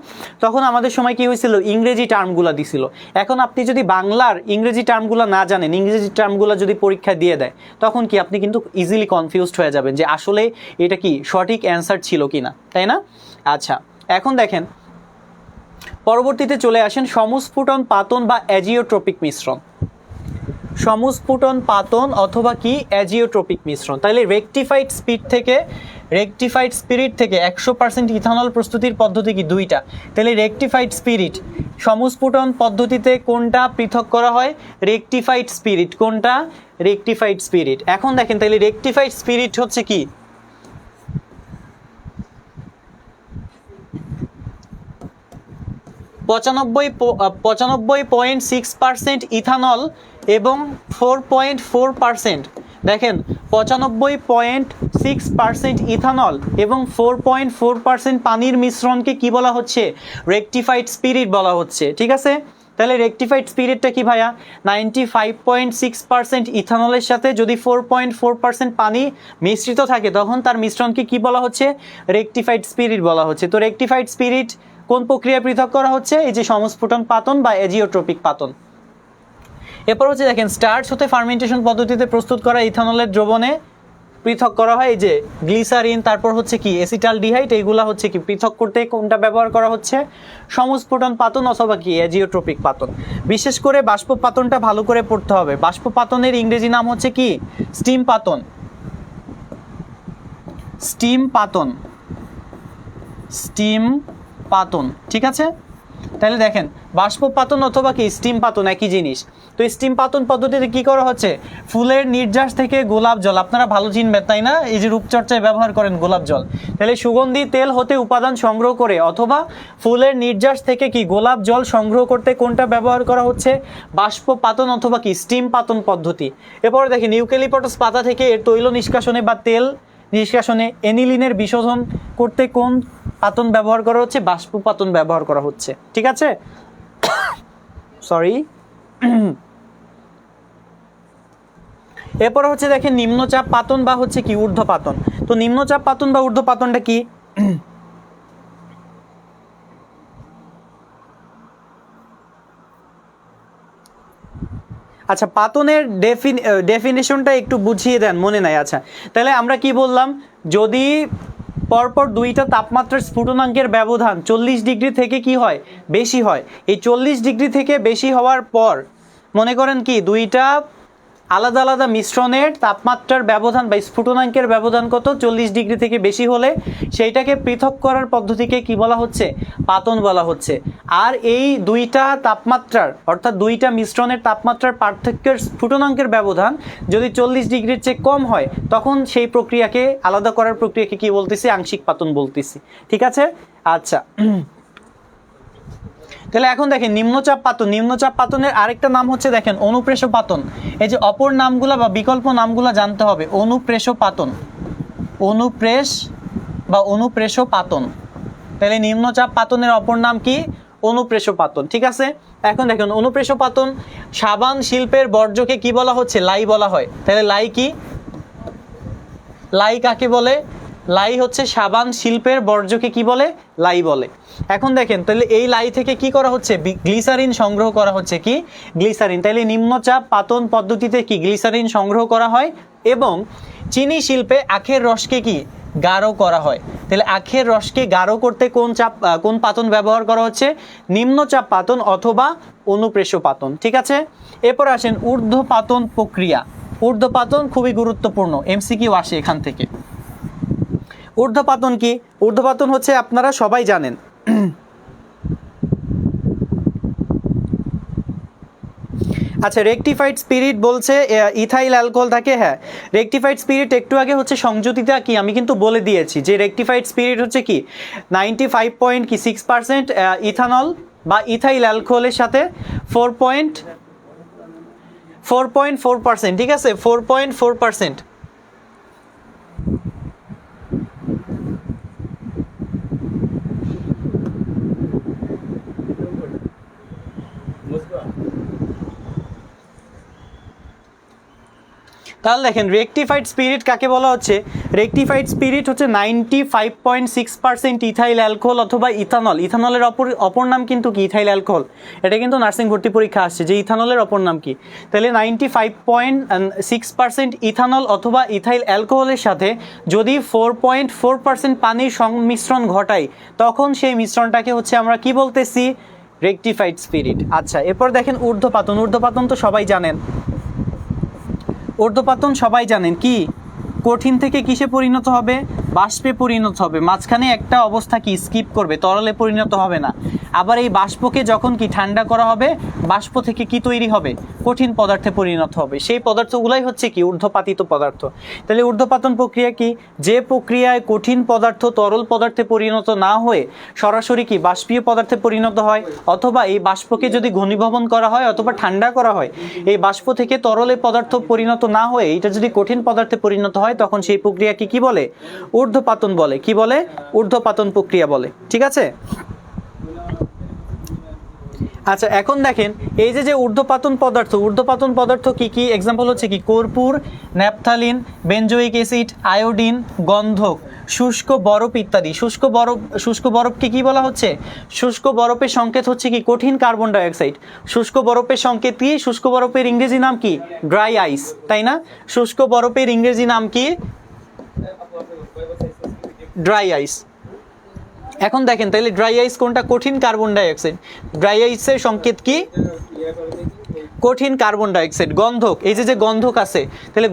তখন আমাদের সময় কি হয়েছিল ইংরেজি টার্মগুলো দিছিল। এখন আপনি যদি বাংলার ইংরেজি টার্মগুলো না জানেন, ইংরেজি টার্মগুলো যদি পরীক্ষা দিয়ে দেয় তখন কি আপনি কিন্তু ইজিলি কনফিউজড হয়ে যাবেন যে আসলে এটা কি সঠিক অ্যান্সার ছিল কিনা, তাই না? আচ্ছা এখন দেখেন পরবর্তীতে চলে আসেন সমস্ফুটন পাতন বা অ্যাজিওট্রপিক মিশ্রণ। সমস্ফুটন পাতন অথবা কি অ্যাজিওট্রপিক মিশ্রণ। তাহলে রেকটিফাইড স্পিরিট থেকে 100% ইথানল প্রস্তুতির পদ্ধতি কি দুইটা। তাহলে রেকটিফাইড স্পিরিট সমস্ফুটন পদ্ধতিতে কোনটা পৃথক করা হয়, রেকটিফাইড স্পিরিট। কোনটা, রেকটিফাইড স্পিরিট। এখন দেখেন তাহলে রেকটিফাইড স্পিরিট হচ্ছে কি, 95.6% ইথানল এবং 4.4%, দেখেন 95.6% ইথানল এবং 4.4% পানির মিশ্রণকে কি বলা হচ্ছে, রেকটিফাইড স্পিরিট বলা হচ্ছে। ঠিক আছে, তাহলে রেকটিফাইড স্পিরিটটা কি ভাইয়া, 95.6% ইথানলের সাথে যদি 4.4% পানি মিশ্রিত থাকে তখন তার মিশ্রণকে কি বলা হচ্ছে, রেকটিফাইড স্পিরিট বলা হচ্ছে। তো রেকটিফাইড স্পিরিট কোন প্রক্রিয়ায় পৃথক করা হচ্ছে, এই যে সমস্ফুটন পাতন বা অ্যাজিওট্রপিক পাতন। এরপর হচ্ছে দেখেন স্টার্চ হতে ফার্মেন্টেশন পদ্ধতিতে প্রস্তুত করা ইথানলের দ্রবণে পৃথক করা হয় এই যে গ্লিসারিন, তারপর হচ্ছে কি এসিটালডিহাইড, এইগুলা হচ্ছে কি পৃথক করতে কোনটা ব্যবহার করা হচ্ছে, সমস্ফুটন পাতন অথবা কি অ্যাজিওট্রপিক পাতন। বিশেষ করে বাষ্প পাতনটা ভালো করে পড়তে হবে। বাষ্প পাতনের ইংরেজি নাম হচ্ছে কি, স্টিম পাতন। স্টিম পাতন, স্টিম পাতন। ঠিক আছে, তাহলে দেখেন বাষ্প পাতন অথবা কি স্টিম পাতন একই জিনিস। তো স্টিম পাতন পদ্ধতিতে কি করা হচ্ছে, ফুলের নির্যাস থেকে গোলাপ জল, আপনারা ভালো চিনবেন তাই না, এই যে রূপচর্চায় ব্যবহার করেন গোলাপ জল, তাহলে সুগন্ধি তেল হতে উপাদান সংগ্রহ করে অথবা ফুলের নির্যাস থেকে কি গোলাপ জল সংগ্রহ করতে কোনটা ব্যবহার করা হচ্ছে, বাষ্প পাতন অথবা কি স্টিম পাতন পদ্ধতি। এরপরে দেখেন ইউক্যালিপটাস পাতা থেকে এর তৈল নিষ্কাশনে বা তেল নিষ্কাশনে এনিলিনের বিশোধন করতে কোন পাতন ব্যবহার করা হচ্ছে, বাষ্প পাতন ব্যবহার করা হচ্ছে। ঠিক আছে, সরি। এরপর হচ্ছে দেখেন নিম্নচাপ পাতন বা হচ্ছে কি ঊর্ধ্বপাতন। তো নিম্নচাপ পাতন বা ঊর্ধ্বপাতনটা কি, আচ্ছা পাতনের ডেফিনেশনটা একটু বুঝিয়ে দেন, মনে নাই। আচ্ছা তাহলে আমরা কি বললাম, যদি পরপর দুইটা তাপমাত্রার স্ফুটনাঙ্কের ব্যবধান 40 ডিগ্রি থেকে কি হয়, বেশি হয়, এই 40 ডিগ্রি থেকে বেশি হওয়ার পর মনে করেন কি দুইটা আলাদা আলাদা মিশ্রণের তাপমাত্রার ব্যবধান বা স্ফুটনাঙ্কের ব্যবধান কত, 40 ডিগ্রি থেকে বেশি হলে সেইটাকে পৃথক করার পদ্ধতিকে কি বলা হচ্ছে, পাতন বলা হচ্ছে। আর এই দুইটা তাপমাত্রার অর্থাৎ দুইটা মিশ্রণের তাপমাত্রার পার্থক্যের স্ফুটনাঙ্কের ব্যবধান যদি 40 ডিগ্রির চেয়ে কম হয় তখন সেই প্রক্রিয়াকে আলাদা করার প্রক্রিয়াকে কি বলতেছি, আংশিক পাতন বলতেছি। ঠিক আছে, আচ্ছা তাহলে এখন দেখেন নিম্নচাপ পাতন, নিম্নচাপ পাতনের আরেকটা নাম হচ্ছে দেখেন অনুপ্রেষ পাতন। এই যে অপর নামগুলা বা বিকল্প নামগুলা জানতে হবে, অনুপ্রেষ পাতন, অনুপ্রেষ বা অনুপ্রেষ পাতন। তাহলে নিম্নচাপ পাতনের অপর নাম কি, অনুপ্রেষ পাতন। ঠিক আছে, এখন দেখেন অনুপ্রেষ পাতন সাবান শিল্পের বর্জ্যকে কি বলা হচ্ছে, লাই বলা হয়। তাহলে লাই কি, লাই কাকে বলে, লাই হচ্ছে সাবান শিল্পের বর্জ্যকে কি বলে, লাই বলে। এখন দেখেন তাহলে এই লাই থেকে কি করা হচ্ছে, গ্লিসারিন সংগ্রহ করা হচ্ছে, কি গ্লিসারিন। তাহলে নিম্নচাপ পাতন পদ্ধতিতে কি গ্লিসারিন সংগ্রহ করা হয় এবং চিনি শিল্পে আখের রসকে কি গাঢ় করা হয়। তাহলে আখের রসকে গাঢ় করতে কোন পাতন ব্যবহার করা হচ্ছে, নিম্নচাপ পাতন অথবা অনুপ্রেষ পাতন। ঠিক আছে, এরপর আসেন ঊর্ধ্বপাতন প্রক্রিয়া। ঊর্ধ্বপাতন খুবই গুরুত্বপূর্ণ, এমসিকিউ আসে এখান থেকে। ঊর্ধ্বপাতন কি, ঊর্ধ্বপাতন হচ্ছে আপনারা সবাই জানেন, আচ্ছা রেকটিফাইড স্পিরিট বলছে ইথাইল অ্যালকোহল থাকে, হ্যাঁ রেকটিফাইড স্পিরিট একটু আগে হচ্ছে সংযুতিটা কি আমি কিন্তু বলে দিয়েছি যে রেকটিফাইড স্পিরিট হচ্ছে কি 95.6% ইথানল বা ইথাইল অ্যালকোহলের সাথে 4.4%। ঠিক আছে, 4.4%। তাহলে দেখেন রেকটিফাইড স্পিরিট কাকে বলা হচ্ছে, রেকটিফাইড স্পিরিট হচ্ছে 95.6% ইথাইল অ্যালকোহল অথবা ইথানল। ইথানলের অপর নাম কিন্তু কি, ইথাইল অ্যালকোহল। এটা কিন্তু নার্সিং ভর্তি পরীক্ষা আসছে যে ইথানলের অপর নাম কি। তাহলে 95.6% ইথানল অথবা ইথাইল অ্যালকোহলের সাথে যদি 4.4% পানির সংমিশ্রণ ঘটায় তখন সেই মিশ্রণটাকে হচ্ছে আমরা কি বলতেছি, রেকটিফাইড স্পিরিট। আচ্ছা এরপর দেখেন ঊর্ধ্বপাতন। ঊর্ধ্বপাতন তো সবাই জানেন, ঊর্ধ্বপাতন সবাই জানেন কি কঠিন থেকে কিসে পরিণত হবে, বাষ্পে পরিণত হবে, মাঝখানে একটা অবস্থা কি স্কিপ করবে, তরলে পরিণত হবে না। আবার এই বাষ্পকে যখন কি ঠান্ডা করা হবে, বাষ্প থেকে কি তৈরি হবে, কঠিন পদার্থে পরিণত হবে। সেই পদার্থগুলাই হচ্ছে কি ঊর্ধ্বপাতিত পদার্থ। তাহলে ঊর্ধ্বপাতন প্রক্রিয়া কি, যে প্রক্রিয়ায় কঠিন পদার্থ তরল পদার্থে পরিণত না হয়ে সরাসরি কি বাষ্পীয় পদার্থে পরিণত হয়, অথবা এই বাষ্পকে যদি ঘনীভবন করা হয় অথবা ঠান্ডা করা হয়, এই বাষ্প থেকে তরলে পদার্থ পরিণত না হয়ে এটা যদি কঠিন পদার্থে পরিণত হয়, তখন সেই প্রক্রিয়াকে কি বলে, ঊর্ধ্বপাতন বলে। কি বলে, ঊর্ধ্বপাতন প্রক্রিয়া বলে। ঠিক আছে। আচ্ছা এখন দেখেন এই যে ঊর্ধ্বপাতন পদার্থ কি কি এক্সাম্পল হচ্ছে কি, কর্পূর, ন্যাপথালিন, বেনজোইক অ্যাসিড, আয়োডিন, গন্ধক, শুষ্ক বরফ ইত্যাদি। শুষ্ক বরফকে কি বলা হচ্ছে, শুষ্ক বরফের সংকেত হচ্ছে কি কঠিন কার্বন ডাইঅক্সাইড। শুষ্ক বরফের সংকেত কি, শুষ্ক বরফের ইংরেজি নাম কি, ড্রাই আইস, তাই না? শুষ্ক বরফের ইংরেজি নাম কি, ড্রাই আইস। এখন দেখেন তাহলে ড্রাই আইস কোনটা, কঠিন কার্বন ডাইঅক্সাইড। ড্রাই আইসের সংকেত কি, কঠিন কার্বন ডাইঅক্সাইড। গন্ধক, এই যে গন্ধক আছে, তাহলে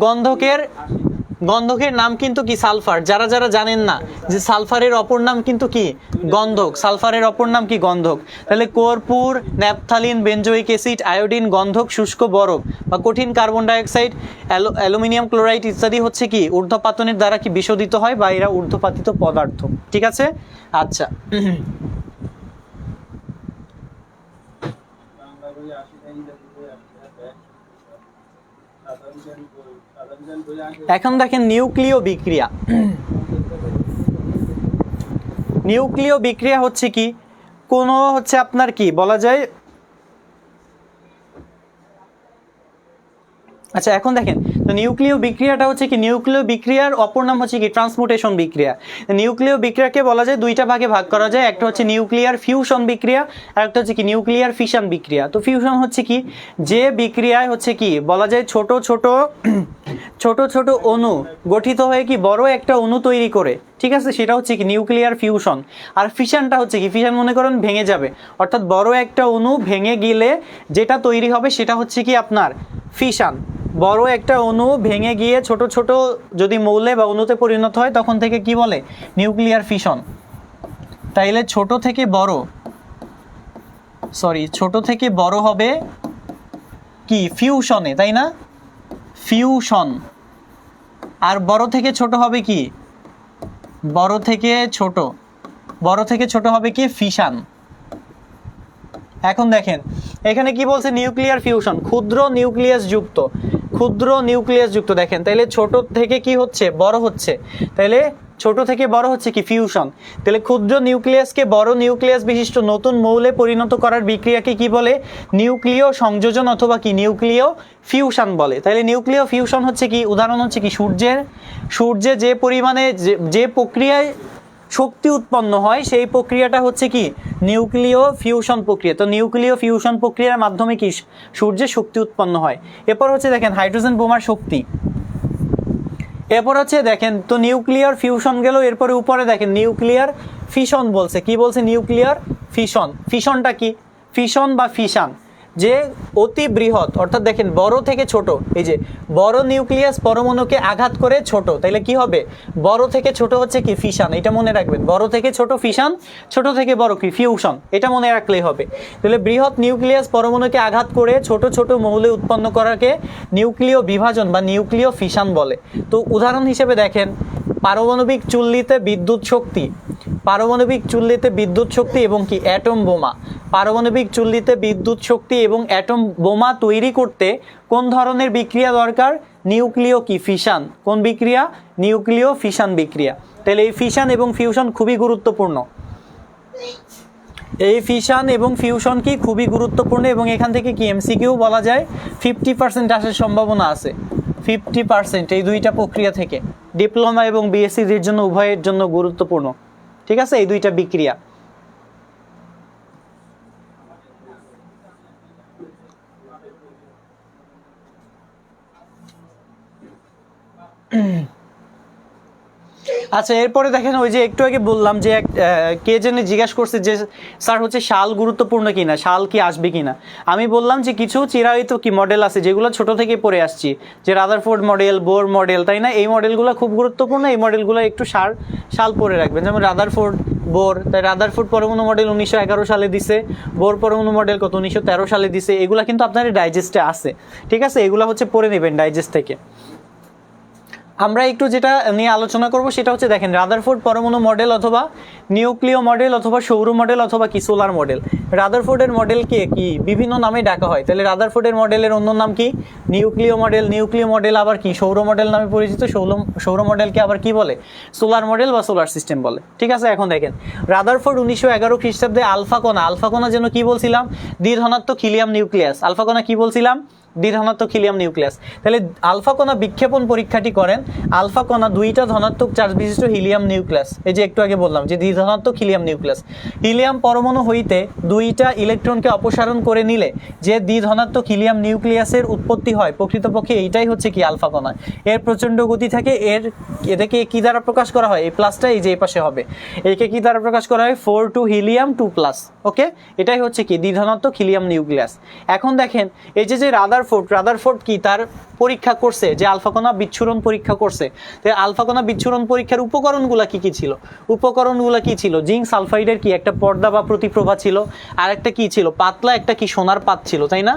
গন্ধকের নাম কিন্তু কি সালফার। যারা যারা জানেন না যে সালফারের অপর নাম কিন্তু কি গন্ধক, সালফারের অপর নাম কি গন্ধক। তাহলে কর্পূর, ন্যাপথালিন, বেনজোইক অ্যাসিড, আয়োডিন, গন্ধক, শুষ্ক বরফ বা কঠিন কার্বন ডাইঅক্সাইড, অ্যালুমিনিয়াম ক্লোরাইড ইত্যাদি হচ্ছে কি ঊর্ধ্বপাতনের দ্বারা কি বিশোধিত হয় বা এরা ঊর্ধ্বপাতিত পদার্থ। ঠিক আছে। আচ্ছা এখন দেখেন নিউক্লিয় বিক্রিয়া। নিউক্লিয় বিক্রিয়া হচ্ছে কি, কোন হচ্ছে আপনার কি বলা যায়, আচ্ছা এখন দেখেন তো নিউক্লিয় বিক্রিয়াটা হচ্ছে কি, নিউক্লিয় বিক্রিয়ার অপর নাম হচ্ছে কি ট্রান্সমুটেশন বিক্রিয়া। নিউক্লিয় বিক্রিয়াকে বলা যায় দুইটা ভাগে ভাগ করা যায়, একটা হচ্ছে নিউক্লিয়ার ফিউশন বিক্রিয়া আর একটা হচ্ছে কি নিউক্লিয়ার ফিশন বিক্রিয়া। তো ফিউশন হচ্ছে কি, যে বিক্রিয়ায় হচ্ছে কি বলা যায় ছোট ছোট অণু গঠিত হয়ে কি বড় একটা অণু তৈরি করে, ঠিক আছে, সেটা হচ্ছে কি নিউক্লিয়ার ফিউশন। আর ফিশনটা হচ্ছে কি, ফিশন মনে করেন ভেঙে যাবে, অর্থাৎ বড় একটা অণু ভেঙে গেলে যেটা তৈরি হবে সেটা হচ্ছে কি আপনার ফিশন। বড় একটা অণু ভেঙে গিয়ে ছোট ছোট যদি মৌলে বা অণুতে পরিণত হয় তখন থেকে কি বলে, নিউক্লিয়ার ফিশন। তাইলে ছোট থেকে বড় হবে কি ফিউশনে, তাই না, ফিউশন। আর বড় থেকে ছোট হবে কি, বড় থেকে ছোট হবে কি ফিশন। এখন দেখেন এখানে কি বলছে, নিউক্লিয়ার ফিউশন, ক্ষুদ্র নিউক্লিয়াস যুক্ত। দেখেন তাহলে ছোট থেকে কি হচ্ছে, বড় হচ্ছে, তাহলে ছোট থেকে বড় হচ্ছে কি ফিউশন। তাহলে ক্ষুদ্র নিউক্লিয়াসকে বড় নিউক্লিয়াস বিশিষ্ট নতুন মৌলে পরিণত করার বিক্রিয়াকে কি বলে, নিউক্লিয় সংযোজন অথবা কি নিউক্লিয় ফিউশন বলে। তাহলে নিউক্লিয় ফিউশন হচ্ছে কি, উদাহরণ হচ্ছে কি সূর্যে যে পরিমাণে যে প্রক্রিয়ায় শক্তি উৎপন্ন হয় সেই প্রক্রিয়াটা হচ্ছে কি নিউক্লিয় ফিউশন প্রক্রিয়া। তো নিউক্লিয় ফিউশন প্রক্রিয়ার মাধ্যমে কি সূর্যের শক্তি উৎপন্ন হয়। এরপর হচ্ছে দেখেন হাইড্রোজেন বোমার শক্তি। এরপর হচ্ছে দেখেন তো নিউক্লিয়ার ফিউশন গেল, এরপরে উপরে দেখেন নিউক্লিয়ার ফিশন বলছে। কি বলছে, নিউক্লিয়ার ফিশন। ফিশনটা কি, ফিশন বা ফিশন যে অতি বৃহৎ, অর্থাৎ দেখেন বড় থেকে ছোট, এই যে বড় নিউক্লিয়াস পরমাণুকে আঘাত করে ছোট, তাইলে কি হবে, বড় থেকে ছোট হচ্ছে কি ফিশন। এটা মনে রাখবেন, বড় থেকে ছোট ফিশন, ছোট থেকে বড় কি ফিউশন, এটা মনে রাখলেই হবে। তাহলে বৃহৎ নিউক্লিয়াস পরমাণুকে আঘাত করে ছোট ছোট মৌলে উৎপন্ন করাকে নিউক্লিয় বিভাজন বা নিউক্লিয় ফিশন বলে। তো উদাহরণ হিসেবে দেখেন পারমাণবিক চুল্লিতে বিদ্যুৎ শক্তি এবং কি অ্যাটম বোমা। পারমাণবিক চুল্লিতে বিদ্যুৎ শক্তি এবং অ্যাটম বোমা তৈরি করতে কোন ধরনের বিক্রিয়া দরকার, নিউক্লিয় কি ফিশন। কোন বিক্রিয়া, নিউক্লিয় ফিশন বিক্রিয়া। তাহলে এই ফিশন এবং ফিউশন খুবই গুরুত্বপূর্ণ। এই ফিশন এবং ফিউশন কি খুবই গুরুত্বপূর্ণ এবং এখান থেকে কি এমসিকিউ বলা যায় 50% আসার সম্ভাবনা আছে। 50% এই দুইটা প্রক্রিয়া থেকে, ডিপ্লোমা এবং বিএসসির জন্য উভয়ের জন্য গুরুত্বপূর্ণ। ঠিক আছে, এই দুইটা বিক্রিয়া। আচ্ছা এরপরে দেখেন ওই যে একটু আগে বললাম যে কে জেনে জিজ্ঞাসা করছে যে স্যার হচ্ছে শাল গুরুত্বপূর্ণ কিনা, শাল কি আসবে কিনা। আমি বললাম যে কিছু চিরায়িত কি মডেল আছে যেগুলো ছোট থেকে পড়ে আসছি, যে রাদারফোর্ড মডেল, বোর মডেল, তাই না? এই মডেলগুলো খুব গুরুত্বপূর্ণ, এই মডেলগুলো একটু শাল পড়ে রাখবেন। যেমন রাদারফোর্ড, বোর, তাই রাদারফোর্ড পরমাণু মডেল 1911 সালে দিছে, বোর পরমাণু মডেল কত 1913 সালে দিছে। এগুলা কিন্তু আপনার ডাইজেস্টে আছে, ঠিক আছে? এগুলো হচ্ছে পড়ে নেবেন ডাইজেস্ট থেকে। আমরা একটু যেটা নিয়ে আলোচনা করব সেটা হচ্ছে দেখেন রাদারফোর্ড পরমাণু মডেল অথবা নিউক্লিয় মডেল অথবা সৌর মডেল অথবা কি সোলার মডেল। রাদারফোর্ডের মডেলকে কি বিভিন্ন নামে ডাকা হয়, তাহলে রাদারফোর্ডের মডেলের অন্য নাম কি? নিউক্লিয় মডেল। নিউক্লিয় মডেল আবার কি? সৌর মডেল নামে পরিচিত। সৌর মডেলকে আবার কি বলে? সোলার মডেল বা সোলার সিস্টেম বলে, ঠিক আছে? এখন দেখেন রাদারফোর্ড 1911 খ্রিস্টাব্দে আলফা কণা যেন কি বলছিলাম? দ্বিধনাত্মক হিলিয়াম নিউক্লিয়াস। আলফা কণা কি বলছিলাম? দ্বিধনাত্মক হিলিয়াম নিউক্লিয়াস। তাহলে আলফা কণা বিক্ষেপণ পরীক্ষাটি করেন। আলফা কণা দুইটা ধনাত্মক চার্জ বিশিষ্ট হিলিয়াম নিউক্লিয়াস, এই যে একটু আগে বললাম যে দ্বিধনাত্মক হিলিয়াম নিউক্লিয়াস। হিলিয়াম পরমাণু হইতে দুইটা ইলেকট্রনকে অপসারণ করে নিলে যে দ্বিধনাত্মক হিলিয়াম নিউক্লিয়াসের উৎপত্তি হয়, প্রকৃতপক্ষে এইটাই হচ্ছে কি আলফা কণা। এর প্রচণ্ড গতি থাকে। এটাকে কি দ্বারা প্রকাশ করা হয়? এই প্লাসটা এই যে এই পাশে হবে, একে কি দ্বারা প্রকাশ করা হয়? 4 হিলিয়াম 2+। ওকে, এটাই হচ্ছে কি দ্বিধনাত্মক হিলিয়াম নিউক্লিয়াস। এখন দেখেন এই যে রাদারফোর্ড কি তার পরীক্ষা করছে, যে আলফা কণা বিচ্ছুরণ পরীক্ষা করছে। তো আলফা কণা বিচ্ছুরণ পরীক্ষার উপকরণগুলো কি কি ছিল? উপকরণগুলো কি ছিল? জিঙ্ক সালফাইডের কি একটা পর্দা বা প্রতিপ্রভা ছিল, আর একটা কি ছিল? পাতলা একটা কি সোনার পাত ছিল, তাই না?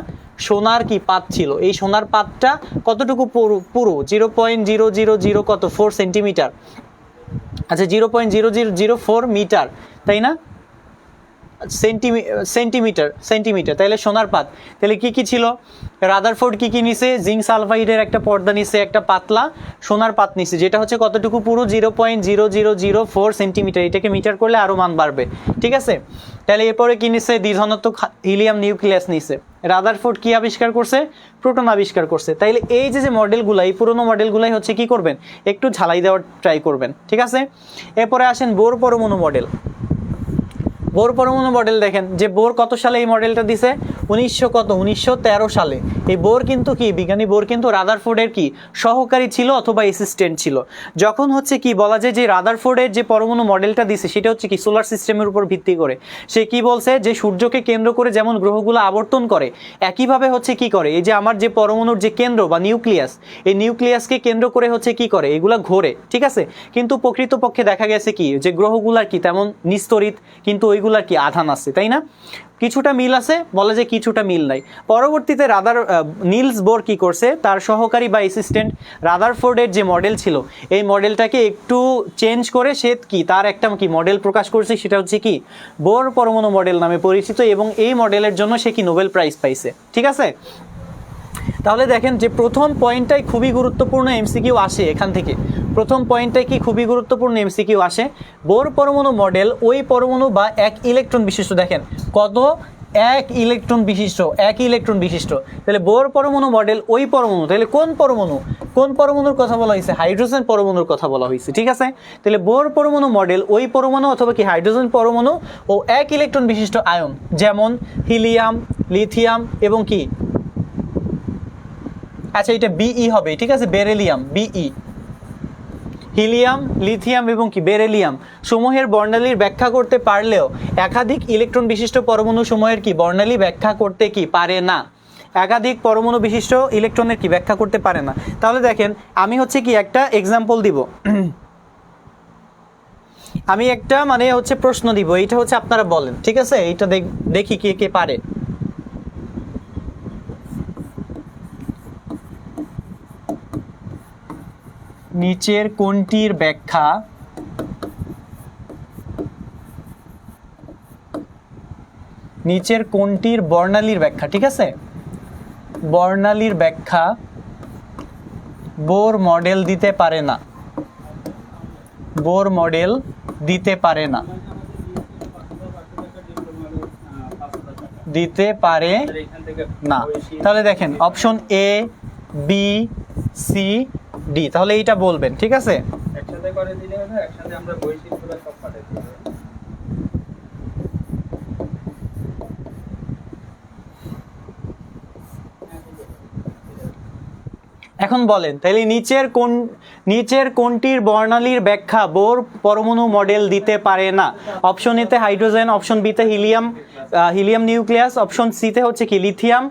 সোনার কি পাত ছিল। এই সোনার পাতটা কতটুকু পুরো 0.000 কত 4 সেন্টিমিটার। আচ্ছা 0.0004 মিটার, তাই না? সেন্টিমিটার, তাহলে সোনার পাত। তাহলে কি কি ছিল? রাদারফোর্ড কি কি নিছে? জিঙ্ক সালফাইডের একটা পর্দা নিছে, একটা পাতলা সোনার পাত নিছে, যেটা হচ্ছে কতটুকু পুরো 0.0004 সেন্টিমিটার। এটাকে মিটার করলে আরো মান বাড়বে, ঠিক আছে? তাহলে এরপরে কি নিছে? দ্বিধনাত্মক হিলিয়াম নিউক্লিয়াস নিছে। রাদারফোর্ড কি আবিষ্কার করছে? প্রোটন আবিষ্কার করছে। তাইলে এই যে মডেলগুলো, এই পুরোনো মডেলগুলাই হচ্ছে কি করবেন? একটু ঝালাই দেওয়ার ট্রাই করবেন, ঠিক আছে? এরপরে আসেন বোর পরমাণু মডেল। বোর পরমাণু মডেল দেখেন যে বোর কত সালে এই মডেলটা দিছে? 1913 সালে। এই বোর কিন্তু কি বিজ্ঞানী বোর কিন্তু রাদারফোর্ডের কি সহকারী ছিল অথবা অ্যাসিস্ট্যান্ট ছিল। যখন হচ্ছে কি বলা যায় যে রাদারফোর্ডের যে পরমাণু মডেলটা দিছে সেটা হচ্ছে কি সোলার সিস্টেমের উপর ভিত্তি করে। সে কি বলছে? যে সূর্যকে কেন্দ্র করে যেমন গ্রহগুলো আবর্তন করে, একইভাবে হচ্ছে কি করে এই যে আমার যে পরমাণুর যে কেন্দ্র বা নিউক্লিয়াস, এই নিউক্লিয়াসকে কেন্দ্র করে হচ্ছে কি করে এগুলা ঘোরে, ঠিক আছে? কিন্তু প্রকৃতপক্ষে দেখা গেছে কি যে গ্রহগুলার কি তেমন নিস্তরিত, কিন্তু ওইগুলার কি আধান আছে, তাই না? কিছুটা মিল আছে, বলে যে কিছুটা মিল নাই। পরবর্তীতে নিলস বোর কি করছে? তার সহকারী বা অ্যাসিস্ট্যান্ট রাদারফোর্ডের যে মডেল ছিল এই মডেলটাকে একটু চেঞ্জ করে সে কি তার একটা কি মডেল প্রকাশ করছে, সেটা হচ্ছে কি বোর পরমাণু মডেল নামে পরিচিত, এবং এই মডেলের জন্য সে কি নোবেল প্রাইজ পাইছে, ঠিক আছে? তাহলে দেখেন যে প্রথম পয়েন্টটাই খুবই গুরুত্বপূর্ণ, এমসিকিউ আসে এখান থেকে। প্রথম পয়েন্টটাই কি খুবই গুরুত্বপূর্ণ, এমসিকিউ আসে। বোর পরমাণু মডেল ওই পরমাণু বা এক ইলেকট্রন বিশিষ্ট, দেখেন কত? এক ইলেকট্রন বিশিষ্ট। তাহলে বোর পরমাণু মডেল ওই পরমাণু, তাহলে কোন পরমাণুর কথা বলা হয়েছে? হাইড্রোজেন পরমাণুর কথা বলা হয়েছে, ঠিক আছে? তাহলে বোর পরমাণু মডেল ওই পরমাণু অথবা কি হাইড্রোজেন পরমাণু ও এক ইলেকট্রন বিশিষ্ট আয়ন, যেমন হিলিয়াম, লিথিয়াম এবং কি, আচ্ছা এটা বিই হবে, ঠিক আছে? বেরিলিয়াম, বিই, হিলিয়াম, লিথিয়াম এবং কি বেরিলিয়াম সমূহের বর্ণালীর ব্যাখ্যা করতে পারলেও একাধিক ইলেকট্রন বিশিষ্ট পরমাণু সমূহের কি বর্ণালী ব্যাখ্যা করতে কি পারে না। একাধিক পরমাণু বিশিষ্ট ইলেকট্রনের কি ব্যাখ্যা করতে পারে না। তাহলে দেখেন আমি হচ্ছে কি একটা এক্সাম্পল দিব, আমি একটা মানে হচ্ছে প্রশ্ন দিব, এইটা হচ্ছে আপনারা বলেন, ঠিক আছে? এইটা দেখি কে কে পারে। নিচের কোনটির ব্যাখ্যা বর্ণালীর ব্যাখ্যা, ঠিক আছে? বর্ণালীর ব্যাখ্যা বোর মডেল দিতে পারে না। তাহলে দেখেন option A, B, C, D, তাহলে এইটা বলবেন, ঠিক আছে? একসাথে করে দিলে হবে, একসাথে আমরা বৈশিষ্ট্যগুলো সব পাঠাই দিই। এখন বলেন তাহলে নিচের কোনটির বর্ণালীর ব্যাখ্যা বোর পরমাণু মডেল দিতে পারে না? অপশন এতে হাইড্রোজেন, অপশন বিতে হিলিয়াম নিউক্লিয়াস, অপশন সিতে হচ্ছে কি লিথিয়াম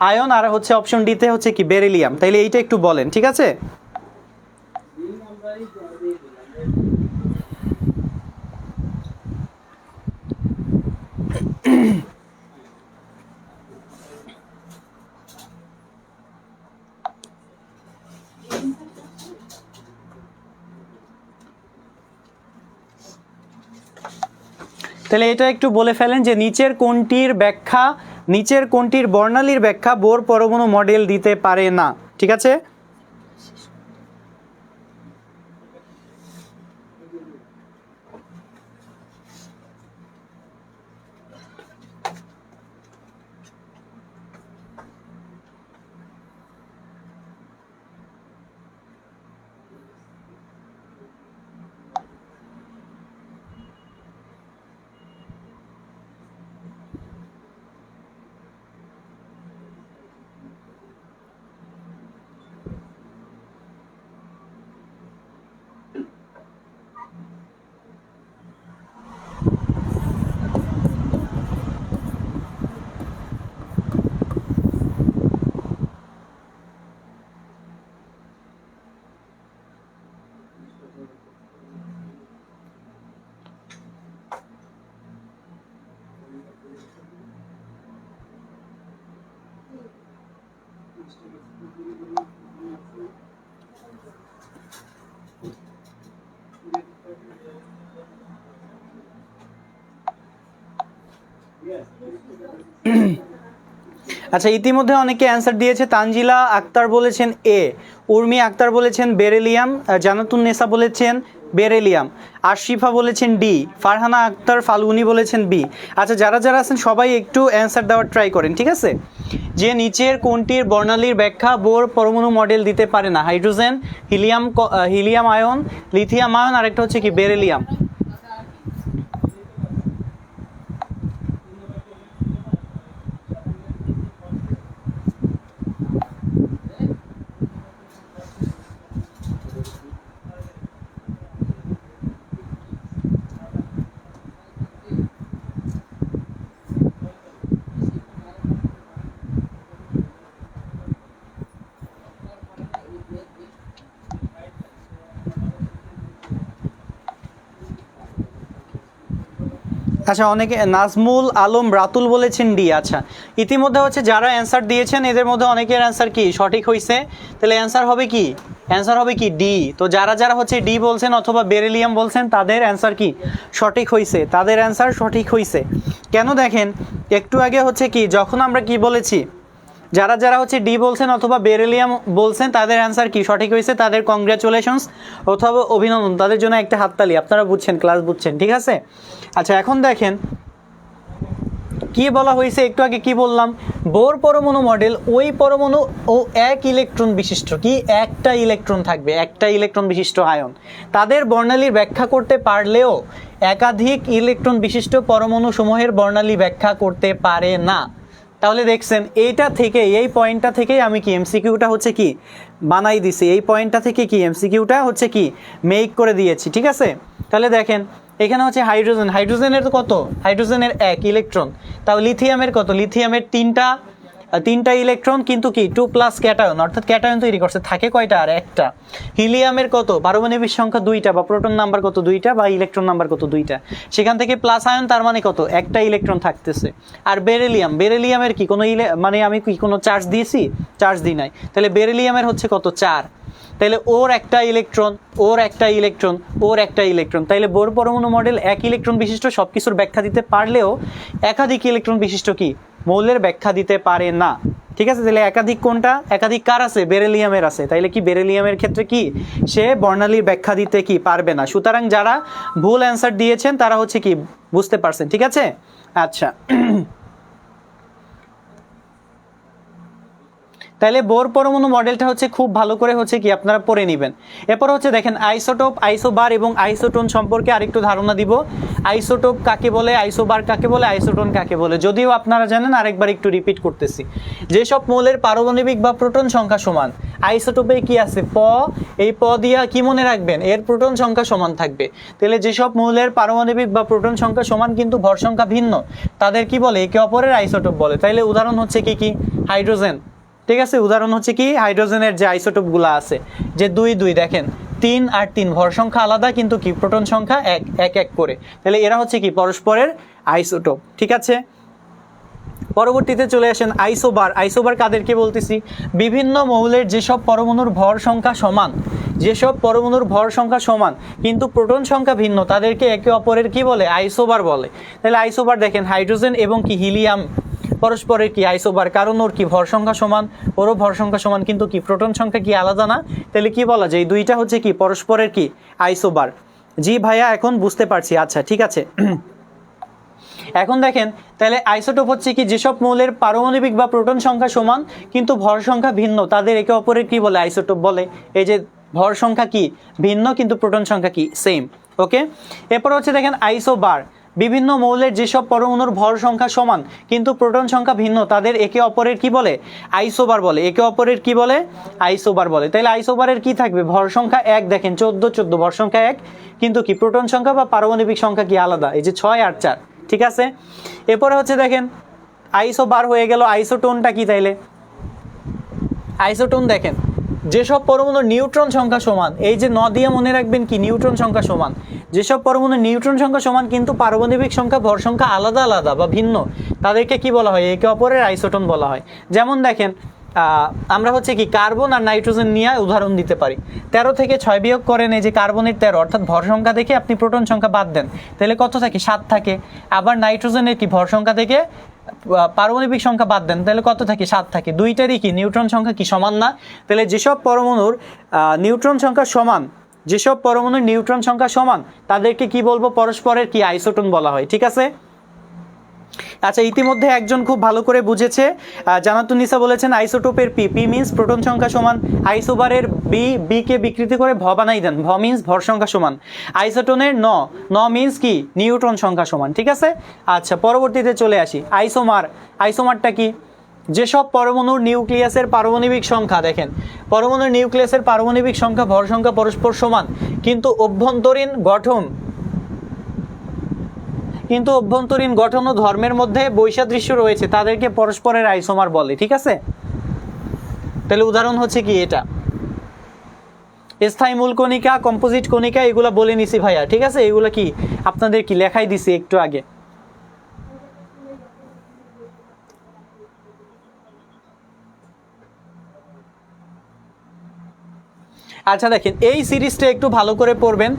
আয়ন, আর হচ্ছে অপশন ডিতে হচ্ছে কি বেরিলিয়াম। তাইলে এইটা একটু বলেন, ঠিক আছে? তাহলে এটা একটু বলে ফেলেন যে নিচের কোনটির বর্ণালীর ব্যাখ্যা বোর পরমাণু মডেল দিতে পারে না, ঠিক আছে? আচ্ছা, ইতিমধ্যে অনেকে অ্যান্সার দিয়েছে। তানজিলা আক্তার বলেছেন এ, উর্মি আক্তার বলেছেন বেরিলিয়াম, জানাতুন নেসা বলেছেন বেরিলিয়াম, আশিফা বলেছেন ডি, ফারহানা আক্তার ফাল্গুনি বলেছেন বি। আচ্ছা, যারা যারা আছেন সবাই একটু অ্যান্সার দেওয়ার ট্রাই করেন, ঠিক আছে? যে নিচের কোনটির বর্ণালীর ব্যাখ্যা বোর পরমাণু মডেল দিতে পারে না? Hydrogen, helium ion, lithium ion, আরেকটা হচ্ছে কি বেরিলিয়াম। আচ্ছা, অনেকে নাজমুল আলম রাতুল বলেছেন ডি। আচ্ছা, ইতিমধ্যে হচ্ছে যারা অ্যান্সার দিয়েছেন এদের মধ্যে অনেকের অ্যান্সার কি সঠিক হয়েছে। তাহলে অ্যান্সার হবে কি ডি। তো যারা যারা হচ্ছে ডি বলছেন অথবা বেরিলিয়াম বলছেন তাদের অ্যান্সার কি সঠিক হয়েছে, তাদের অ্যান্সার সঠিক হয়েছে। কেন দেখেন, একটু আগে হচ্ছে কি যখন আমরা কি বলেছি, যারা যারা হচ্ছে ডি বলছেন অথবা বেরিলিয়াম বলছেন তাদের অ্যান্সার কি সঠিক হয়েছে, তাদের কংগ্রাচুলেশনস অথবা অভিনন্দন, তাদের জন্য একটা হাততালি। আপনারা বুঝছেন, ক্লাস বুঝছেন, ঠিক আছে? আচ্ছা, এখন দেখেন কি বলা হয়েছে। একটু আগে কি বললাম, বোর পরমাণু মডেল ওই পরমাণু ও এক ইলেকট্রন বিশিষ্ট, কি একটা ইলেকট্রন থাকবে, একটা ইলেকট্রন বিশিষ্ট আয়ন, তাদের বর্ণালীর ব্যাখ্যা করতে পারলেও একাধিক ইলেকট্রন বিশিষ্ট পরমাণু সমূহের বর্ণালী ব্যাখ্যা করতে পারে না। তাহলে দেখছেন এইটা থেকে, এই পয়েন্টটা থেকেই আমি কি এমসিকিউটা হচ্ছে কি বানাই দিছি, এই পয়েন্টটা থেকে কি এমসিকিউটা হচ্ছে কি মেক করে দিয়েছি, ঠিক আছে? তাহলে দেখেন এখানে হচ্ছে হাইড্রোজেনের কত, হাইড্রোজেনের এক ইলেকট্রন। তাও লিথিয়ামের কত, লিথিয়ামের তিনটা ইলেকট্রন, কিন্তু কি 2+ ক্যাটায়ন, অর্থাৎ ক্যাটায়ন তৈরি করছে, থাকে কয়টা আর একটা। হিলিয়ামের কত, পারমাণবিক সংখ্যা 2টা, বা প্রোটন নাম্বার কত 2টা, বা ইলেকট্রন নাম্বার কত 2টা, সেখান থেকে প্লাস আয়ন, তার মানে কত একটা ইলেকট্রন থাকতেছে। আর বেরিলিয়ামের কি কোনো মানে আমি কি কোনো চার্জ দিয়েছি, চার্জ দিই নাই, তাহলে বেরিলিয়ামের হচ্ছে কত 4। তাহলে ওর একটা ইলেকট্রন, ওর একটা ইলেকট্রন, ওর একটা ইলেকট্রন। তাইলে বোর পরমাণু মডেল এক ইলেকট্রন বিশিষ্ট সব কিছুর ব্যাখ্যা দিতে পারলেও একাধিক ইলেকট্রন বিশিষ্ট কি মৌলের ব্যাখ্যা দিতে পারে না, ঠিক আছে? তাহলে একাধিক কোনটা, একাধিক কার আছে, বেরিলিয়ামের আছে। তাইলে কি বেরিলিয়ামের ক্ষেত্রে কি সে বর্ণালীর ব্যাখ্যা দিতে কি পারবে না। সুতরাং যারা ভুল অ্যান্সার দিয়েছেন তারা হচ্ছে কি বুঝতে পারছেন, ঠিক আছে? আচ্ছা, তাহলে বোর পরমাণু মডেলটা হচ্ছে খুব ভালো করে হচ্ছে কি আপনারা পড়ে নেবেন। এরপর হচ্ছে দেখেন আইসোটোপ, আইসোবার এবং আইসোটোন সম্পর্কে আরেকটু ধারণা দিব। আইসোটোপ কাকে বলে, আইসোবার কাকে বলে, আইসোটোন কাকে বলে, যদিও আপনারা জানেন, আরেকবার একটু রিপিট করতেছি। যেসব মৌলের পারমাণবিক বা প্রোটন সংখ্যা সমান, আইসোটোপে কি আছে প, এই প দিয়া কি মনে রাখবেন, এর প্রোটন সংখ্যা সমান থাকবে। তাহলে যেসব মৌলের পারমাণবিক বা প্রোটন সংখ্যা সমান কিন্তু ভর সংখ্যা ভিন্ন, তাদের কি বলে, একে অপরের আইসোটোপ বলে। তাইলে উদাহরণ হচ্ছে কি কি, হাইড্রোজেন, ঠিক আছে, উদাহরণ হচ্ছে কি হাইড্রোজেনের যে আইসোটোপগুলো আছে, যে 2 2 দেখেন 3 আর 3 ভর সংখ্যা আলাদা কিন্তু কি প্রোটন সংখ্যা 1 1 1 করে, তাহলে এরা হচ্ছে কি পরস্পরের আইসোটোপ, ঠিক আছে। পরবর্তীতে চলে আসেন আইসোবার। আইসোবার কাদেরকে বলতেছি, বিভিন্ন মৌলের যেসব পরমাণুর ভর সংখ্যা সমান, যেসব পরমাণুর ভর সংখ্যা সমান কিন্তু প্রোটন সংখ্যা ভিন্ন, তাদেরকে একে অপরের কি বলে, আইসোবার বলে। তাহলে আইসোবার দেখেন হাইড্রোজেন এবং কি হিলিয়াম পরস্পরের কি আইসোবার, কারণ ওর কি ভর সংখ্যা সমান, ওরও ভর সংখ্যা সমান কিন্তু কি প্রোটন সংখ্যা কি আলাদা না, তাহলে কি বলা যায়, এই দুইটা হচ্ছে কি পরস্পরের কি আইসোবার। জি ভাইয়া এখন বুঝতে পারছি, আচ্ছা ঠিক আছে। এখন দেখেন তাহলে আইসোটোপ হচ্ছে কি যেসব মৌলের পারমাণবিক বা প্রোটন সংখ্যা সমান কিন্তু ভর সংখ্যা ভিন্ন, তাদের একে অপরের কি বলে, আইসোটোপ বলে। এই যে ভর সংখ্যা কি ভিন্ন কিন্তু প্রোটন সংখ্যা কি সেম, ওকে। এরপর হচ্ছে দেখেন আইসোবার, বিভিন্ন মৌলের যেসব পরমাণুর ভর সংখ্যা সমান কিন্তু প্রোটন সংখ্যা ভিন্ন, তাদের একে অপরের কি বলে, আইসোবার বলে। একে অপরের কি বলে, আইসোবার বলে। তাহলে আইসোবারের কি থাকবে, ভর সংখ্যা 1 দেখেন 14 14 ভর সংখ্যা 1 কিন্তু কি প্রোটন সংখ্যা বা পারমাণবিক সংখ্যা কি আলাদা, এই যে 6 আর 4, ঠিক আছে। এরপরে হচ্ছে দেখেন আইসোবার হয়ে গেল। আইসোটোনটা কি, তাইলে আইসোটোন দেখেন যেসব পরমাণুর নিউট্রন সংখ্যা সমান, এই যে ন দিয়ে মনে রাখবেন কি নিউট্রন সংখ্যা সমান, যেসব পরমাণুর নিউট্রন সংখ্যা সমান কিন্তু পারমাণবিক সংখ্যা ভর সংখ্যা আলাদা আলাদা বা ভিন্ন, তাদেরকে কি বলা হয়, একে অপরের আইসোটোন বলা হয়। যেমন দেখেন আমরা হচ্ছে কি কার্বন আর নাইট্রোজেন নিয়ে উদাহরণ দিতে পারি। 13 থেকে 6 বিয়োগ করেন, এই যে কার্বনের 13, অর্থাৎ ভর সংখ্যা থেকে আপনি প্রোটন সংখ্যা বাদ দেন, তাহলে কত থাকে, 7 থাকে। আবার নাইট্রোজেনের কি ভর সংখ্যা থেকে পারমাণবিক সংখ্যা বাদ দেন, তাহলে কত থাকে, 7 থাকে। দুইটারই কি নিউট্রন সংখ্যা কি সমান না, তাহলে যেসব পরমাণুর নিউট্রন সংখ্যা সমান, যেসব পরমাণুর নিউট্রন সংখ্যা সমান তাদেরকে কি বলবো, পরস্পরের কি আইসোটোন বলা হয়, ঠিক আছে। আচ্ছা ইতিমধ্যে একজন খুব ভালো করে বুঝেছে, জানাতুন্নিসা বলেছেন আইসোটোপের পি, পি মিন্স প্রোটন সংখ্যা সমান, আইসোবারের বি, বি কে বিকৃতি করে ভ বানাই দেন, ভ মিন্স ভর সংখ্যা সমান, আইসোটোনের ন, ন মিন্স কি নিউট্রন সংখ্যা সমান, ঠিক আছে। আচ্ছা পরবর্তীতে চলে আসি আইসোমার। আইসোমারটা কি, যেসব পরমাণুর নিউক্লিয়াসের পারমাণবিক সংখ্যা, দেখেন পরমাণুর নিউক্লিয়াসের পারমাণবিক সংখ্যা ভর সংখ্যা পরস্পর সমান কিন্তু অভ্যন্তরীণ গঠন ও ধর্মের মধ্যে বৈসাদৃশ্য রয়েছে, তাদেরকে পরস্পরের আইসোমার বলে, ঠিক আছে। তাহলে উদাহরণ হচ্ছে কি এটা স্থায়ী মূল কণিকা, কম্পোজিট কণিকা, এগুলা বলে নিছি ভাইয়া, ঠিক আছে। এগুলা কি আপনাদের কি লেখাই দিছি একটু আগে। আচ্ছা দেখেন এই সিরিজটা একটু ভালো করে পড়বেন।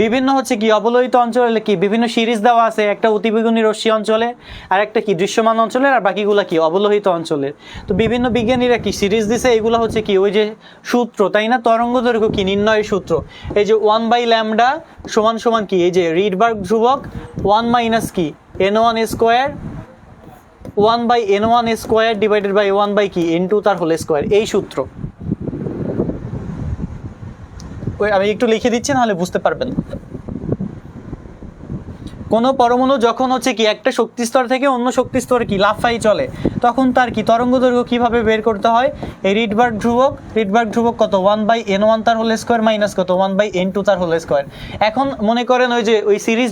বিভিন্ন হচ্ছে কি অবলোহিত অঞ্চলে কি বিভিন্ন সিরিজ দেওয়া আছে, একটা অতিবেগুনি রশ্মি অঞ্চলে, আর একটা কি দৃশ্যমান অঞ্চলের, আর বাকিগুলা কি অবলোহিত অঞ্চলের। তো বিভিন্ন বিজ্ঞানীরা কি সিরিজ দিছে, এগুলো হচ্ছে কি ওই যে সূত্র, তাই না, তরঙ্গ দৈর্ঘ্য কি নির্ণয়ের সূত্র, এই যে 1/λ সমান সমান কি, এই যে রিডবার্গ ধ্রুবক 1 মাইনাস কি n1 square 1/n1 square divided by 1 by কি n2 তার হোল স্কোয়ার, এই সূত্র। আমি একটু লিখে দিচ্ছি নাহলে বুঝতে পারবেন। কোনো পরমাণু যখন হচ্ছে কি একটা শক্তি স্তর থেকে অন্য শক্তি স্তরে কি লাফাই চলে, তখন তার কি তরঙ্গ দৈর্ঘ্য কিভাবে বের করতে হয়, এই রিডবার্গ ধ্রুবক কত 1/n1 তার হোল স্কোয়ার মাইনাস কত 1/n2 তার হোল স্কোয়ার। এখন মনে করেন ওই যে ওই সিরিজ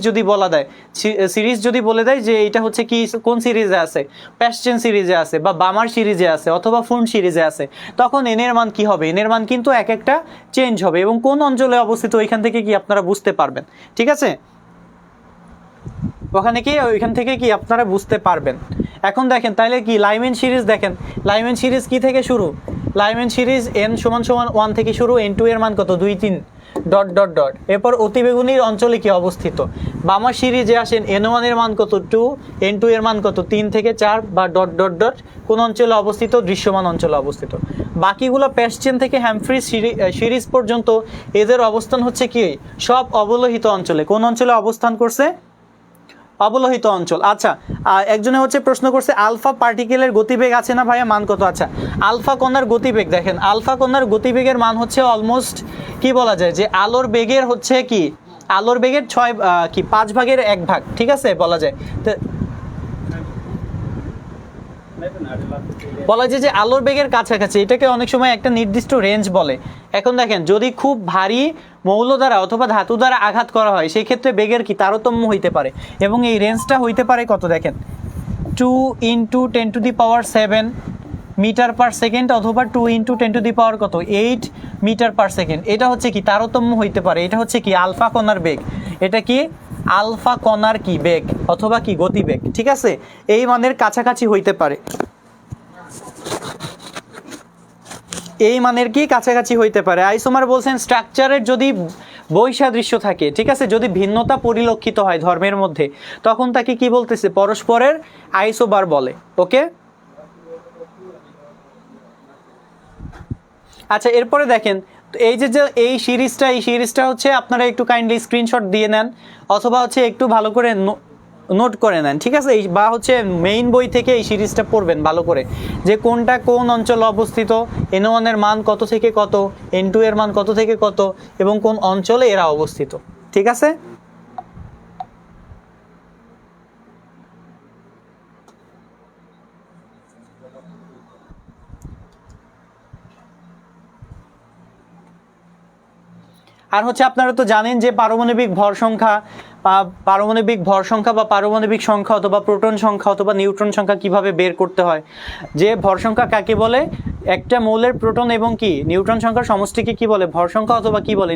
যদি বলে দেয় যে এটা হচ্ছে কি কোন সিরিজে আছে, প্যাসচেন সিরিজে আছে বা বামার সিরিজে আছে অথবা ফুন সিরিজে আছে, তখন এন এর মান কি হবে, এন এর মান কিন্তু এক একটা চেঞ্জ হবে এবং কোন অঞ্চলে অবস্থিত ওইখান থেকে কি আপনারা বুঝতে পারবেন, ঠিক আছে। ওইখান থেকে কি আপনারা বুঝতে পারবেন। এখন দেখেন তাহলে কি লাইমেন সিরিজ, দেখেন লাইমেন সিরিজ কি থেকে শুরু, লাইমেন সিরিজ n সমান সমান 1 থেকে শুরু, n2 এর মান কত 2 3 ডট ডট ডট। এরপর অতিবেগুনির অঞ্চলে কি অবস্থিত, বামা সিরিজে আসেন n1 এর মান কত 2, n2 এর মান কত 3 থেকে 4 বা ডট ডট ডট, কোন অঞ্চলে অবস্থিত, দৃশ্যমান অঞ্চলে অবস্থিত। বাকিগুলো প্যাসচেন থেকে হ্যামফ্রি সিরিজ পর্যন্ত এদের অবস্থান হচ্ছে কি সব অবলোহিত অঞ্চলে। কোন অঞ্চলে অবস্থান করছে, অবলোহিত অঞ্চল। আচ্ছা, একজনে হচ্ছে প্রশ্ন করছে আলফা পার্টিকেলের গতিবেগ আছে না ভাইয়া, মান কত? আচ্ছা, আলফা কণার গতিবেগ দেখেন, আলফা কণার গতিবেগের মান হচ্ছে অলমোস্ট কি বলা যায় যে আলোর বেগের হচ্ছে কি, আলোর বেগের 5 ভাগের 1 ভাগ, ঠিক আছে বলা যায়। তো বলা যায় যে আলোর বেগের কাছাকাছি, এটাকে অনেক সময় একটা নির্দিষ্ট রেঞ্জ বলে। এখন দেখেন যদি খুব ভারী মৌল দ্বারা অথবা ধাতু দ্বারা আঘাত করা হয় সেই ক্ষেত্রে বেগের কি তারতম্য হইতে পারে, এবং এই রেঞ্জটা হইতে পারে কত দেখেন, 2 × 10⁻7 মিটার পার সেকেন্ড অথবা 2 × 10⁻ কত 8 মিটার পার সেকেন্ড। এটা হচ্ছে কি তারতম্য হইতে পারে, এটা হচ্ছে কি আলফা কণার বেগ, এটা কি আলফা কণার কি বেগ অথবা কি গতিবেগ, ঠিক আছে, এই মানের কাছাকাছি হইতে পারে, এই মানের কি কাছাকাছি হইতে পারে। আইসোমার বলছেন স্ট্রাকচারের যদি বৈসাদৃশ্য থাকে, ঠিক আছে, যদি ভিন্নতা পরিলক্ষিত হয় ধর্মের মধ্যে, তখন তাকে কি বলতেছে, পরস্পরের আইসোবার বলে। ওকে, আচ্ছা এরপরে দেখেন এই যে এই সিরিজটা হচ্ছে আপনারা একটু কাইন্ডলি স্ক্রিনশট দিয়ে নেন অথবা হচ্ছে একটু ভালো করে নোট করে নেন, ঠিক আছে, বা হচ্ছে মেইন বই থেকে এই সিরিজটা পড়বেন ভালো করে, যে কোনটা কোন অঞ্চলে অবস্থিত, N1 এর মান কত থেকে কত, N2 এর মান কত থেকে কত, এবং কোন অঞ্চলে এরা অবস্থিত, ঠিক আছে। আর হচ্ছে আপনারা তো জানেন যে পারমাণবিক ভর সংখ্যা বা পারমাণবিক সংখ্যা অথবা প্রোটন সংখ্যা অথবা নিউট্রন সংখ্যা কিভাবে বের করতে হয়, যে ভর সংখ্যা কাকে বলে, একটা মৌলের প্রোটন এবং কি নিউট্রন সংখ্যার সমষ্টিকে কি বলে, ভর সংখ্যা অথবা কি বলে,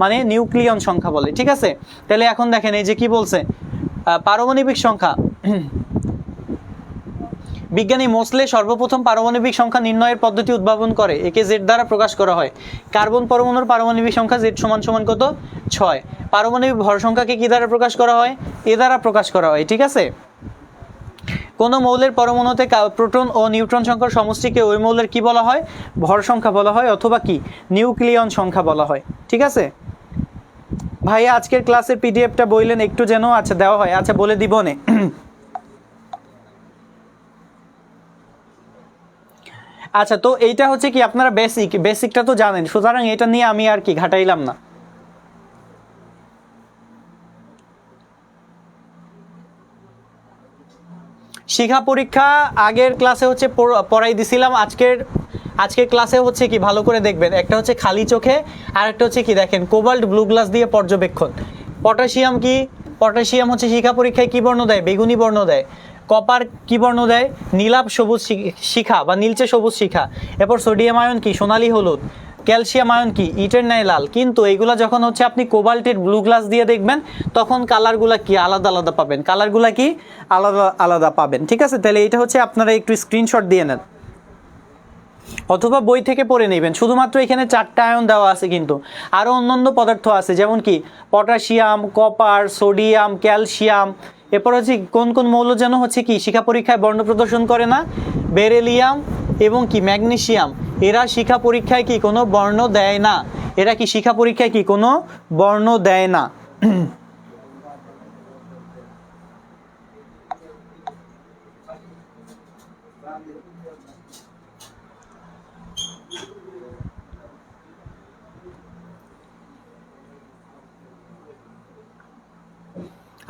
মানে নিউক্লিয়ন সংখ্যা বলে, ঠিক আছে। তাহলে এখন দেখেন এই যে কি বলছে, পারমাণবিক সংখ্যা, বিজ্ঞানী মোসলে সর্বপ্রথম পারমাণবিক সংখ্যা নির্ণয়ের পদ্ধতি উদ্ভাবন করে, একে জেড দ্বারা প্রকাশ করা হয়। কার্বন পরমাণুর পারমাণবিক সংখ্যা জেড সমান কত 6। পারমাণবিক ভর সংখ্যাকে কি দ্বারা প্রকাশ করা হয়, এ দ্বারা প্রকাশ করা হয়, ঠিক আছে। কোন মৌলের পরমাণুতে প্রোটন ও নিউট্রন সংখ্যার সমষ্টিকে ওই মৌলের কি বলা হয়, ভর সংখ্যা বলা হয় অথবা কি নিউক্লিয়ন সংখ্যা বলা হয়, ঠিক আছে। ভাইয়া আজকের ক্লাসের পিডিএফটা বললেন একটু যেন আচ্ছা দেওয়া হয়, আচ্ছা বলে দিব নে। আচ্ছা, তো এইটা হচ্ছে কি আপনারা বেসিকটা তো জানেন, সুতরাং এটা নিয়ে আমি আর কি ঘাটাইলাম না। শিখা পরীক্ষা আগের ক্লাসে হচ্ছে পড়াই দিছিলাম, আজকের ক্লাসে হচ্ছে কি ভালো করে দেখবেন, একটা হচ্ছে খালি চোখে আর একটা হচ্ছে কি দেখেন কোবাল্ট ব্লু গ্লাস দিয়ে পর্যবেক্ষণ। পটাশিয়াম হচ্ছে শিখা পরীক্ষায় কি বর্ণ দেয়, বেগুনি বর্ণ দেয়। কপার কি বর্ণ দেয়, নীলাভ সবুজ শিখা বা নীলচে সবুজ শিখা। এরপর সোডিয়াম আয়ন কি সোনালী হলুদ, ক্যালসিয়াম আয়ন কি ইটের ন্যায় লাল। কিন্তু এইগুলা যখন হচ্ছে আপনি কোবাল্টের ব্লু গ্লাস দিয়ে দেখবেন তখন কালারগুলা কি আলাদা আলাদা পাবেন, কালারগুলা কি আলাদা আলাদা পাবেন, ঠিক আছে। তাহলে এটা হচ্ছে আপনারা একটু স্ক্রিনশট দিয়ে নেন অথবা বই থেকে পড়ে নেবেন। শুধুমাত্র এখানে 4টা আয়ন দেওয়া আছে, কিন্তু আরও অন্যান্য পদার্থ আছে, যেমন কি পটাশিয়াম, কপার, সোডিয়াম, ক্যালসিয়াম। এরপর হচ্ছে কোন কোন মৌল যেন হচ্ছে কি শিখা পরীক্ষায় বর্ণ প্রদর্শন করে না, বেরিলিয়াম এবং কি ম্যাগনেসিয়াম। এরা শিখা পরীক্ষায় কি কোনো বর্ণ দেয় না, এরা কি শিখা পরীক্ষায় কি কোনো বর্ণ দেয় না।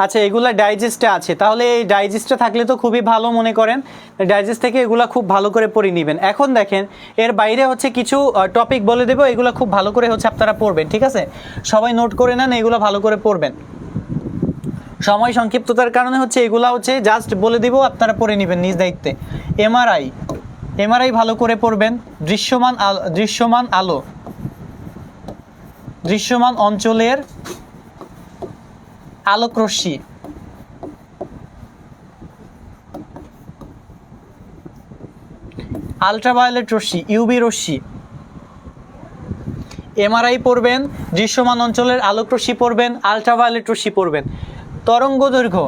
আচ্ছা, এগুলা ডাইজেস্টে আছে, তাহলে এই ডাইজেস্টে থাকলে তো খুবই ভালো, মনে করেন ডাইজেস্ট থেকে এগুলা খুব ভালো করে পড়ে নেবেন। এখন দেখেন এর বাইরে হচ্ছে কিছু টপিক বলে দেবো, এগুলো খুব ভালো করে হচ্ছে আপনারা পড়বেন, ঠিক আছে। সবাই নোট করে নেন, এগুলো ভালো করে পড়বেন। সময় সংক্ষিপ্ততার কারণে হচ্ছে এগুলা হচ্ছে জাস্ট বলে দিব, আপনারা পড়ে নেবেন নিজ দায়িত্বে। এমআরআই ভালো করে পড়বেন। দৃশ্যমান আলো, দৃশ্যমান অঞ্চলের আলোক রশ্মি, আলট্রাভায়োলেট রশ্মি, ইউভি রশ্মি। এমআরআই পড়বেন, দৃশ্যমান অঞ্চলের আলোক রশ্মি পড়বেন, আলট্রাভায়োলেট রশ্মি পড়বেন। তরঙ্গ দৈর্ঘ্য,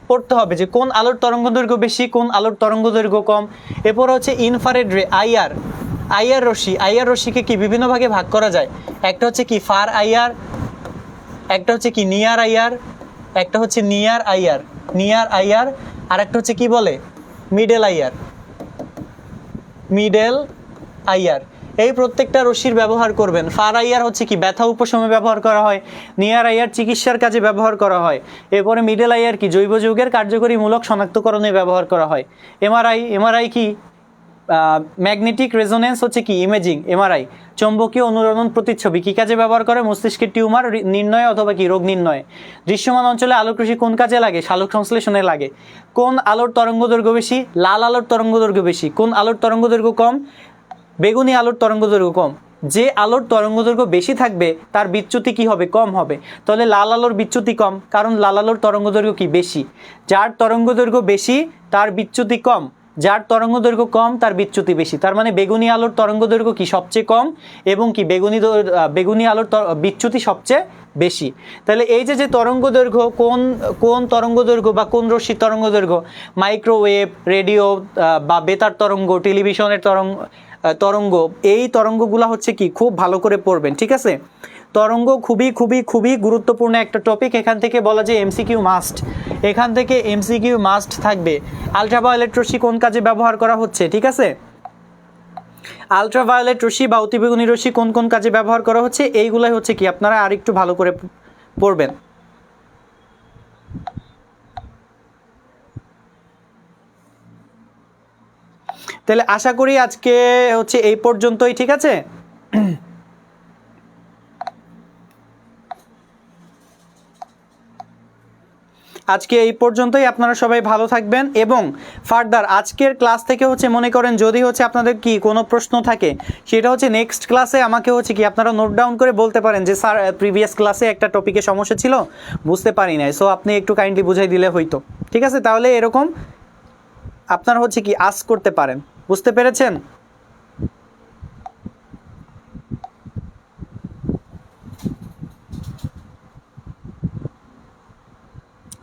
পড়তে হবে যে কোন আলোর তরঙ্গ দৈর্ঘ্য বেশি, কোন আলোর তরঙ্গ দৈর্ঘ্য কম। এরপর হচ্ছে ইনফ্রারেড রে, আইআর, আইআর রশ্মি, আইআর রশ্মিকে কি বিভিন্ন ভাগে ভাগ করা যায়। একটা হচ্ছে কি ফার আইআর, একটা হচ্ছে কি নিয়ার আইআর, একটা হচ্ছে নিয়ার আইআর, নিয়ার আইআর, আর একটা হচ্ছে কি বলে মিডল আইআর, মিডল আইআর। এই প্রত্যেকটা রশ্মির ব্যবহার করবেন। ফার আইআর হচ্ছে কি ব্যথা উপশমে ব্যবহার করা হয়, নিয়ার আইআর চিকিৎসার কাজে ব্যবহার করা হয়, এরপরে মিডল আইআর কি জৈব যৌগের কার্যকরী মূলক শনাক্তকরণে ব্যবহার করা হয়। এমআরআই, এমআরআই কি ম্যাগনেটিক রেজোনেন্স হচ্ছে কি ইমেজিং, এমআরআই চৌম্বকীয় অনুরণন প্রতিচ্ছবি কি কাজে ব্যবহার করে, মস্তিষ্কের টিউমার নির্ণয় অথবা কি রোগ নির্ণয়ে। দৃশ্যমান অঞ্চলে আলোক রশ্মি কোন কাজে লাগে, সালোক সংশ্লেষণে লাগে। কোন আলোর তরঙ্গদৈর্ঘ্য বেশি, লাল আলোর তরঙ্গদৈর্ঘ্য বেশি। কোন আলোর তরঙ্গদৈর্ঘ্য কম, বেগুনি আলোর তরঙ্গদৈর্ঘ্য কম। যে আলোর তরঙ্গদৈর্ঘ্য বেশি থাকবে তার বিচ্যুতি কি হবে, কম হবে। তাহলে লাল আলোর বিচ্যুতি কম, কারণ লাল আলোর তরঙ্গদৈর্ঘ্য কি বেশি। যার তরঙ্গদৈর্ঘ্য বেশি তার বিচ্যুতি কম, যার তরঙ্গদৈর্ঘ্য কম তার বিচ্যুতি বেশি। তার মানে বেগুনি আলোর তরঙ্গদৈর্ঘ্য কি সবচেয়ে কম এবং কি বেগুনি আলোর বিচ্যুতি সবচেয়ে বেশি। তাহলে এই যে তরঙ্গদৈর্ঘ্য, কোন কোন তরঙ্গদৈর্ঘ্য বা কোন রশ্মির তরঙ্গদৈর্ঘ্য, মাইক্রোওয়েভ, রেডিও বা বেতার তরঙ্গ, টেলিভিশনের তরঙ্গ, এই তরঙ্গগুলো হচ্ছে কি খুব ভালো করে পড়বেন, ঠিক আছে। তরঙ্গ খুবই খুবই খুবই গুরুত্বপূর্ণ একটা টপিক। এখান থেকে বলা যায় এমসিকিউ মাস্ট, এখান থেকে এমসিকিউ মাস্ট থাকবে। আলট্রাভায়োলেট রশ্মি কোন কাজে ব্যবহার করা হচ্ছে, ঠিক আছে। আলট্রাভায়োলেট রশ্মি বা অতিবেগুনি রশ্মি কোন কোন কাজে ব্যবহার করা হচ্ছে, এইগুলাই হচ্ছে কি আপনারা আরেকটু ভালো করে পড়বেন। তাহলে আশা করি আজকে হচ্ছে এই পর্যন্তই, ঠিক আছে। আজকে এই পর্যন্তই, আপনারা সবাই ভালো থাকবেন। এবং ফার্দার আজকের ক্লাস থেকে হচ্ছে মনে করেন যদি হচ্ছে আপনাদের কি কোনো প্রশ্ন থাকে, সেটা হচ্ছে নেক্সট ক্লাসে আমাকে হচ্ছে কি আপনারা নোট ডাউন করে বলতে পারেন যে স্যার প্রিভিয়াস ক্লাসে একটা টপিকে সমস্যা ছিল, বুঝতে পারি নাই, সো আপনি একটু কাইন্ডলি বুঝাই দিলে হইতো, ঠিক আছে। তাহলে এরকম আপনারা হচ্ছে কি আস্ক করতে পারেন, বুঝতে পেরেছেন।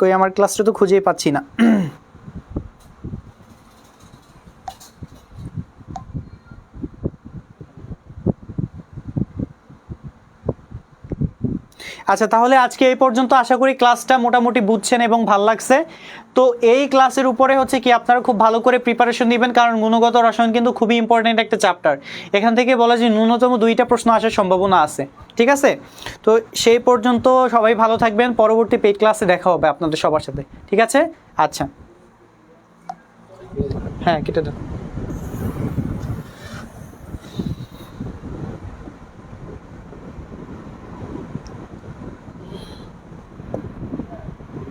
কই আমার ক্লাসটা তো খুঁজেই পাচ্ছি না। আচ্ছা, তাহলে আজকে এই পর্যন্ত। আশা করি ক্লাসটা মোটামুটি বুঝছেন এবং ভাল লাগছে। তো এই ক্লাসের উপরে হচ্ছে কি আপনারা খুব ভালো করে প্রিপারেশন নেবেন, কারণ গুণগত রসায়ন কিন্তু খুবই ইম্পর্টেন্ট একটা চ্যাপ্টার। এখান থেকে বলা যায় ন্যূনতম 2টা প্রশ্ন আসার সম্ভাবনা আছে, ঠিক আছে। তো সেই পর্যন্ত সবাই ভালো থাকবেন, পরবর্তী পেইড ক্লাসে দেখা হবে আপনাদের সবার সাথে, ঠিক আছে। আচ্ছা, হ্যাঁ কেটে দাও।